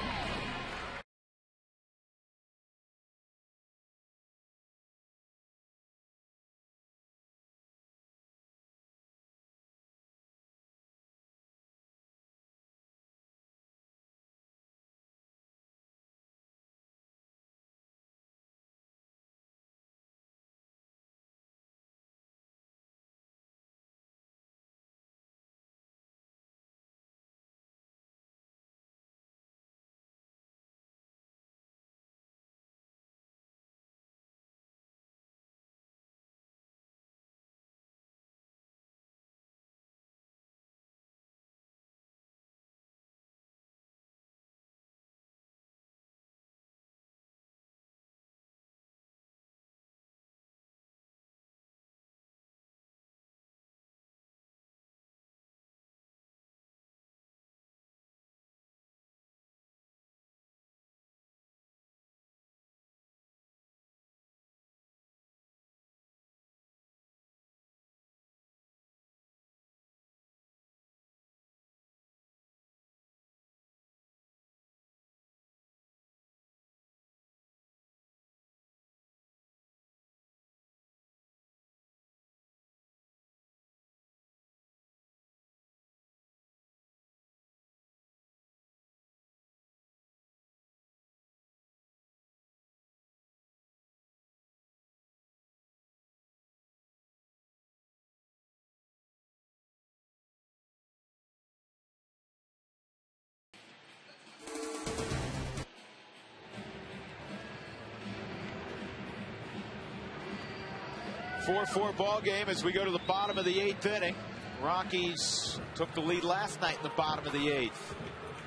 4-4 ball game as we go to the bottom of the 8th inning. Rockies took the lead last night in the bottom of the 8th.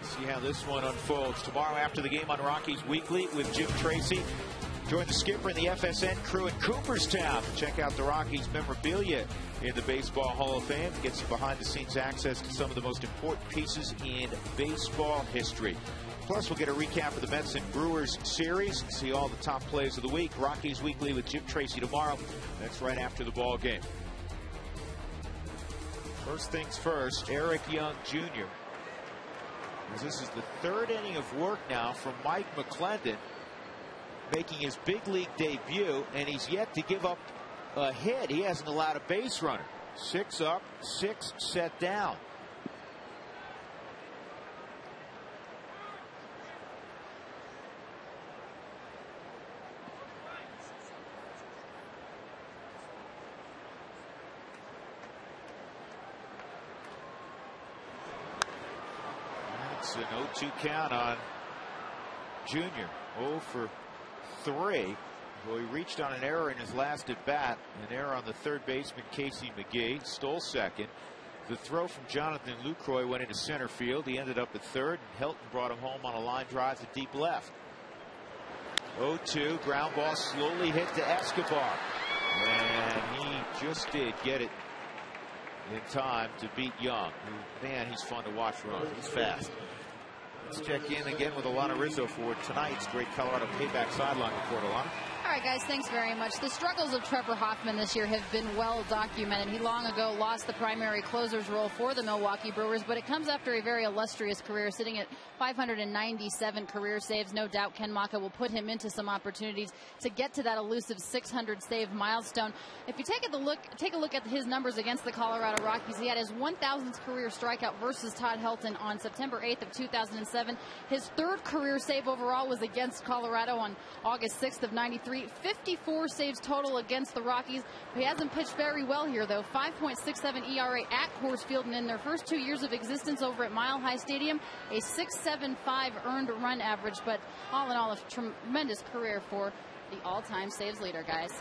See how this one unfolds. Tomorrow after the game on Rockies Weekly with Jim Tracy. Join the skipper and the FSN crew in Cooperstown. Check out the Rockies memorabilia in the Baseball Hall of Fame. Get some behind-the-scenes access to some of the most important pieces in baseball history. Plus, we'll get a recap of the Mets and Brewers series. See all the top plays of the week. Rockies Weekly with Jim Tracy tomorrow. That's right after the ball game. First things first, Eric Young Jr. This is the 3rd inning of work now from Mike McClendon, making his big league debut, and he's yet to give up a hit. He hasn't allowed a base runner. 6 up, 6 set down. It's an 0-2 count on Junior. 0 for 3. Well, he reached on an error in his last at bat. An error on the third baseman, Casey McGee. Stole second. The throw from Jonathan Lucroy went into center field. He ended up at third, and Helton brought him home on a line drive to deep left. 0-2. Ground ball slowly hit to Escobar. And he just did get it in time to beat Young. Man, he's fun to watch run. He's fast. Let's check in again with Alana Rizzo for tonight's great Colorado Payback Sideline Report. Alana. All right, guys, thanks very much. The struggles of Trevor Hoffman this year have been well documented. He long ago lost the primary closer's role for the Milwaukee Brewers, but it comes after a very illustrious career, sitting at 597 career saves. No doubt Ken Maka will put him into some opportunities to get to that elusive 600 save milestone. If you take a look at his numbers against the Colorado Rockies, he had his 1,000th career strikeout versus Todd Helton on September 8th of 2007. His 3rd career save overall was against Colorado on August 6th of 93. 54 saves total against the Rockies. He hasn't pitched very well here, though. 5.67 ERA at Coors Field, and in their first 2 years of existence over at Mile High Stadium, a 6.75 earned run average. But all in all, a tremendous career for the all-time saves leader, guys.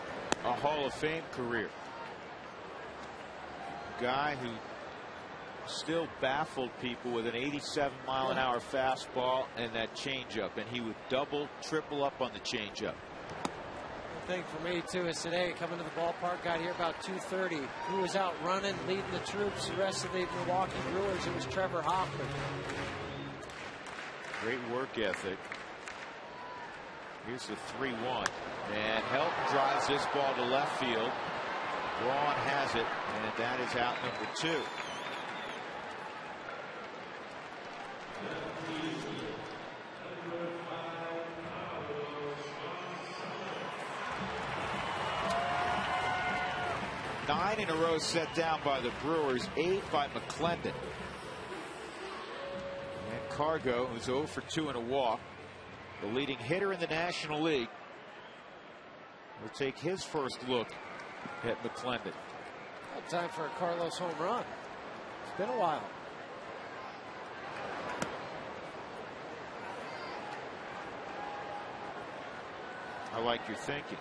A Hall of Fame career. Guy who still baffled people with an 87-mile-an-hour fastball and that changeup, and he would double, triple up on the changeup. The thing for me too is today coming to the ballpark, got here about 2:30. Who was out running, leading the troops, the rest of the Milwaukee Brewers? It was Trevor Hoffman. Great work ethic. Here's the 3-1, and Helton drives this ball to left field. Braun has it, and that is out number 2. Nine in a row set down by the Brewers, 8 by McClendon. And Cargo, who's 0 for 2 in a walk, the leading hitter in the National League, will take his first look at McClendon. Time for a Carlos home run. It's been a while. I like your thinking.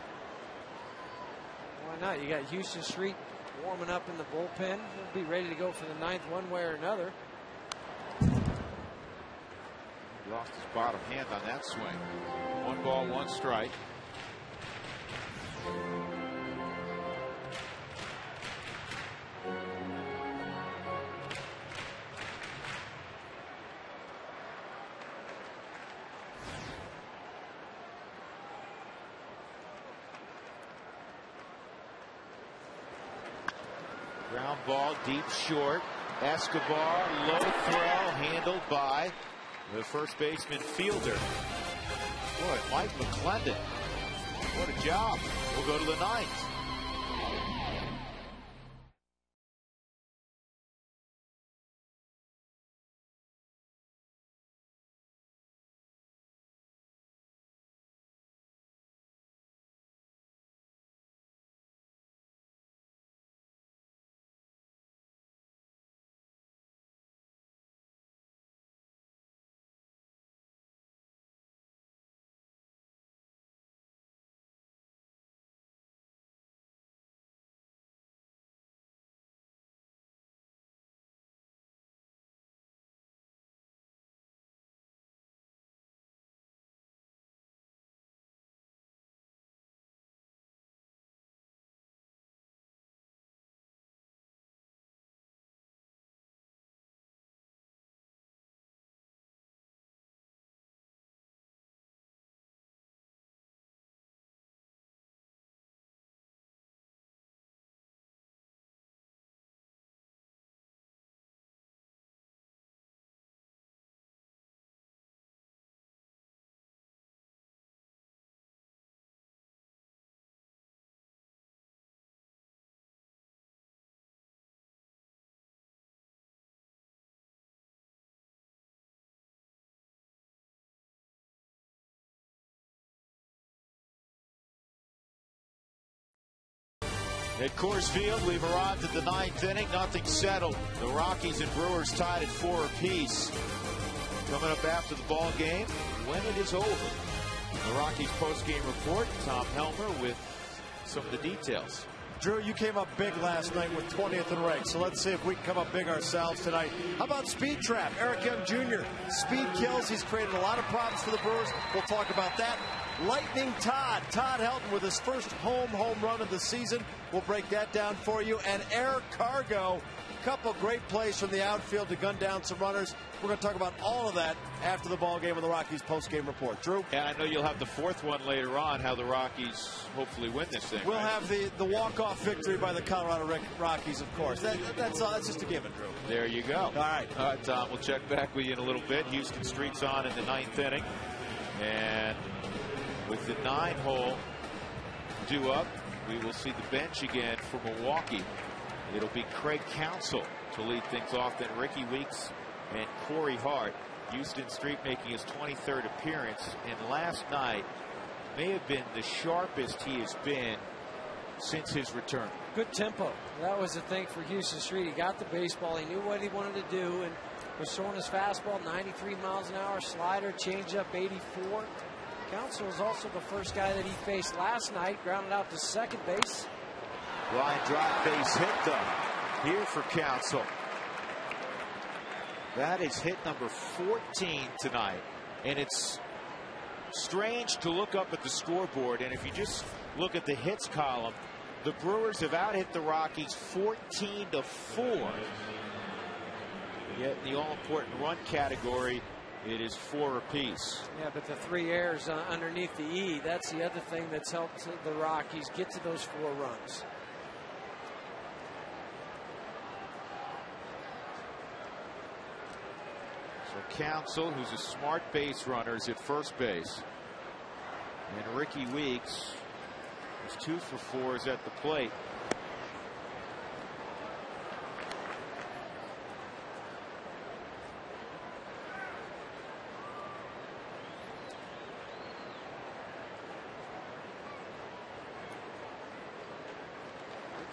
Why not? You got Houston Street warming up in the bullpen. He'll be ready to go for the 9th one way or another. Lost his bottom hand on that swing. 1 ball, 1 strike. Ground ball deep short. Escobar, low throw, handled by the first baseman fielder. Boy, Mike McClendon. What a job. We'll go to the 9th. At Coors Field, we've arrived at the 9th inning. Nothing settled. The Rockies and Brewers tied at 4 apiece. Coming up after the ball game, when it is over. The Rockies post-game report. Tom Helmer with some of the details. Drew, you came up big last night with 20th in rank, so let's see if we can come up big ourselves tonight. How about Speed Trap? Eric Young Jr. Speed kills. He's created a lot of problems for the Brewers. We'll talk about that. Lightning Todd Helton with his first home run of the season. We'll break that down for you. And Air Cargo, a couple great plays from the outfield to gun down some runners. We're going to talk about all of that after the ball game and the Rockies post-game report. Drew? And I know you'll have the fourth one later on, how the Rockies hopefully win this thing. We'll have the walk-off victory by the Colorado Rockies, of course. That's just a given, Drew. There you go. All right, Tom, we'll check back with you in a little bit. Houston Street's on in the 9th inning. And with the 9-hole due up, we will see the bench again for Milwaukee. It'll be Craig Counsell to lead things off, then Ricky Weeks and Corey Hart. Houston Street making his 23rd appearance, and last night may have been the sharpest he has been since his return. Good tempo. That was the thing for Houston Street. He got the baseball. He knew what he wanted to do, and was throwing his fastball 93 miles an hour, slider, changeup 84. Counsell was also the first guy that he faced last night, grounded out to second base. Line drive base hit, though, here for Counsell. That is hit number 14 tonight. And it's strange to look up at the scoreboard, and if you just look at the hits column, the Brewers have out-hit the Rockies 14-4. Yet in the all-important run category, it is 4 apiece. Yeah, but the 3 errors underneath the E, that's the other thing that's helped the Rockies get to those 4 runs. So Counsell, who's a smart base runner, is at first base. And Ricky Weeks, who's 2 for 4, is at the plate.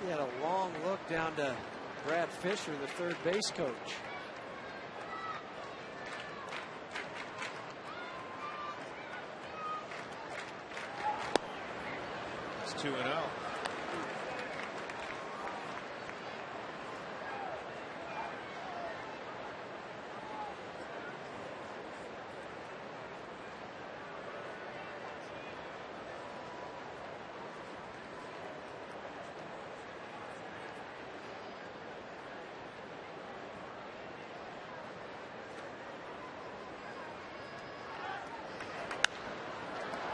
He had a long look down to Brad Fisher, the third base coach. It's 2-0.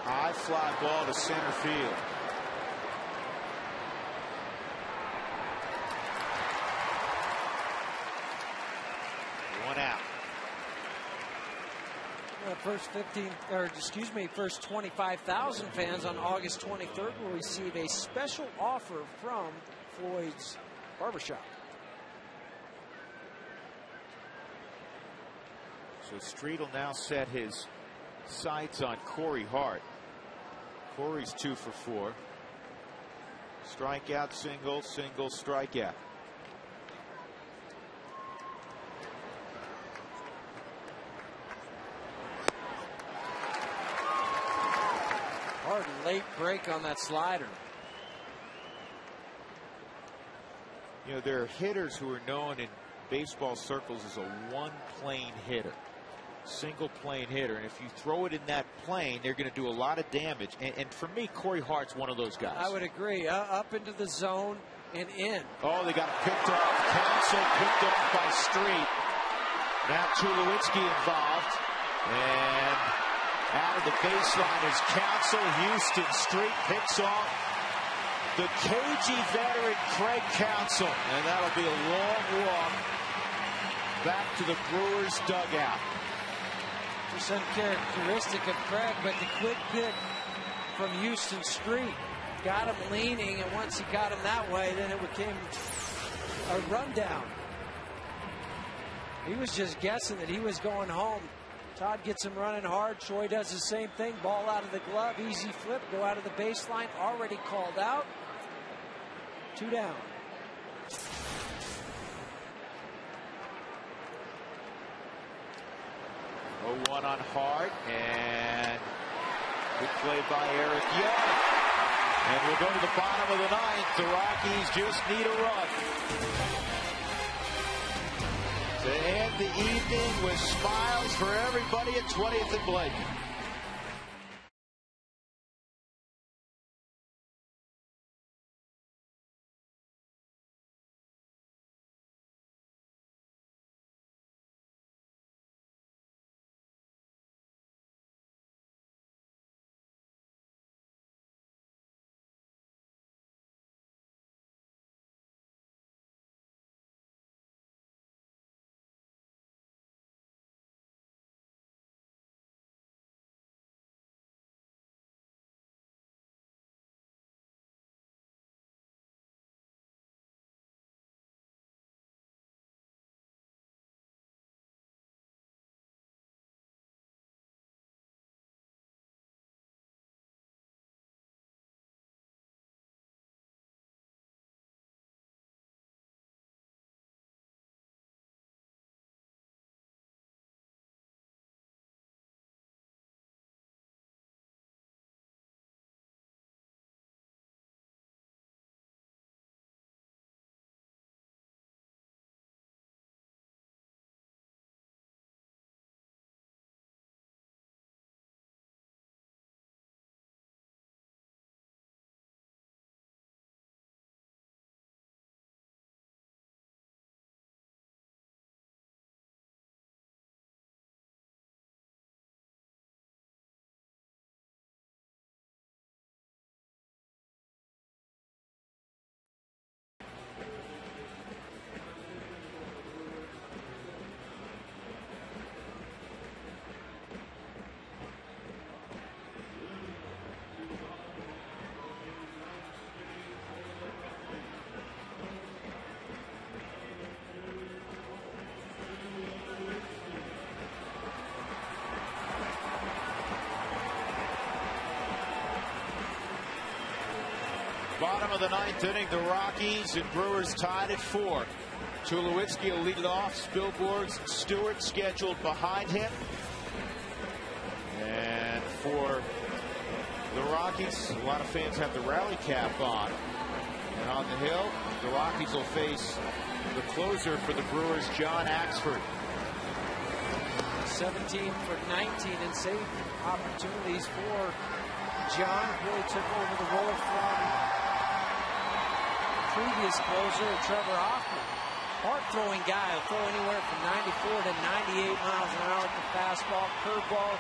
High fly ball to center field. One out. First 25,000 fans on August 23rd will receive a special offer from Floyd's Barbershop. So Street will now set his sights on Corey Hart. Corey's 2 for 4. Strikeout, single, strikeout. Hard late break on that slider. You know, there are hitters who are known in baseball circles as a one-plane hitter. Single plane hitter, and if you throw it in that plane, they're going to do a lot of damage. And for me, Corey Hart's one of those guys. I would agree. Up into the zone and in. Oh, they got it picked off. Counsell picked off by Street. Now Tulowitzki involved, and out of the baseline is Counsell. Houston Street picks off the cagey veteran Craig Counsell, and that'll be a long walk back to the Brewers dugout. Just uncharacteristic of Craig, but the quick pick from Houston Street got him leaning, and once he got him that way, then it became a rundown. He was just guessing that he was going home. Todd gets him running hard. Troy does the same thing. Ball out of the glove, easy flip, go out of the baseline, already called out. 2 down. 0-1 on Hart, and good play by Eric Young. And we'll go to the bottom of the ninth. The Rockies just need a run to end the evening with smiles for everybody at 20th and Blake. Bottom of the ninth inning, the Rockies and Brewers tied at 4. Tulowitzki will lead it off. Spilborgh's Stewart scheduled behind him. And for the Rockies, a lot of fans have the rally cap on. And on the hill, the Rockies will face the closer for the Brewers, John Axford. 17 for 19 and save opportunities for John. Really took over the role from previous closer, Trevor Hoffman. Hard-throwing guy. He'll throw anywhere from 94 to 98 miles an hour at the fastball. Curveball,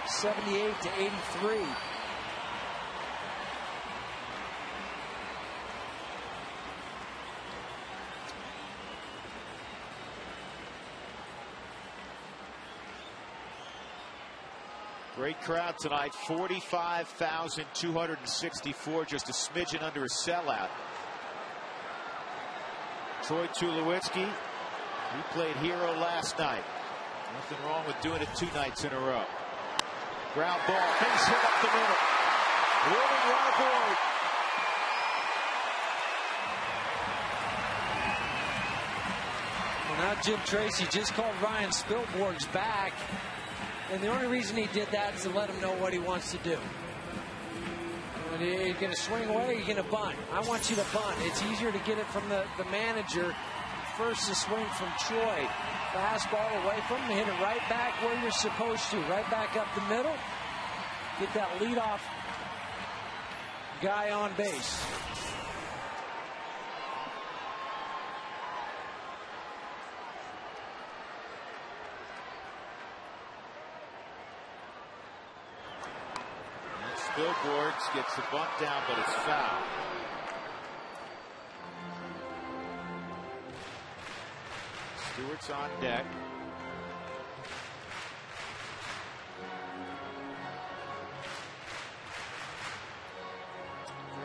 78 to 83. Great crowd tonight. 45,264, just a smidgen under a sellout. Troy Tulowitzki, he played hero last night. Nothing wrong with doing it 2 nights in a row. Ground ball, base hit up the middle. Winning run aboard. Well, now Jim Tracy just called Ryan Spilborgh's back. And the only reason he did that is to let him know what he wants to do. Are you going to swing away or are you going to bunt? I want you to bunt. It's easier to get it from the manager. First to swing from Troy. Fastball away from him. Hit it right back where you're supposed to. Right back up the middle. Get that leadoff guy on base. Spilborghs gets the bunt down, but it's foul. Stewart's on deck.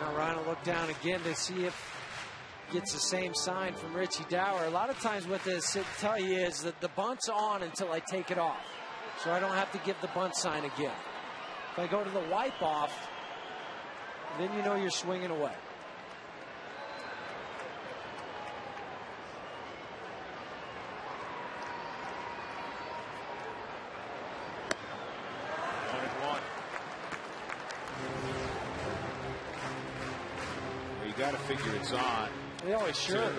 Now Ryan will look down again to see if he gets the same sign from Richie Dower. A lot of times what this tell you is that the bunt's on until I take it off. So I don't have to give the bunt sign again. If I go to the wipe off, then you know you're swinging away. got to figure it's on. They always should.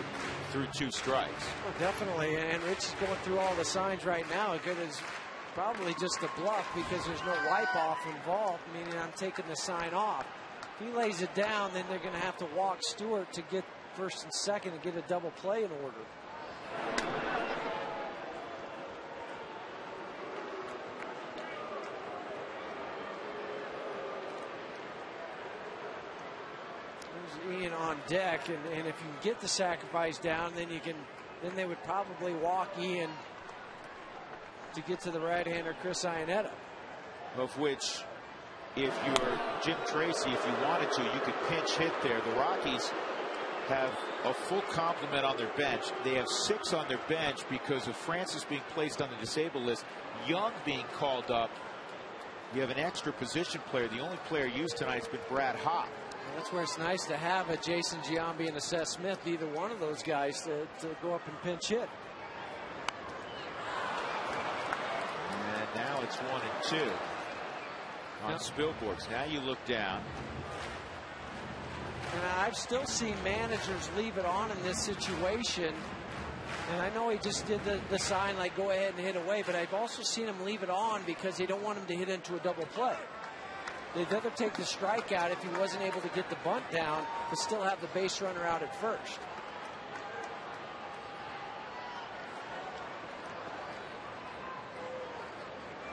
Through 2 strikes. Well, definitely. And Rich is going through all the signs right now. It is probably just a bluff because there's no wipe-off involved, meaning I'm taking the sign off. If he lays it down, then they're going to have to walk Stewart to get first and second and get a double play in order. There's Ian on deck, and if you get the sacrifice down, then they would probably walk Ian to get to the right-hander Chris Iannetta. Of which, if you're Jim Tracy, if you wanted to, you could pinch hit there. The Rockies have a full complement on their bench. They have 6 on their bench because of Francis being placed on the disabled list, Young being called up. You have an extra position player. The only player used tonight has been Brad Hopp. That's where it's nice to have a Jason Giambi and a Seth Smith, either one of those guys to go up and pinch hit. And now it's 1 and 2 on Spilborghs. Now you look down. And I've still seen managers leave it on in this situation. And I know he just did the sign like go ahead and hit away, but I've also seen him leave it on because they don't want him to hit into a double play. They'd rather take the strikeout if he wasn't able to get the bunt down, but still have the base runner out at first.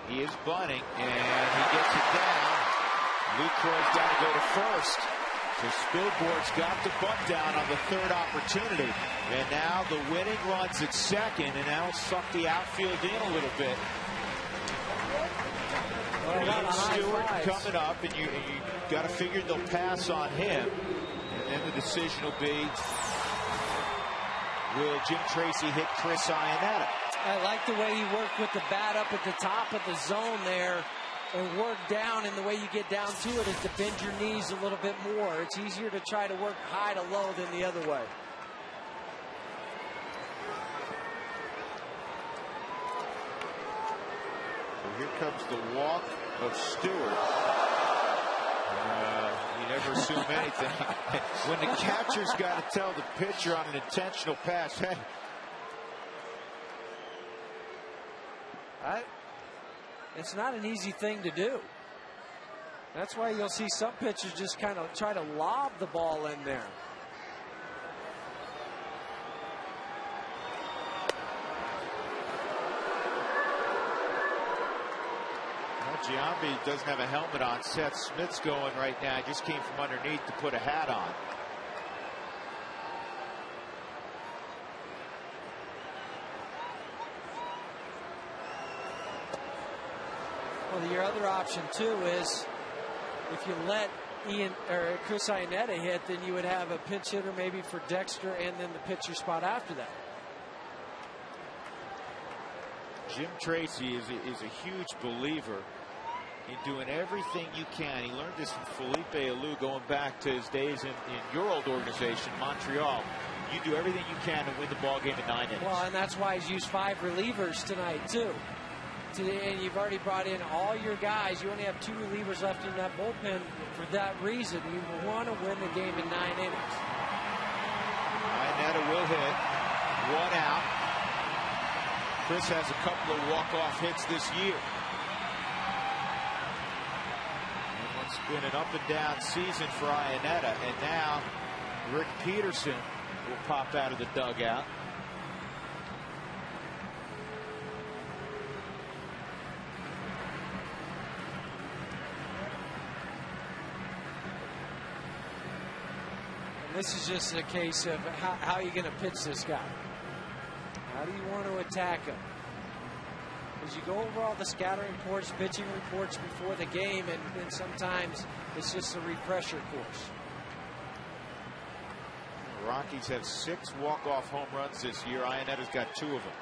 He is bunting, and he gets it down. Lucroy's got to go to first. So Spilborgh's got the bunt down on the 3rd opportunity. And now the winning run's at second, and that'll suck the outfield in a little bit. Ian Stewart coming up, and you got to figure they'll pass on him. And then the decision will be, will Jim Tracy hit Chris Iannetta? I like the way he worked with the bat up at the top of the zone there and work down, and the way you get down to it is to bend your knees a little bit more. It's easier to try to work high to low than the other way. Here comes the walk of Stewart. You never assume anything. When the catcher's got to tell the pitcher on an intentional pass, hey. It's not an easy thing to do. That's why you'll see some pitchers just kind of try to lob the ball in there. Giambi doesn't have a helmet on. Seth Smith's going right now. He just came from underneath to put a hat on. Well, your other option too is if you let Chris Iannetta hit, then you would have a pinch hitter maybe for Dexter and then the pitcher spot after that. Jim Tracy is a huge believer in doing everything you can. He learned this from Felipe Alou going back to his days in your old organization, Montreal. You do everything you can to win the ball game in 9 innings. Well, and that's why he's used 5 relievers tonight, too. And you've already brought in all your guys. You only have 2 relievers left in that bullpen for that reason. You want to win the game in 9 innings. Iannetta will hit. 1 out. Chris has a couple of walk-off hits this year. It's been an up-and-down season for Iannetta, and now Rick Peterson will pop out of the dugout. And this is just a case of how are you going to pitch this guy? How do you want to attack him? As you go over all the scouting reports, pitching reports before the game, and sometimes it's just a refresher course. The Rockies have 6 walk-off home runs this year. Iannetta's got 2 of them.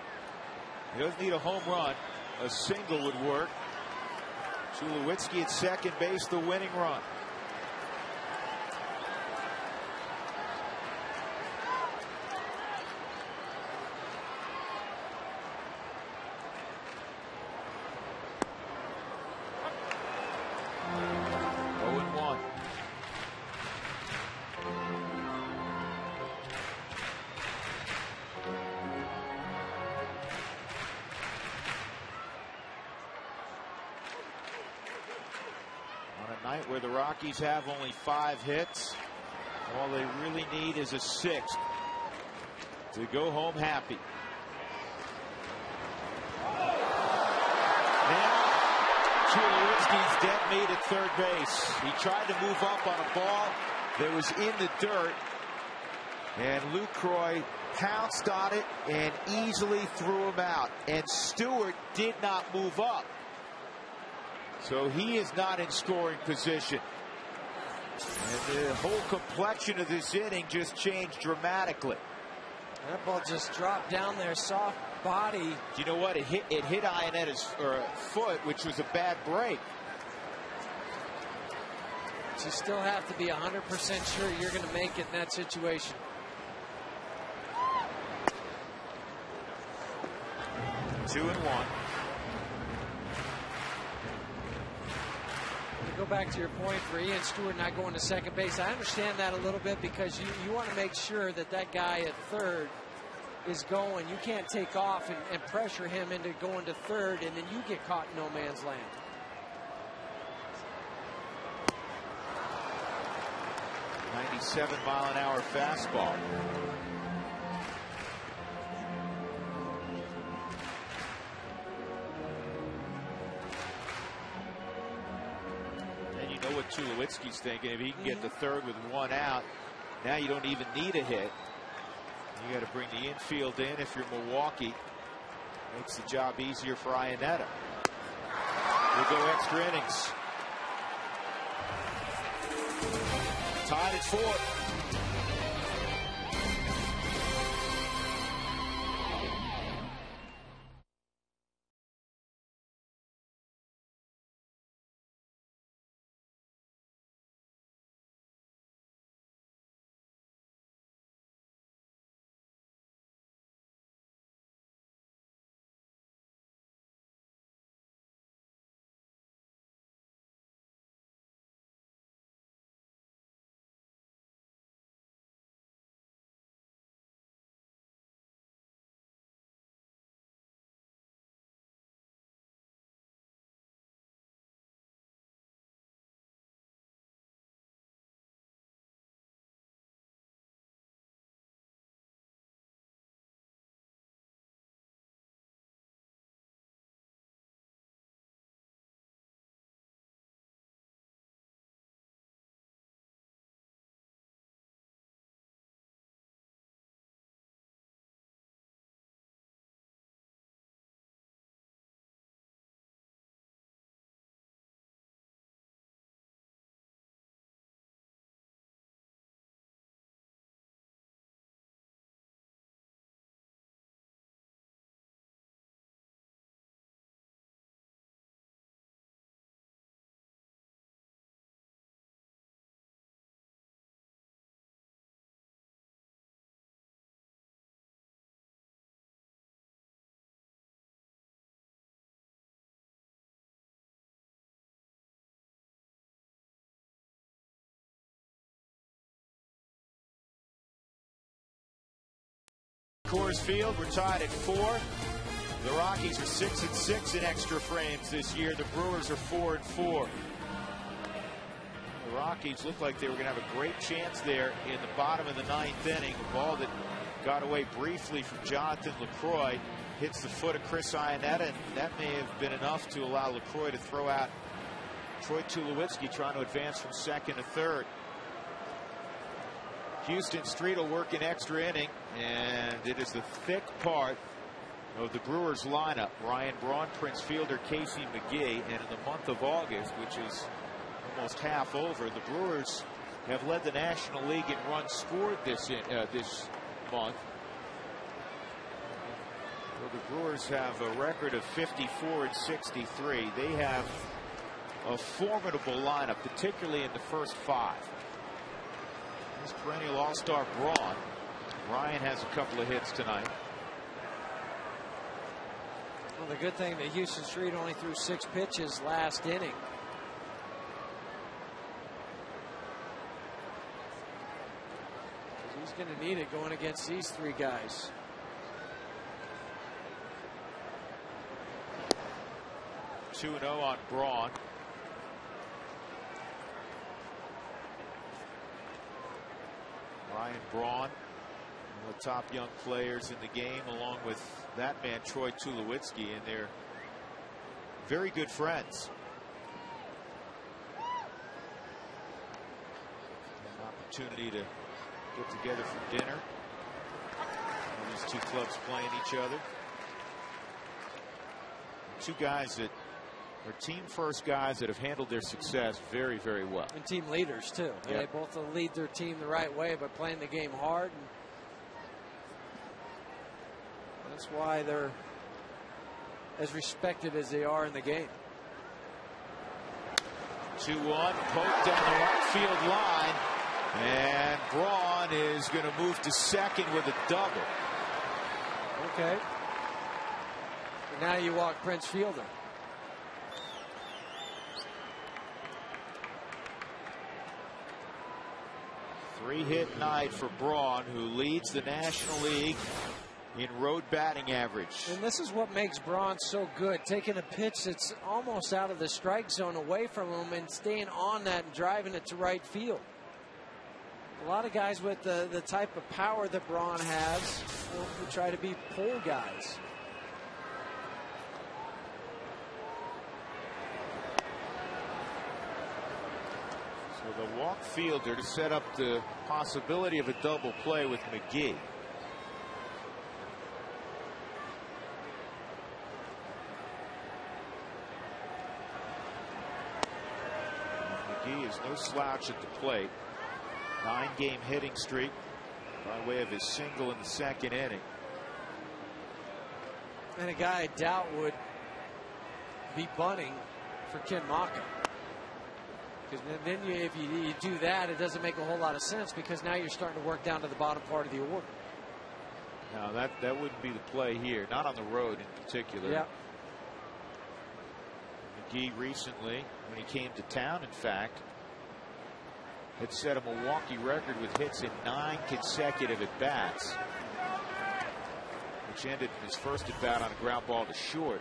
He doesn't need a home run. A single would work. Tulowitzki at second base, the winning run. where the Rockies have only 5 hits. All they really need is a 6th to go home happy. Now, Tulowitzki's dead meat at third base. He tried to move up on a ball that was in the dirt, and Lucroy pounced on it and easily threw him out. And Stewart did not move up, so he is not in scoring position. And the whole complexion of this inning just changed dramatically. That ball just dropped down there, soft body. You know what? It hit Ionetta's foot, which was a bad break. But you still have to be 100% sure you're going to make it in that situation. Two and one. To go back to your point for Ian Stewart not going to second base, I understand that a little bit, because you want to make sure that that guy at third is going. You can't take off and pressure him into going to third, and then you get caught in no man's land. .97-mile-an-hour fastball. And you know what Tulowitzki's thinking. If he can get to third with 1 out, now you don't even need a hit. You got to bring the infield in if you're Milwaukee. Makes the job easier for Ionetta. We'll go extra innings. Tied at 4. Coors Field, we're tied at 4. The Rockies are 6-6 in extra frames this year. The Brewers are 4-4. The Rockies looked like they were going to have a great chance there in the bottom of the 9th inning. A ball that got away briefly from Jonathan Lucroy hits the foot of Chris Ionetta, and that may have been enough to allow Lucroy to throw out Troy Tulowitzki, trying to advance from second to third. Houston Street will work an extra inning, and it is the thick part of the Brewers lineup. Ryan Braun, Prince Fielder, Casey McGee, and in the month of August, which is almost half over, the Brewers have led the National League in runs scored this month. So the Brewers have a record of 54-63. They have a formidable lineup, particularly in the first 5. This perennial all-star Braun. Ryan has a couple of hits tonight. Well, the good thing that Houston Street only threw 6 pitches last inning. He's going to need it going against these 3 guys. Two 2-0 on Braun. Ryan Braun, one of the top young players in the game, along with that man, Troy Tulowitzki, and they're very good friends. An opportunity to get together for dinner. These two clubs playing each other. Two guys that are team first guys that have handled their success very, very well. And team leaders, too. Yep. They both lead their team the right way by playing the game hard. And that's why they're as respected as they are in the game. 2-1, poked down the right field line. And Braun is going to move to second with a double. Okay. And now you walk Prince Fielder. Three-hit night for Braun, who leads the National League in road batting average. And this is what makes Braun so good, taking a pitch that's almost out of the strike zone away from him and staying on that and driving it to right field. A lot of guys with the type of power that Braun has will try to be pull guys. So the walk fielder to set up the possibility of a double play with McGee. McGee is no slouch at the plate. 9-game hitting streak by way of his single in the second inning. And a guy I doubt would be bunting for Ken Maka. Because then if you do that, it doesn't make a whole lot of sense, because now you're starting to work down to the bottom part of the order. No, that wouldn't be the play here, not on the road in particular. Yeah. McGee recently, when he came to town, in fact, had set a Milwaukee record with hits in 9 consecutive at-bats, which ended in his first at-bat on a ground ball to short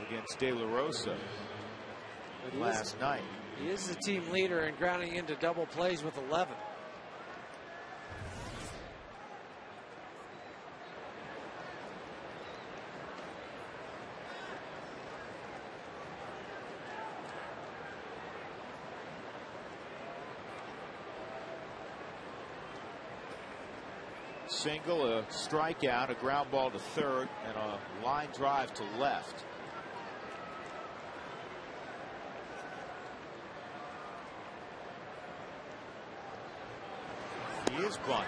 against De La Rosa last night. He is the team leader in grounding into double plays with 11. Single, a strikeout, a ground ball to third, and a line drive to left. He is bunting.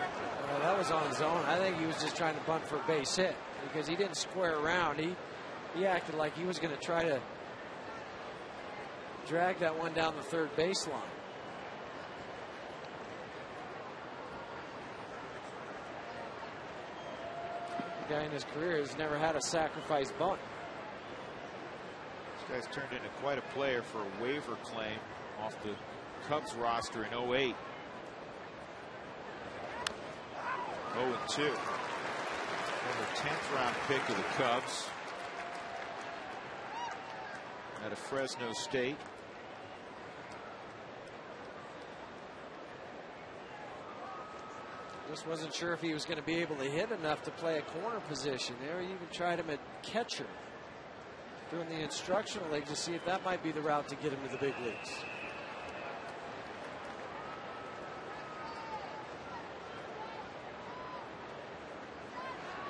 Well, that was on his own. I think he was just trying to bunt for a base hit, because he didn't square around. He acted like he was going to try to drag that one down the third baseline. The guy in his career has never had a sacrifice bunt. This guy's turned into quite a player for a waiver claim off the Cubs roster in 08. 0-2. Former 10th round pick of the Cubs out of Fresno State. Just wasn't sure if he was going to be able to hit enough to play a corner position. There, he even tried him at catcher during the instructional league to see if that might be the route to get him to the big leagues.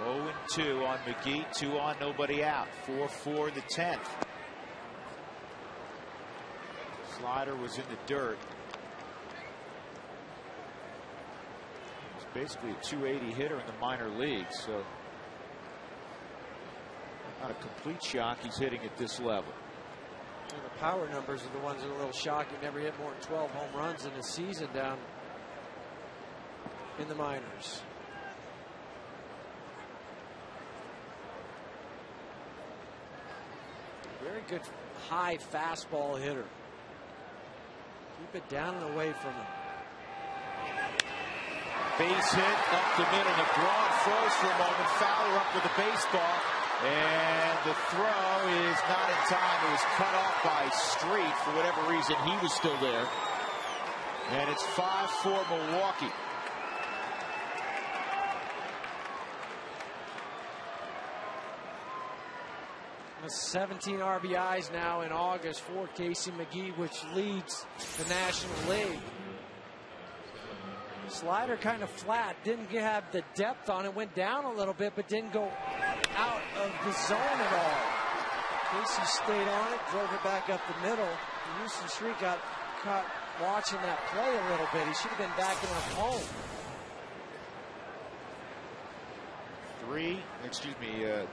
Oh, 2 on McGee, 2 on, nobody out. 4-4 the 10th. Slider was in the dirt. He's basically a 280 hitter in the minor leagues, so not a complete shock he's hitting at this level. And the power numbers are the ones that are a little shocking. Never hit more than 12 home runs in a season down in the minors. Very good high fastball hitter. Keep it down and away from him. Base hit up the middle. McGraw froze for a moment. Fowler up with the baseball. And the throw is not in time. It was cut off by Street. For whatever reason, he was still there. And it's 5 for Milwaukee. With 17 RBIs now in August for Casey McGee, which leads the National League. Slider kind of flat, didn't have the depth on it, went down a little bit, but didn't go out of the zone at all. Casey stayed on it, drove it back up the middle. Houston Street got caught watching that play a little bit. He should have been backing up home.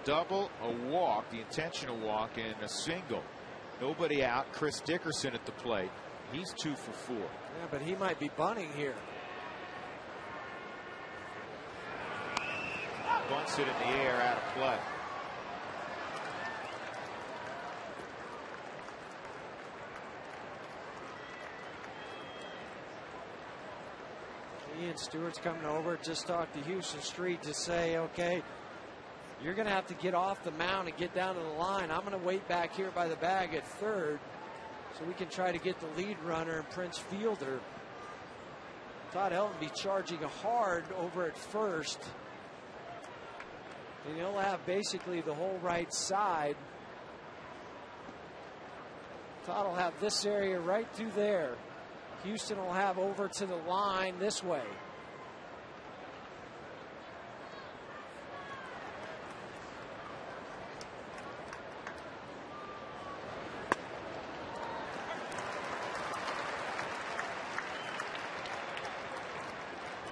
Double, a walk, the intentional walk, and a single. Nobody out. Chris Dickerson at the plate. He's 2 for 4. Yeah, but he might be bunting here. Bunts it in the air, out of play. Ian Stewart's coming over. Just talked to Houston Street to say, okay, you're going to have to get off the mound and get down to the line. I'm going to wait back here by the bag at third so we can try to get the lead runner and Prince Fielder. Todd Helton be charging hard over at first. And he'll have basically the whole right side. Todd will have this area right through there. Houston will have over to the line this way.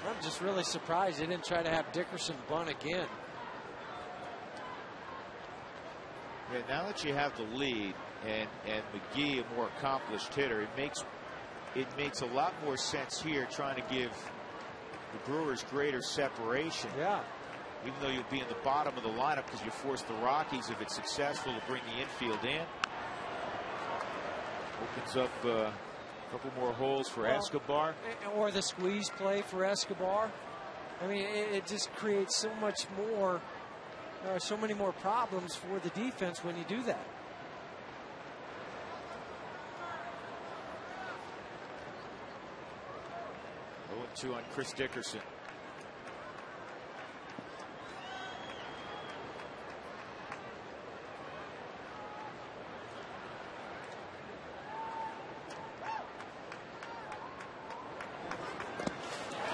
I'm just really surprised they didn't try to have Dickerson bunt again. Yeah, now that you have the lead and McGee a more accomplished hitter, it makes a lot more sense here trying to give the Brewers greater separation. Yeah. Even though you'll be in the bottom of the lineup because you force the Rockies, if it's successful, to bring the infield in. Opens up a couple more holes for Escobar. Or the squeeze play for Escobar. I mean, it just creates so much more, so many more problems for the defense when you do that. Two on Chris Dickerson.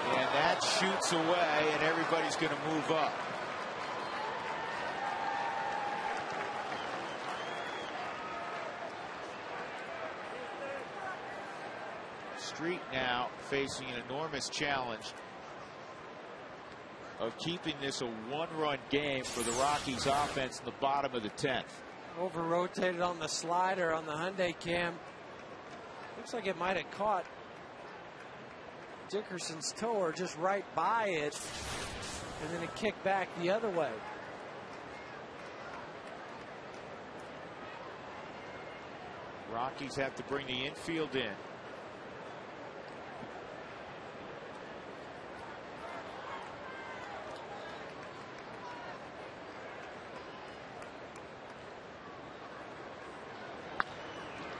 And that shoots away, and everybody's going to move up. Street now facing an enormous challenge of keeping this a one-run game for the Rockies offense in the bottom of the 10th. Over rotated on the slider on the Hyundai cam. Looks like it might have caught Dickerson's toe or just right by it, and then it kicked back the other way. Rockies have to bring the infield in.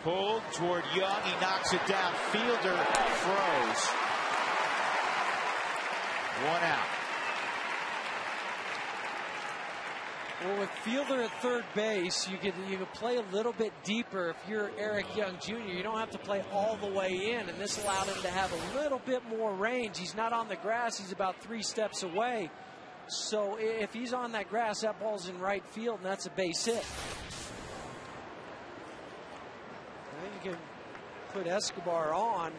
Pulled toward Young. He knocks it down. Fielder froze. 1 out. Well, with Fielder at third base, you can play a little bit deeper if you're Eric Young Jr. You don't have to play all the way in, and this allowed him to have a little bit more range. He's not on the grass. He's about 3 steps away. So if he's on that grass, that ball's in right field, and that's a base hit. You can put Escobar on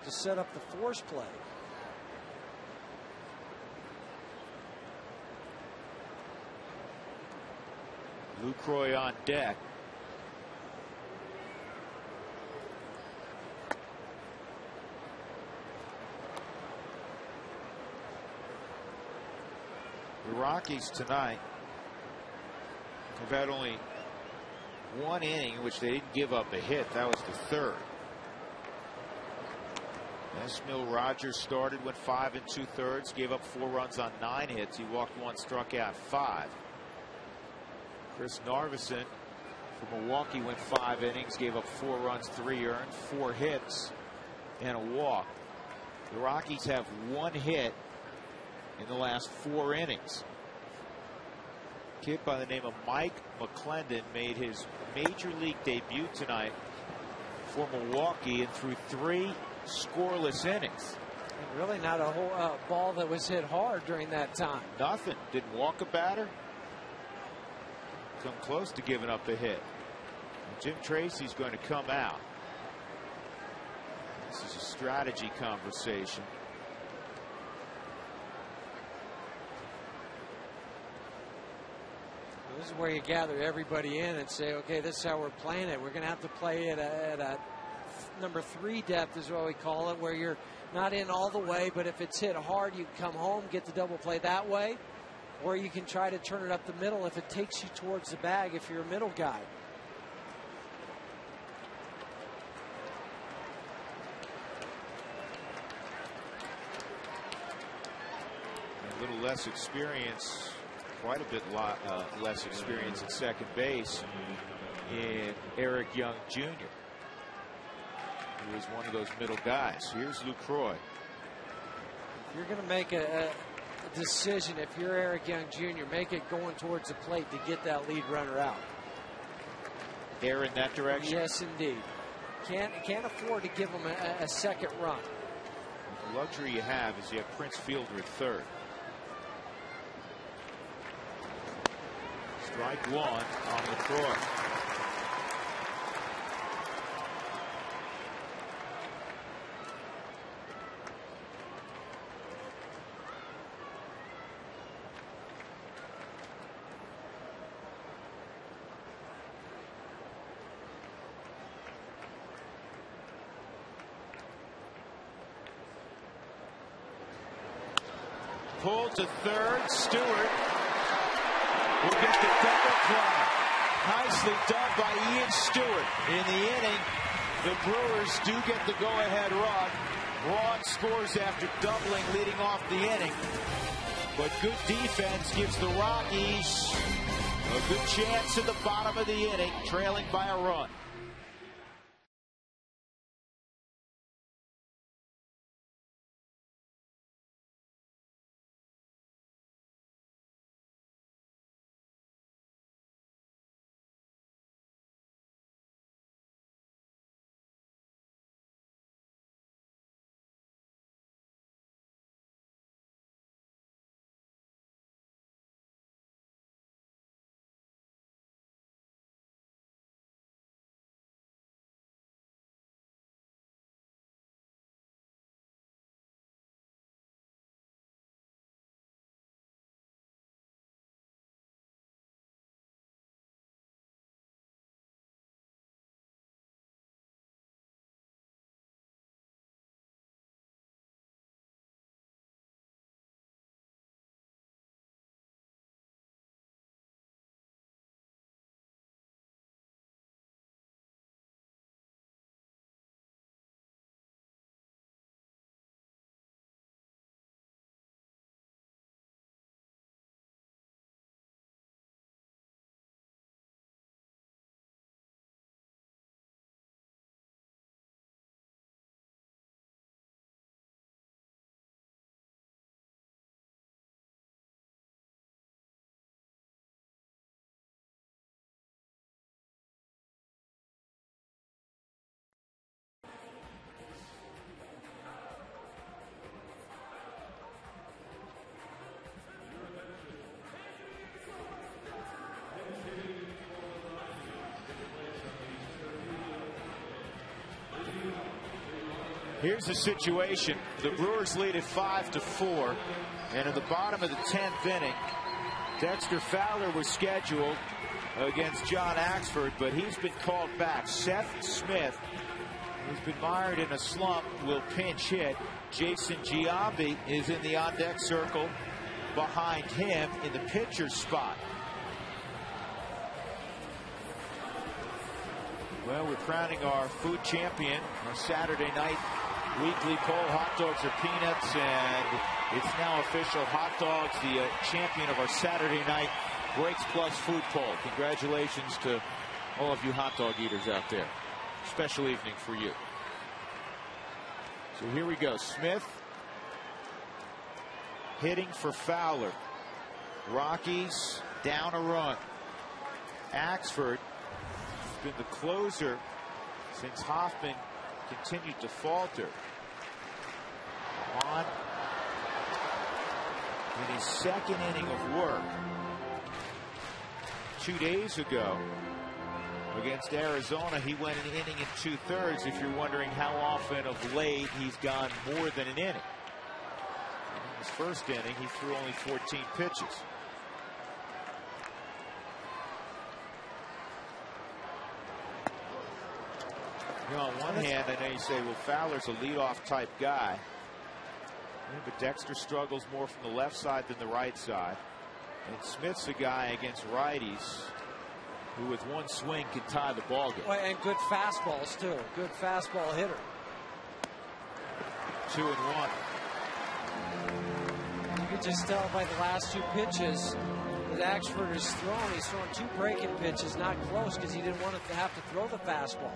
to set up the force play. Lucroy on deck. The Rockies tonight have had only 1 inning in which they didn't give up a hit. That was the 3rd. Esmil Rogers started, went 5 2/3, gave up 4 runs on 9 hits. He walked 1, struck out 5. Chris Narveson from Milwaukee went 5 innings, gave up 4 runs, 3 earned, 4 hits. and a walk. The Rockies have 1 hit in the last 4 innings. A kid by the name of Mike McClendon made his major league debut tonight for Milwaukee and threw 3 scoreless innings. And really not a whole ball that was hit hard during that time. Nothing. Didn't walk a batter. Come close to giving up a hit. And Jim Tracy's going to come out. This is a strategy conversation. This is where you gather everybody in and say, okay, this is how we're playing it. We're going to have to play it at a number 3 depth is what we call it, where you're not in all the way, but if it's hit hard, you can come home, get the double play that way, or you can try to turn it up the middle if it takes you towards the bag if you're a middle guy. A little less experience, quite a bit less experience at second base in Eric Young Jr., who is one of those middle guys. Here's Lucroy. If you're going to make a decision, if you're Eric Young Jr., make it going towards the plate to get that lead runner out. Air in that direction? Yes, indeed. Can't afford to give him a second run. The luxury you have is you have Prince Fielder at third. Strike 1 on Lucroy. Pulled to third. Stewart will get the double play. Nicely done by Ian Stewart. In the inning, the Brewers do get the go-ahead run. Braun scores after doubling, leading off the inning. But good defense gives the Rockies a good chance at the bottom of the inning, trailing by a run. Here's the situation. The Brewers lead at 5-4. And in the bottom of the 10th inning, Dexter Fowler was scheduled against John Axford, but he's been called back. Seth Smith, who's been mired in a slump, will pinch hit. Jason Giambi is in the on-deck circle behind him in the pitcher's spot. Well, we're crowning our food champion, our Saturday night weekly poll. Hot dogs or peanuts, and it's now official. Hot dogs, the champion of our Saturday night Breaks Plus food poll. Congratulations to all of you hot dog eaters out there. Special evening for you. So here we go. Smith hitting for Fowler. Rockies down a run. Axford has been the closer since Hoffman continued to falter. On in his second inning of work 2 days ago against Arizona, he went an inning and 2/3. If you're wondering how often of late he's gone more than an inning. In his first inning, he threw only 14 pitches. You know, on one hand, I know you say, well, Fowler's a leadoff type guy. Yeah, but Dexter struggles more from the left side than the right side. And Smith's a guy against righties who with one swing can tie the ball game. Well, and good fastballs, too. Good fastball hitter. 2-1. You could just tell by the last two pitches that Axford is throwing. He's throwing two breaking pitches, not close, because he didn't want to have to throw the fastball.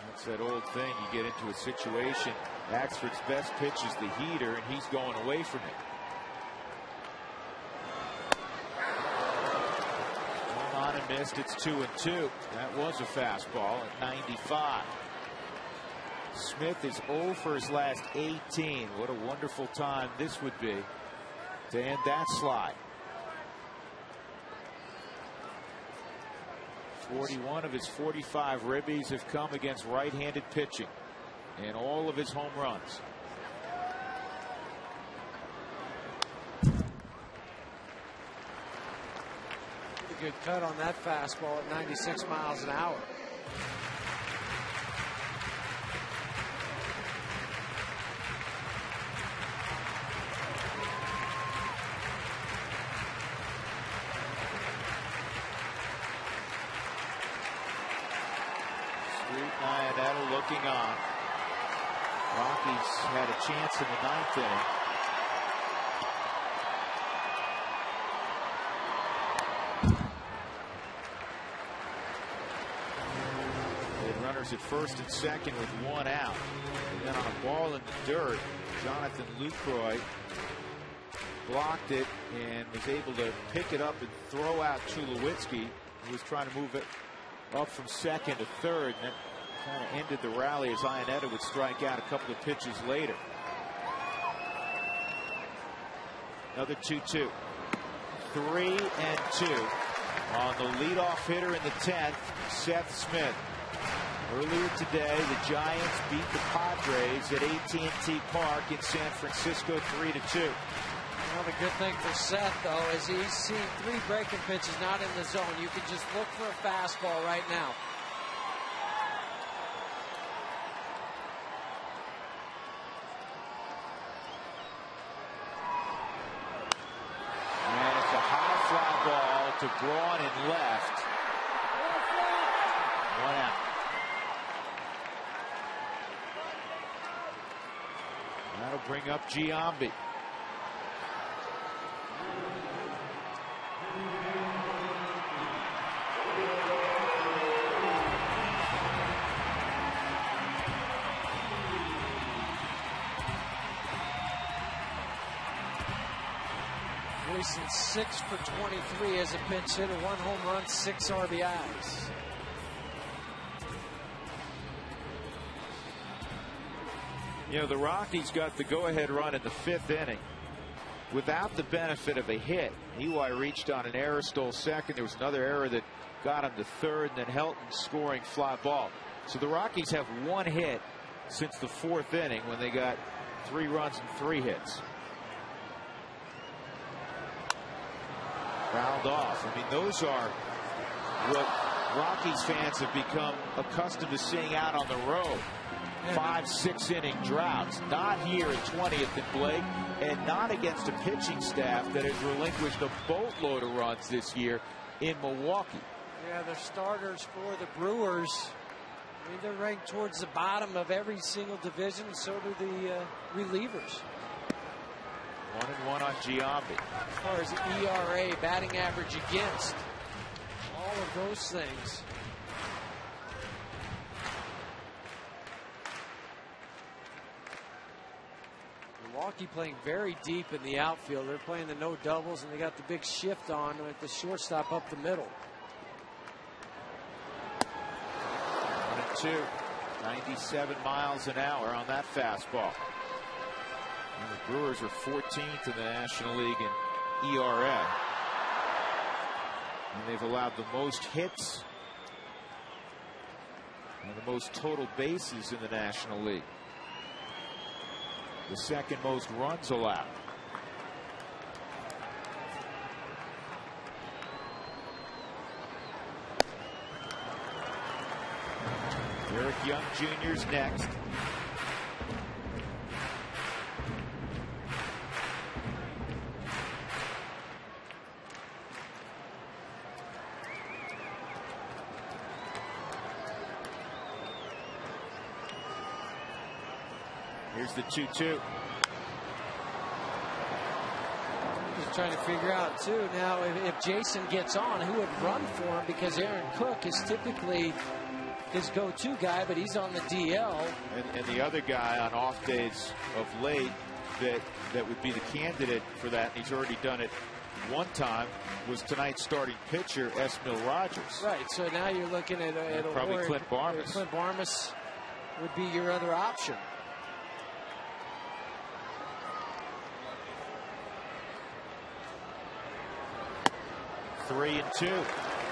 That's that old thing. You get into a situation, Axford's best pitch is the heater, and he's going away from it. Hold on and missed. It's 2-2. That was a fastball at 95. Smith is 0 for his last 18. What a wonderful time this would be to end that slide. 41 of his 45 ribbies have come against right-handed pitching, and all of his home runs. Pretty good cut on that fastball at 96 miles an hour. Looking on. Rockies had a chance in the ninth inning. They had runners at first and second with one out. And then on a ball in the dirt, Jonathan Lucroy blocked it and was able to pick it up and throw out Tulowitzki, who was trying to move it up from second to third. And kind of ended the rally as Iannetta would strike out a couple of pitches later. Another 2-2. 3-2 on the leadoff hitter in the 10th, Seth Smith. Earlier today, the Giants beat the Padres at AT Park in San Francisco 3-2. Well, the good thing for Seth, though, is he's seen three breaking pitches not in the zone. You can just look for a fastball right now. To Braun and left. One out. That'll bring up Giambi. Gleason 6 for 23 as a pinch hitter, 1 home run, 6 RBIs. You know, the Rockies got the go-ahead run in the 5th inning without the benefit of a hit. Eli reached on an error, stole second. There was another error that got him to third, and then Helton scoring fly ball. So the Rockies have 1 hit since the 4th inning when they got 3 runs and 3 hits. Fouled off. I mean, those are what Rockies fans have become accustomed to seeing out on the road. 5-6 inning droughts. Not here at 20th and Blake, and not against a pitching staff that has relinquished a boatload of runs this year in Milwaukee. Yeah, the starters for the Brewers, I mean, they're ranked towards the bottom of every single division, and so do the relievers. 1-1 on Giambi. As far as ERA, batting average against, all of those things. Milwaukee playing very deep in the outfield. They're playing the no doubles, and they got the big shift on with the shortstop up the middle. 1-2. 97 miles an hour on that fastball. And the Brewers are 14th in the National League in ERA. And they've allowed the most hits and the most total bases in the National League. The second most runs allowed. Eric Young Jr.'s next. Here's the 2-2. Just trying to figure out, too, now if Jason gets on, who would run for him, because Aaron Cook is typically his go-to guy, but he's on the DL. And the other guy on off days of late that would be the candidate for that, and he's already done it one time, was tonight's starting pitcher, Esmil Rogers. Right, so now you're looking at probably Clint Barmas. Clint Barmas would be your other option. Three and two.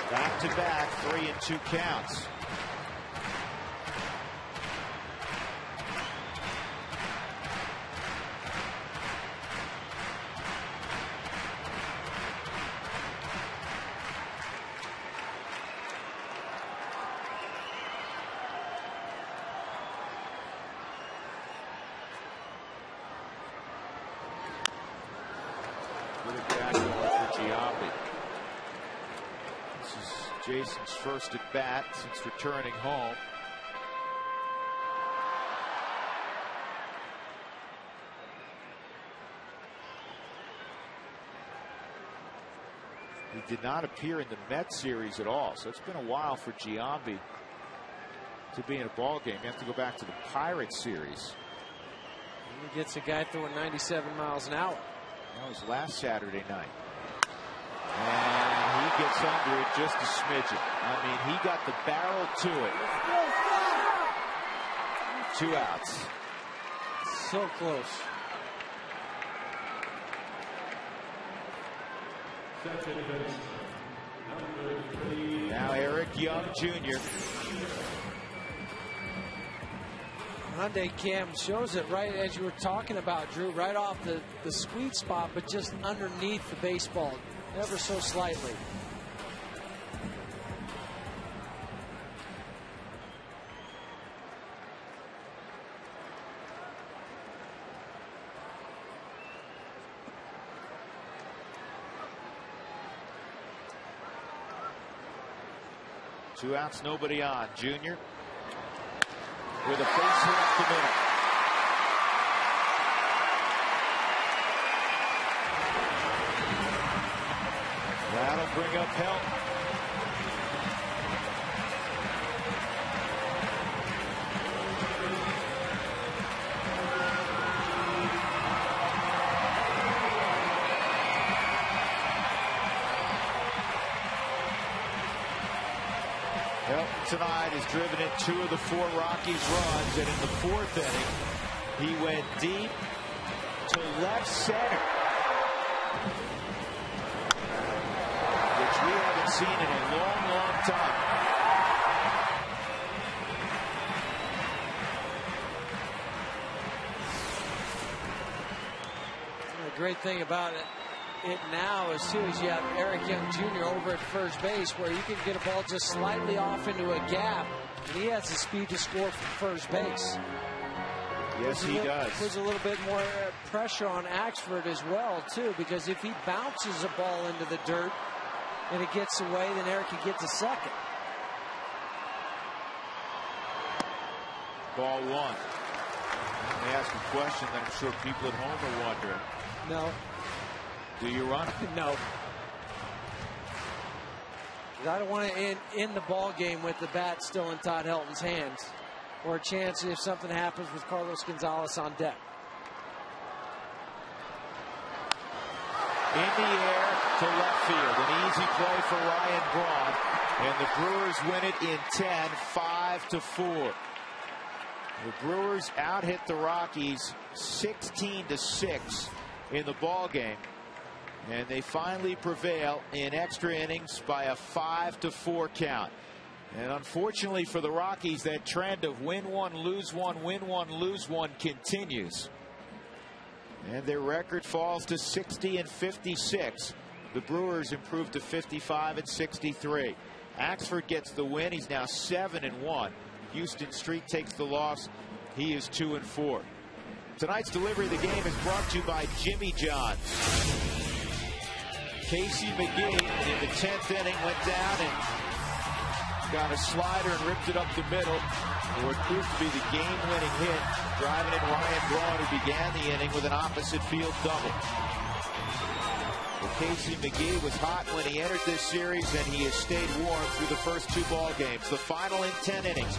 Back to back, 3-2 counts. Good at bat for Giambi. This is Jason's first at bat since returning home. He did not appear in the Mets series at all, so it's been a while for Giambi to be in a ball game. You have to go back to the Pirates series. He gets a guy throwing 97 miles an hour. That was last Saturday night. And he gets under it just a smidgen. I mean, he got the barrel to it. 2 outs. So close. Now Eric Young Jr. Hyundai cam shows it right as you were talking about, Drew, right off the sweet spot, but just underneath the baseball, ever so slightly. Two outs, nobody on. Junior with a face hit up the middle. That'll bring up help. Tonight has driven in 2 of the 4 Rockies runs, and in the 4th inning he went deep to left center, which we haven't seen in a long time. The great thing about it now is, too, is you have Eric Young Jr. over at first base, where you can get a ball just slightly off into a gap, and he has the speed to score from first base. Yes, he does. Puts a little bit more pressure on Axford as well, too, because if he bounces a ball into the dirt and it gets away, then Eric can get to second. Ball 1. Let me ask a question that I'm sure people at home are wondering. No. Do you run? No. I don't want to end the ball game with the bat still in Todd Helton's hands, or a chance if something happens with Carlos Gonzalez on deck. in the air to left field. An easy play for Ryan Braun. And the Brewers win it in 10, 5-4. The Brewers out-hit the Rockies 16-6 in the ball game. And they finally prevail in extra innings by a 5-4 count. And unfortunately for the Rockies, that trend of win one, lose one, win one, lose one continues. And their record falls to 60-56. The Brewers improved to 55-63. Axford gets the win. He's now 7-1. Houston Street takes the loss. He is 2-4. Tonight's delivery of the game is brought to you by Jimmy John's. Casey McGee in the 10th inning went down and got a slider and ripped it up the middle. What proved to be the game-winning hit, driving in Ryan Braun, who began the inning with an opposite field double. Well, Casey McGee was hot when he entered this series, and he has stayed warm through the first two ball games. The final in 10 innings.